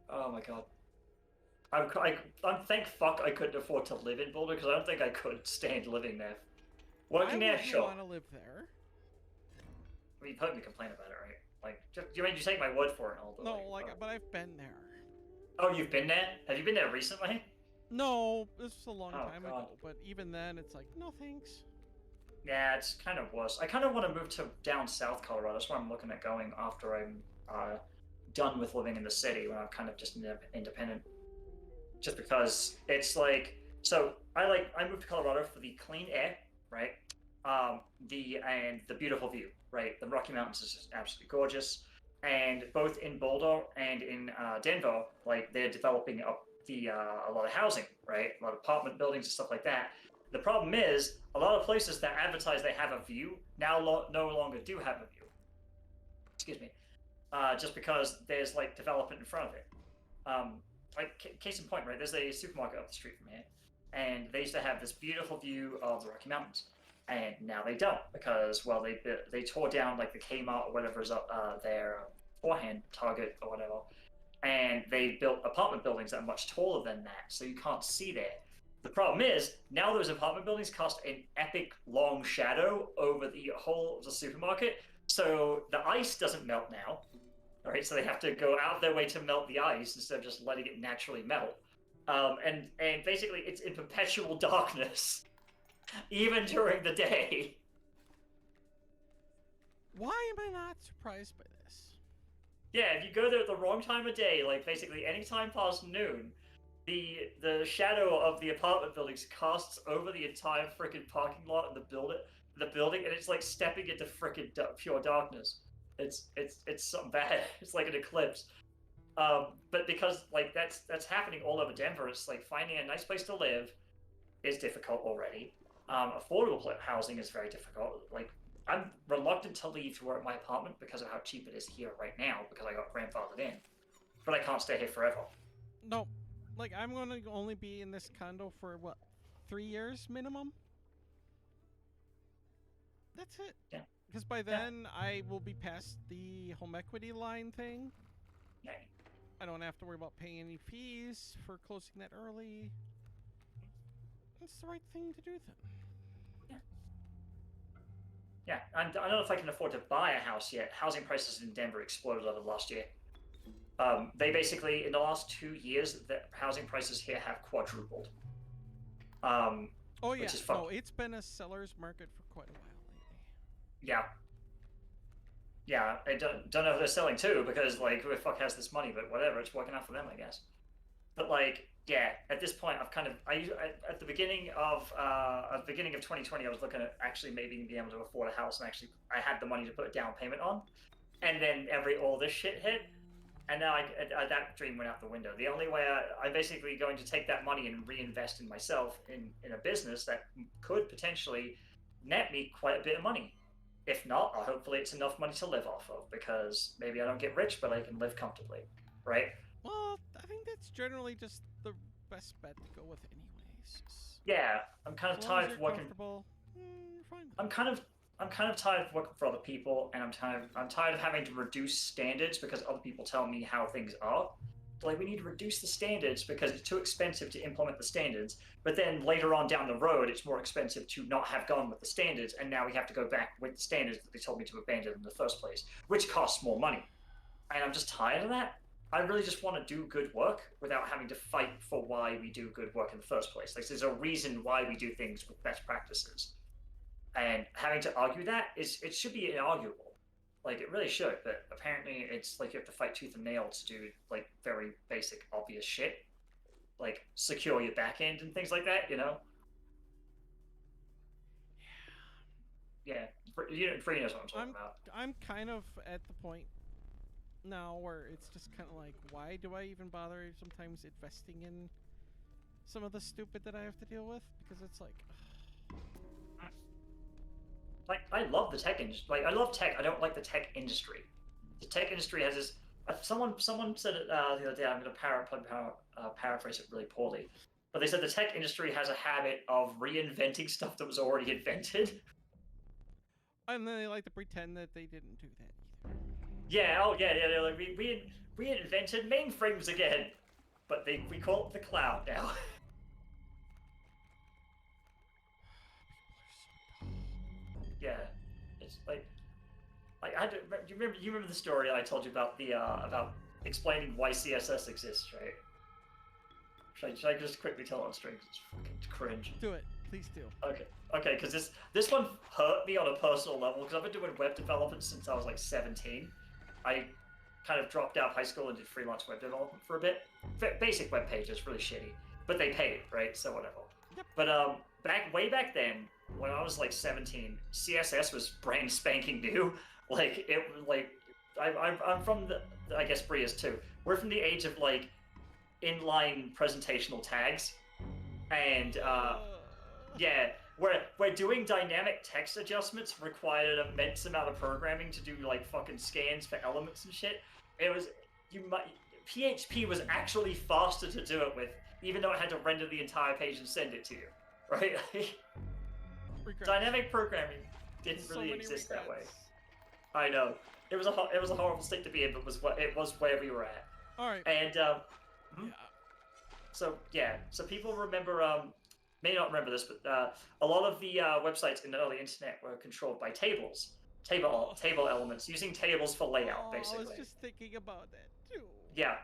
Oh my god. I'm thank fuck I couldn't afford to live in Boulder because I don't think I could stand living there. Working there, sure. I want to live there. I mean, you've heard me complain about it, right? Like, you take my word for it and all. But I've been there. Oh, you've been there? Have you been there recently? No, this was a long time ago. But even then, it's like, no thanks. Yeah, it's kind of worse. I kind of want to move to down south Colorado. That's where I'm looking at going after I'm done with living in the city, when I'm kind of just independent. Just because it's like, so I moved to Colorado for the clean air, right? The beautiful view, right? The Rocky Mountains is just absolutely gorgeous, and both in Boulder and in Denver, like they're developing up a lot of housing, right? A lot of apartment buildings and stuff like that. The problem is a lot of places that advertise they have a view now no longer do have a view. Excuse me, just because there's like development in front of it. Like case in point, right? There's a supermarket up the street from here, and they used to have this beautiful view of the Rocky Mountains, and now they don't because, well, they tore down like the Kmart or whatever's up there beforehand, Target or whatever, and they built apartment buildings that are much taller than that, so you can't see there. The problem is now those apartment buildings cast an epic long shadow over the whole of the supermarket, so the ice doesn't melt now. All right, so they have to go out of their way to melt the ice instead of just letting it naturally melt. And basically, it's in perpetual darkness, even during the day. Why am I not surprised by this? Yeah, if you go there at the wrong time of day, like basically any time past noon, the shadow of the apartment buildings casts over the entire freaking parking lot and the building, and it's like stepping into freaking pure darkness. It's something bad. It's like an eclipse. But because like that's happening all over Denver, it's like finding a nice place to live is difficult already. Affordable housing is very difficult. Like I'm reluctant to leave to work my apartment because of how cheap it is here right now because I got grandfathered in. But I can't stay here forever. No, like I'm gonna only be in this condo for what, 3 years minimum. That's it. Yeah. Because by then I will be past the home equity line thing. Yeah. I don't have to worry about paying any fees for closing that early. It's the right thing to do then. Yeah, and I don't know if I can afford to buy a house yet. Housing prices in Denver exploded over the last year. They basically, in the last 2 years, the housing prices here have quadrupled. Oh yeah, which is no, it's been a seller's market for quite a while lately. Yeah. Yeah, I don't know if they're selling too, because like who the fuck has this money? But whatever, it's working out for them, I guess. But like, yeah, at this point, I've kind of at the beginning of 2020, I was looking at actually maybe being able to afford a house, and actually I had the money to put a down payment on, and then all this shit hit, and now that dream went out the window. The only way I'm basically going to take that money and reinvest in myself in a business that could potentially net me quite a bit of money. If not, hopefully it's enough money to live off of, because maybe I don't get rich, but I can live comfortably, right? Well, I think that's generally just the best bet to go with, anyways. Yeah, I'm kind of tired of working. You're fine. I'm kind of tired of working for other people, and I'm tired of having to reduce standards because other people tell me how things are. Like, we need to reduce the standards because it's too expensive to implement the standards. But then later on down the road, it's more expensive to not have gone with the standards, and now we have to go back with the standards that they told me to abandon in the first place, which costs more money. And I'm just tired of that. I really just want to do good work without having to fight for why we do good work in the first place. Like, there's a reason why we do things with best practices. And having to argue that it should be inarguable. Like, it really should, but apparently it's like you have to fight tooth and nail to do like very basic, obvious shit, like secure your back end and things like that. You know? Yeah, Bree knows what I'm talking about. I'm kind of at the point now where it's just kind of like, why do I even bother sometimes investing in some of the stupid that I have to deal with? Because it's like, like, I love the tech industry. Like, I love tech. I don't like the tech industry. The tech industry has this. Someone said it the other day. I'm going to paraphrase it really poorly, but they said the tech industry has a habit of reinventing stuff that was already invented. And then they like to pretend that they didn't do that either. Yeah. Oh, yeah. They're like, we invented mainframes again, but we call it the cloud now. Yeah, it's like I do you remember the story I told you about the about explaining why CSS exists, right? Should I just quickly tell it on strings? It's fucking cringe. Do it. Please do. Okay, because this one hurt me on a personal level because I've been doing web development since I was like 17. I kind of dropped out of high school and did freelance web development for a bit. Basic web pages, really shitty, but they paid, right? So whatever. Yep. But way back then, when I was like 17, CSS was brand spanking new. I'm from the, I guess Bree is too. We're from the age of like inline presentational tags, and yeah, where doing dynamic text adjustments required an immense amount of programming to do like fucking scans for elements and shit. It was PHP was actually faster to do it with, even though it had to render the entire page and send it to you, right? Dynamic programming didn't really exist that way. I know it was a horrible state to be in, but it was where we were at. All right. And so people remember may not remember this, but a lot of the websites in the early internet were controlled by table elements, using tables for layout, basically. I was just thinking about that too. Yeah.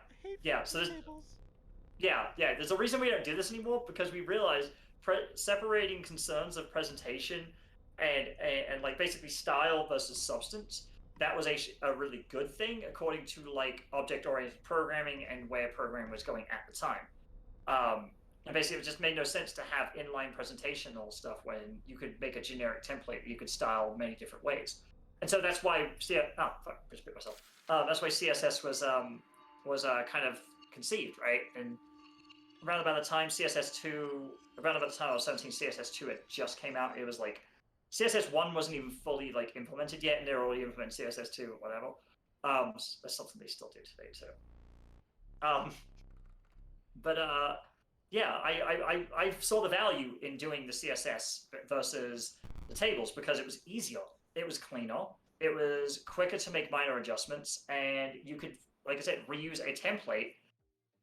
So there's tables. Yeah. There's a reason we don't do this anymore, because we realized separating concerns of presentation and like basically style versus substance, that was a really good thing according to like object-oriented programming and where programming was going at the time. And basically, it just made no sense to have inline presentational stuff when you could make a generic template that you could style many different ways. And so that's why that's why CSS was kind of conceived, right? And around about the time around about the time I was 17, CSS2 had just came out. It was like CSS1 wasn't even fully like implemented yet, and they're already implementing CSS2 or whatever. That's something they still do today too. I saw the value in doing the CSS versus the tables because it was easier, it was cleaner, it was quicker to make minor adjustments, and you could, like I said, reuse a template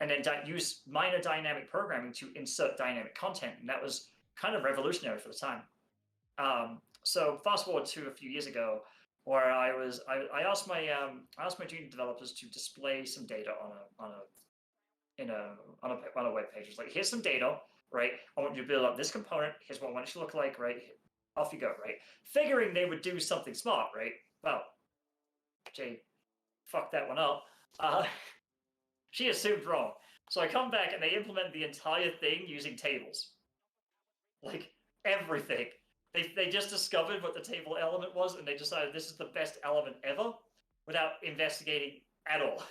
and then use minor dynamic programming to insert dynamic content, and that was kind of revolutionary for the time. So fast forward to a few years ago, where I asked my junior developers to display some data on a web page. It's like, here's some data, right? I want you to build up this component. Here's what I want it to look like, right? Off you go, right? Figuring they would do something smart, right? Well, Jay fucked that one up. She assumed wrong. So I come back and they implement the entire thing using tables. Like, everything. They just discovered what the table element was, and they decided this is the best element ever without investigating at all.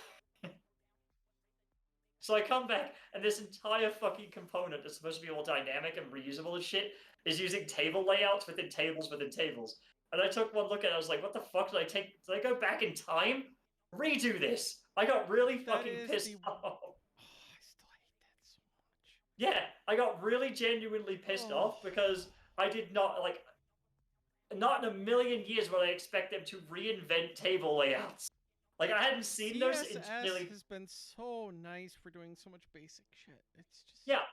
So I come back, and this entire fucking component that's supposed to be all dynamic and reusable and shit is using table layouts within tables within tables. And I took one look at it, I was like, what the fuck did I take? Did I go back in time? Redo this. I got really fucking pissed off. Oh, I still hate that so much. Yeah, I got really genuinely pissed off because I did not, like, not in a million years would I expect them to reinvent table layouts. Like, I hadn't seen those in nearly... has been so nice for doing so much basic shit. It's just... Yeah.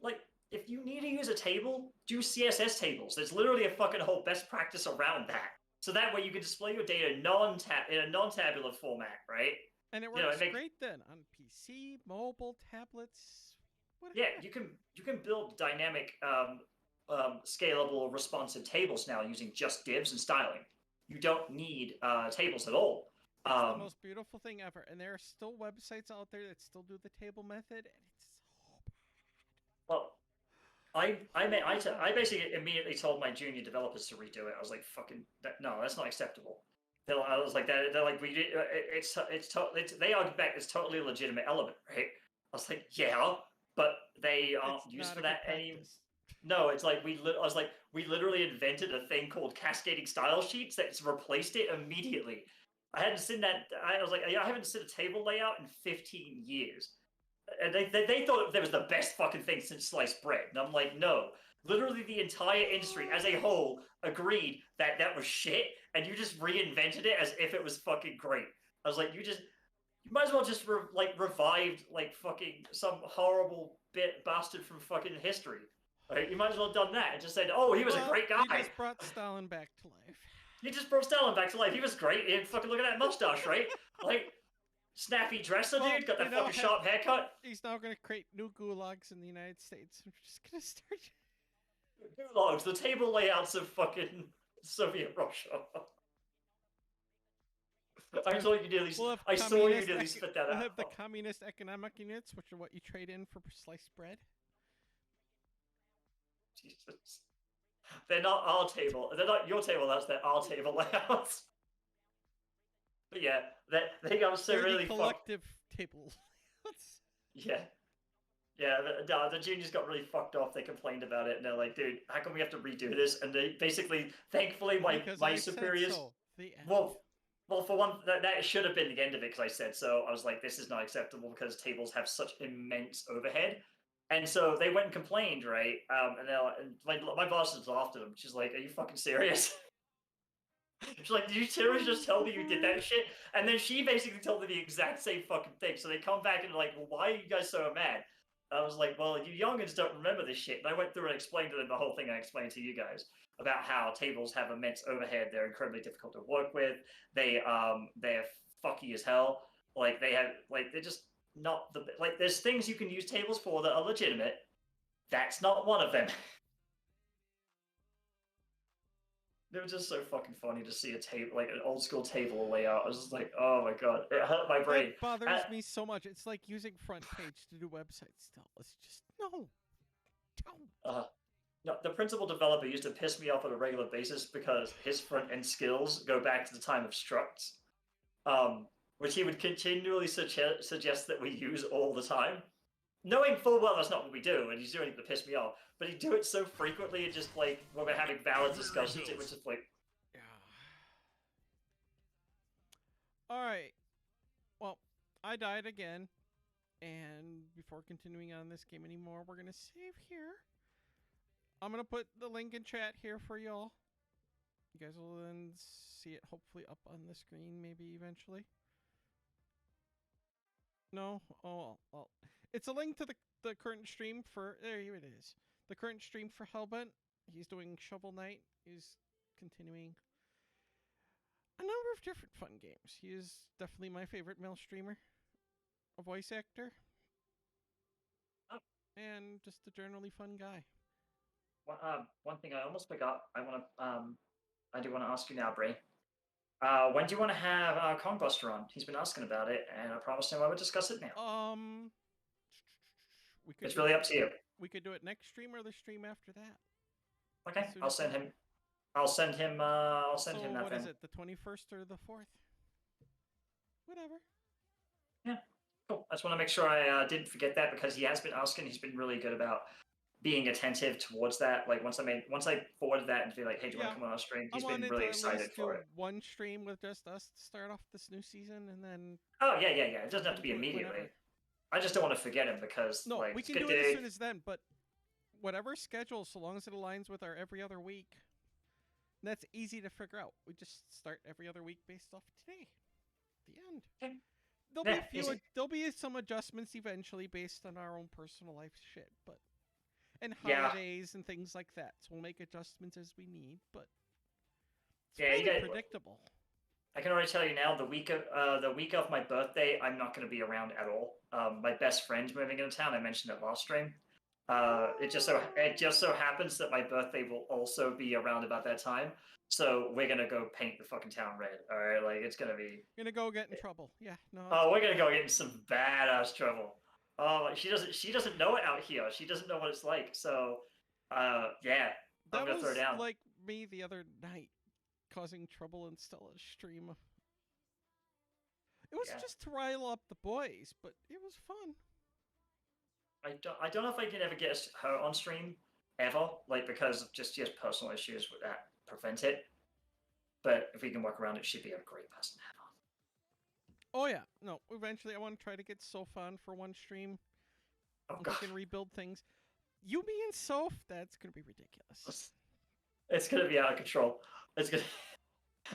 Like, if you need to use a table, do CSS tables. There's literally a fucking whole best practice around that. So that way you can display your data in a non-tabular format, right? And it works great then on PC, mobile, tablets, whatever. Yeah, you can build dynamic, scalable, responsive tables now using just divs and styling. You don't need tables at all. It's the most beautiful thing ever, and there are still websites out there that still do the table method, and it's so bad. Well, I basically immediately told my junior developers to redo it. I was like, "Fucking no, that's not acceptable." I was like, "They're like, we they argued back. It's totally a legitimate element, right?" I was like, "Yeah, but they aren't used for that anymore." No, it's like we literally invented a thing called cascading style sheets that's replaced it immediately. I hadn't seen that. I was like, I haven't seen a table layout in 15 years. And they thought that was the best fucking thing since sliced bread. And I'm like, no. Literally the entire industry as a whole agreed that that was shit, and you just reinvented it as if it was fucking great. I was like, you might as well just revived like fucking some horrible bastard from fucking history. Right? You might as well have done that and just said, oh, he was a great guy. He just brought Stalin back to life. He just brought Stalin back to life. He was great. He fucking look at that mustache, right? Like, snappy dresser, dude. Got that fucking sharp haircut. He's now going to create new gulags in the United States. We're just going to start. Gulags, the table layouts of fucking Soviet Russia. I saw you nearly. I saw you nearly spit that We'll out. have the communist economic units, which are what you trade in for sliced bread. Jesus. They're not our table. They're not your table. That's their our table layouts. But yeah, they got so They're really the collective table. Yeah. Yeah, the juniors got really fucked off. They complained about it, and they're like, "Dude, how come we have to redo this?" And they basically, thankfully, my superiors. So. The end. Well, for one, that should have been the end of it because I said so. I was like, "This is not acceptable because tables have such immense overhead." And so they went and complained, right? And they're like, and my boss just laughed at them. She's like, "Are you fucking serious?" She's like, "Did you seriously just tell me you did that shit?" And then she basically told me the exact same fucking thing. So they come back and like, "Well, why are you guys so mad?" I was like, "Well, you youngins don't remember this shit." And I went through and explained to them the whole thing I explained to you guys about how tables have immense overhead. They're incredibly difficult to work with. They're fucky as hell. Like they're just not the like. There's things you can use tables for that are legitimate. That's not one of them. It was just so fucking funny to see a table, like an old school table layout. I was just like, oh my god, it hurt my brain. That bothers me so much. It's like using front page to do websites still. It's just, no, don't. No, the principal developer used to piss me off on a regular basis because his front end skills go back to the time of structs, which he would continually suggest that we use all the time. Knowing full well that's not what we do, and he's doing it to piss me off, but he'd do it so frequently, and just like when we're having valid discussions, it was just like, yeah. All right. Well, I died again, and before continuing on this game anymore, we're gonna save here. I'm gonna put the link in chat here for y'all. You guys will then see it hopefully up on the screen, maybe eventually. No? Oh, well. It's a link to the current stream for... There it is. The current stream for Hellbent. He's doing Shovel Knight. He's continuing a number of different fun games. He is definitely my favorite male streamer. A voice actor. oh, And just a generally fun guy. one thing I almost forgot. I do want to ask you now, Bree. When do you want to have Kongbuster on? He's been asking about it, and I promised him I would discuss it now. It's really up to you. We could do it next stream or the stream after that. Okay, I'll send him. I'll send him that. So what is it? The 21st or the 4th? Whatever. Yeah, cool. I just want to make sure I didn't forget that because he has been asking. He's been really good about being attentive towards that. Like once I forwarded that and be like, hey, do you want to come on our stream? He's been really excited for it. One stream with just us to start off this new season, and then. Oh yeah. It doesn't have to be immediately. Whenever. I just don't want to forget him because no, we can do it as soon as then. But whatever schedule, so long as it aligns with our every other week, that's easy to figure out. We just start every other week based off today. The end. Okay. There'll be a few. There'll be some adjustments eventually based on our own personal life shit, but and holidays and things like that. So we'll make adjustments as we need, but it's pretty predictable. I can already tell you now. The week of my birthday, I'm not going to be around at all. My best friend's moving into town. I mentioned it last stream. It just so happens that my birthday will also be around about that time. So we're gonna go paint the fucking town red. All right, like it's gonna be. You're gonna go get in trouble. Yeah, no. Oh, we're gonna go get in some badass trouble. Oh, she doesn't know it out here. She doesn't know what it's like. So, yeah, I'm gonna throw down. Like me the other night, causing trouble in Stella's stream. It was just to rile up the boys, but it was fun. I don't know if I can ever get her on stream ever, like because of just personal issues that prevent it. But if we can work around it, she'd be a great person to have on. Oh yeah, no. Eventually, I want to try to get Soph on for one stream. Oh god, we can rebuild things. You being Soph, that's gonna be ridiculous. It's gonna be out of control. It's gonna.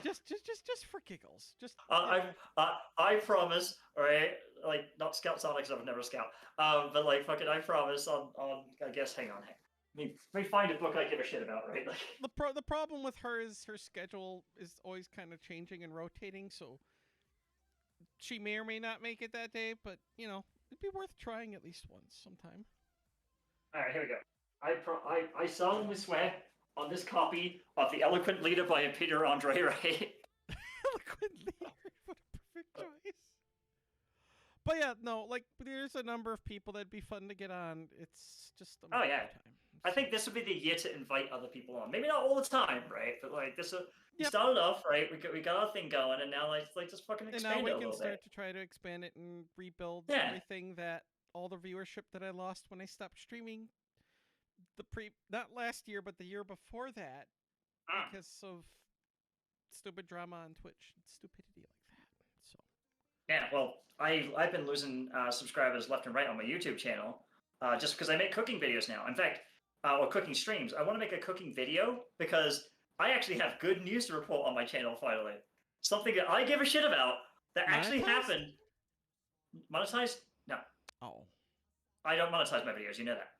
Just for giggles. Just. I promise. All right, like not Scout Sonic because I was never a scout. But like fucking, I promise. On I guess. Hang on. Let me find a book I give a shit about. Right. Like the problem with her is her schedule is always kind of changing and rotating. So she may or may not make it that day. But you know, it'd be worth trying at least once sometime. All right. Here we go. I solemnly swear on this copy of The Eloquent Leader by Peter Andre, right? Eloquent leader. What a perfect choice. But yeah, no, like there's a number of people that'd be fun to get on. It's just a Oh matter yeah. of time. I think this would be the year to invite other people on. Maybe not all the time, right? But like this, we Yep. started off right. We got our thing going, and now like just fucking And now expand we it a can little start bit. to try to expand it and rebuild Yeah. everything that all the viewership that I lost when I stopped streaming not last year but the year before that because of stupid drama on Twitch and stupidity like that. So Yeah. Well, I've been losing subscribers left and right on my YouTube channel, just because I make cooking videos now. In fact, or cooking streams. I want to make a cooking video because I actually have good news to report on my channel finally. Something that I give a shit about that actually monetized? happened. Monetized? No. Oh. I don't monetize my videos. You know that.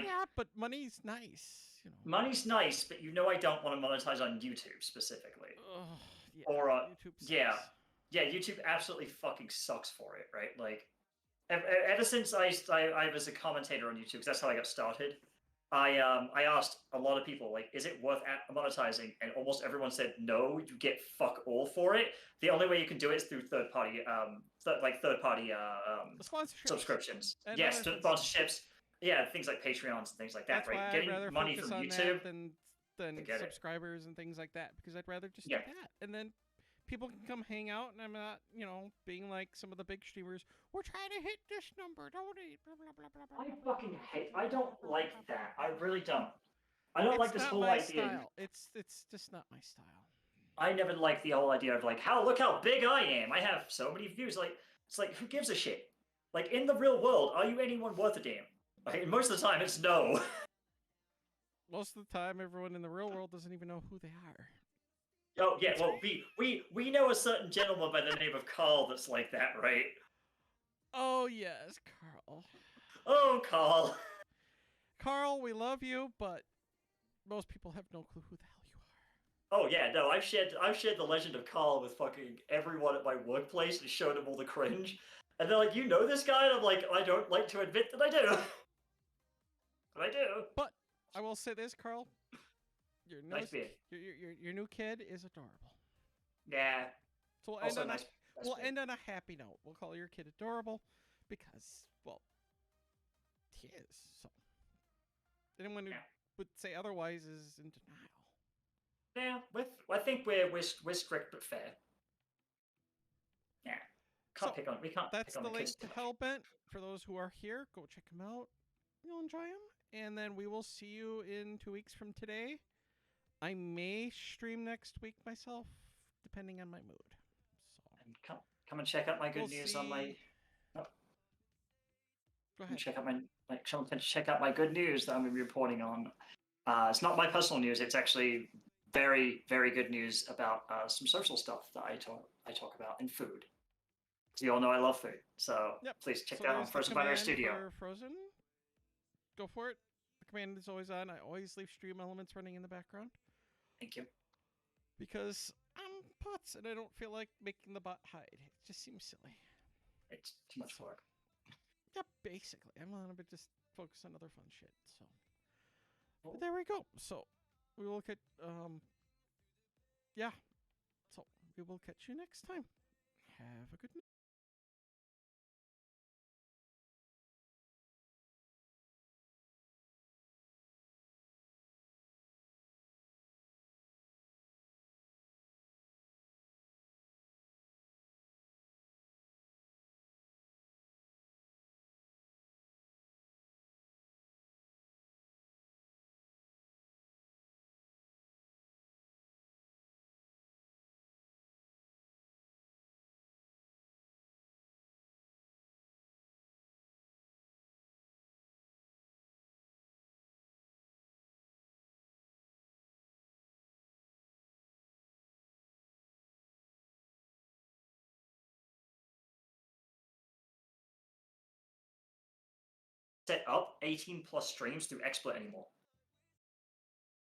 Yeah, but money's nice. You know. Money's nice, but you know I don't want to monetize on YouTube specifically. Yeah. Or YouTube sucks. yeah, YouTube absolutely fucking sucks for it, right? Like ever since I was a commentator on YouTube, because that's how I got started. I asked a lot of people like, is it worth monetizing? And almost everyone said no. You get fuck all for it. The only way you can do it is through third party subscriptions. And yes, other sponsorships. Yeah, things like Patreons and things like that. That's right, why getting I'd rather money focus from on YouTube. that than subscribers and things like that because I'd rather just do that. And then people can come hang out, and I'm not, being like some of the big streamers. We're trying to hit this number, donate. Blah, blah, blah, blah, blah, I fucking hate. I don't like that. I really don't. I don't it's like this not whole my idea. Style. It's just not my style. I never liked the whole idea of like, look how big I am. I have so many views. Like, it's like, who gives a shit? Like, in the real world, are you anyone worth a damn? Like, most of the time, it's no. Most of the time, everyone in the real world doesn't even know who they are. Oh yeah, well, we know a certain gentleman by the name of Carl that's like that, right? Oh yes, Carl. Oh, Carl. Carl, we love you, but most people have no clue who the hell you are. Oh yeah, no, I've shared the legend of Carl with fucking everyone at my workplace and showed them all the cringe. And they're like, you know this guy? And I'm like, I don't like to admit that I do. But I do. But I will say this, Carl. Nice beard. Your new kid is adorable. Yeah. So we'll end on a happy note. We'll call your kid adorable because, well, he is. So anyone who would say otherwise is in denial. Yeah, I think we're strict but fair. Yeah. We can't. That's pick on the link kids to Hellbent. For those who are here, go check him out. You'll enjoy him. And then we will see you in 2 weeks from today. I may stream next week myself, depending on my mood. So and come and check out my good news on my. Oh. Go ahead. Check out my good news that I'm going to be reporting on. It's not my personal news. It's actually very, very good news about some social stuff that I talk about in food. So you all know I love food. So please check that out on Frozen Binary Studio. Frozen, go for it. The command is always on. I always leave stream elements running in the background. Thank you. Because I'm putz and I don't feel like making the bot hide. It just seems silly. It's too much work. Yeah, basically. I'm gonna just focus on other fun shit. So, but there we go. So we will catch. Yeah. So we will catch you next time. Have a good night. Set up 18+ streams through XSplit anymore.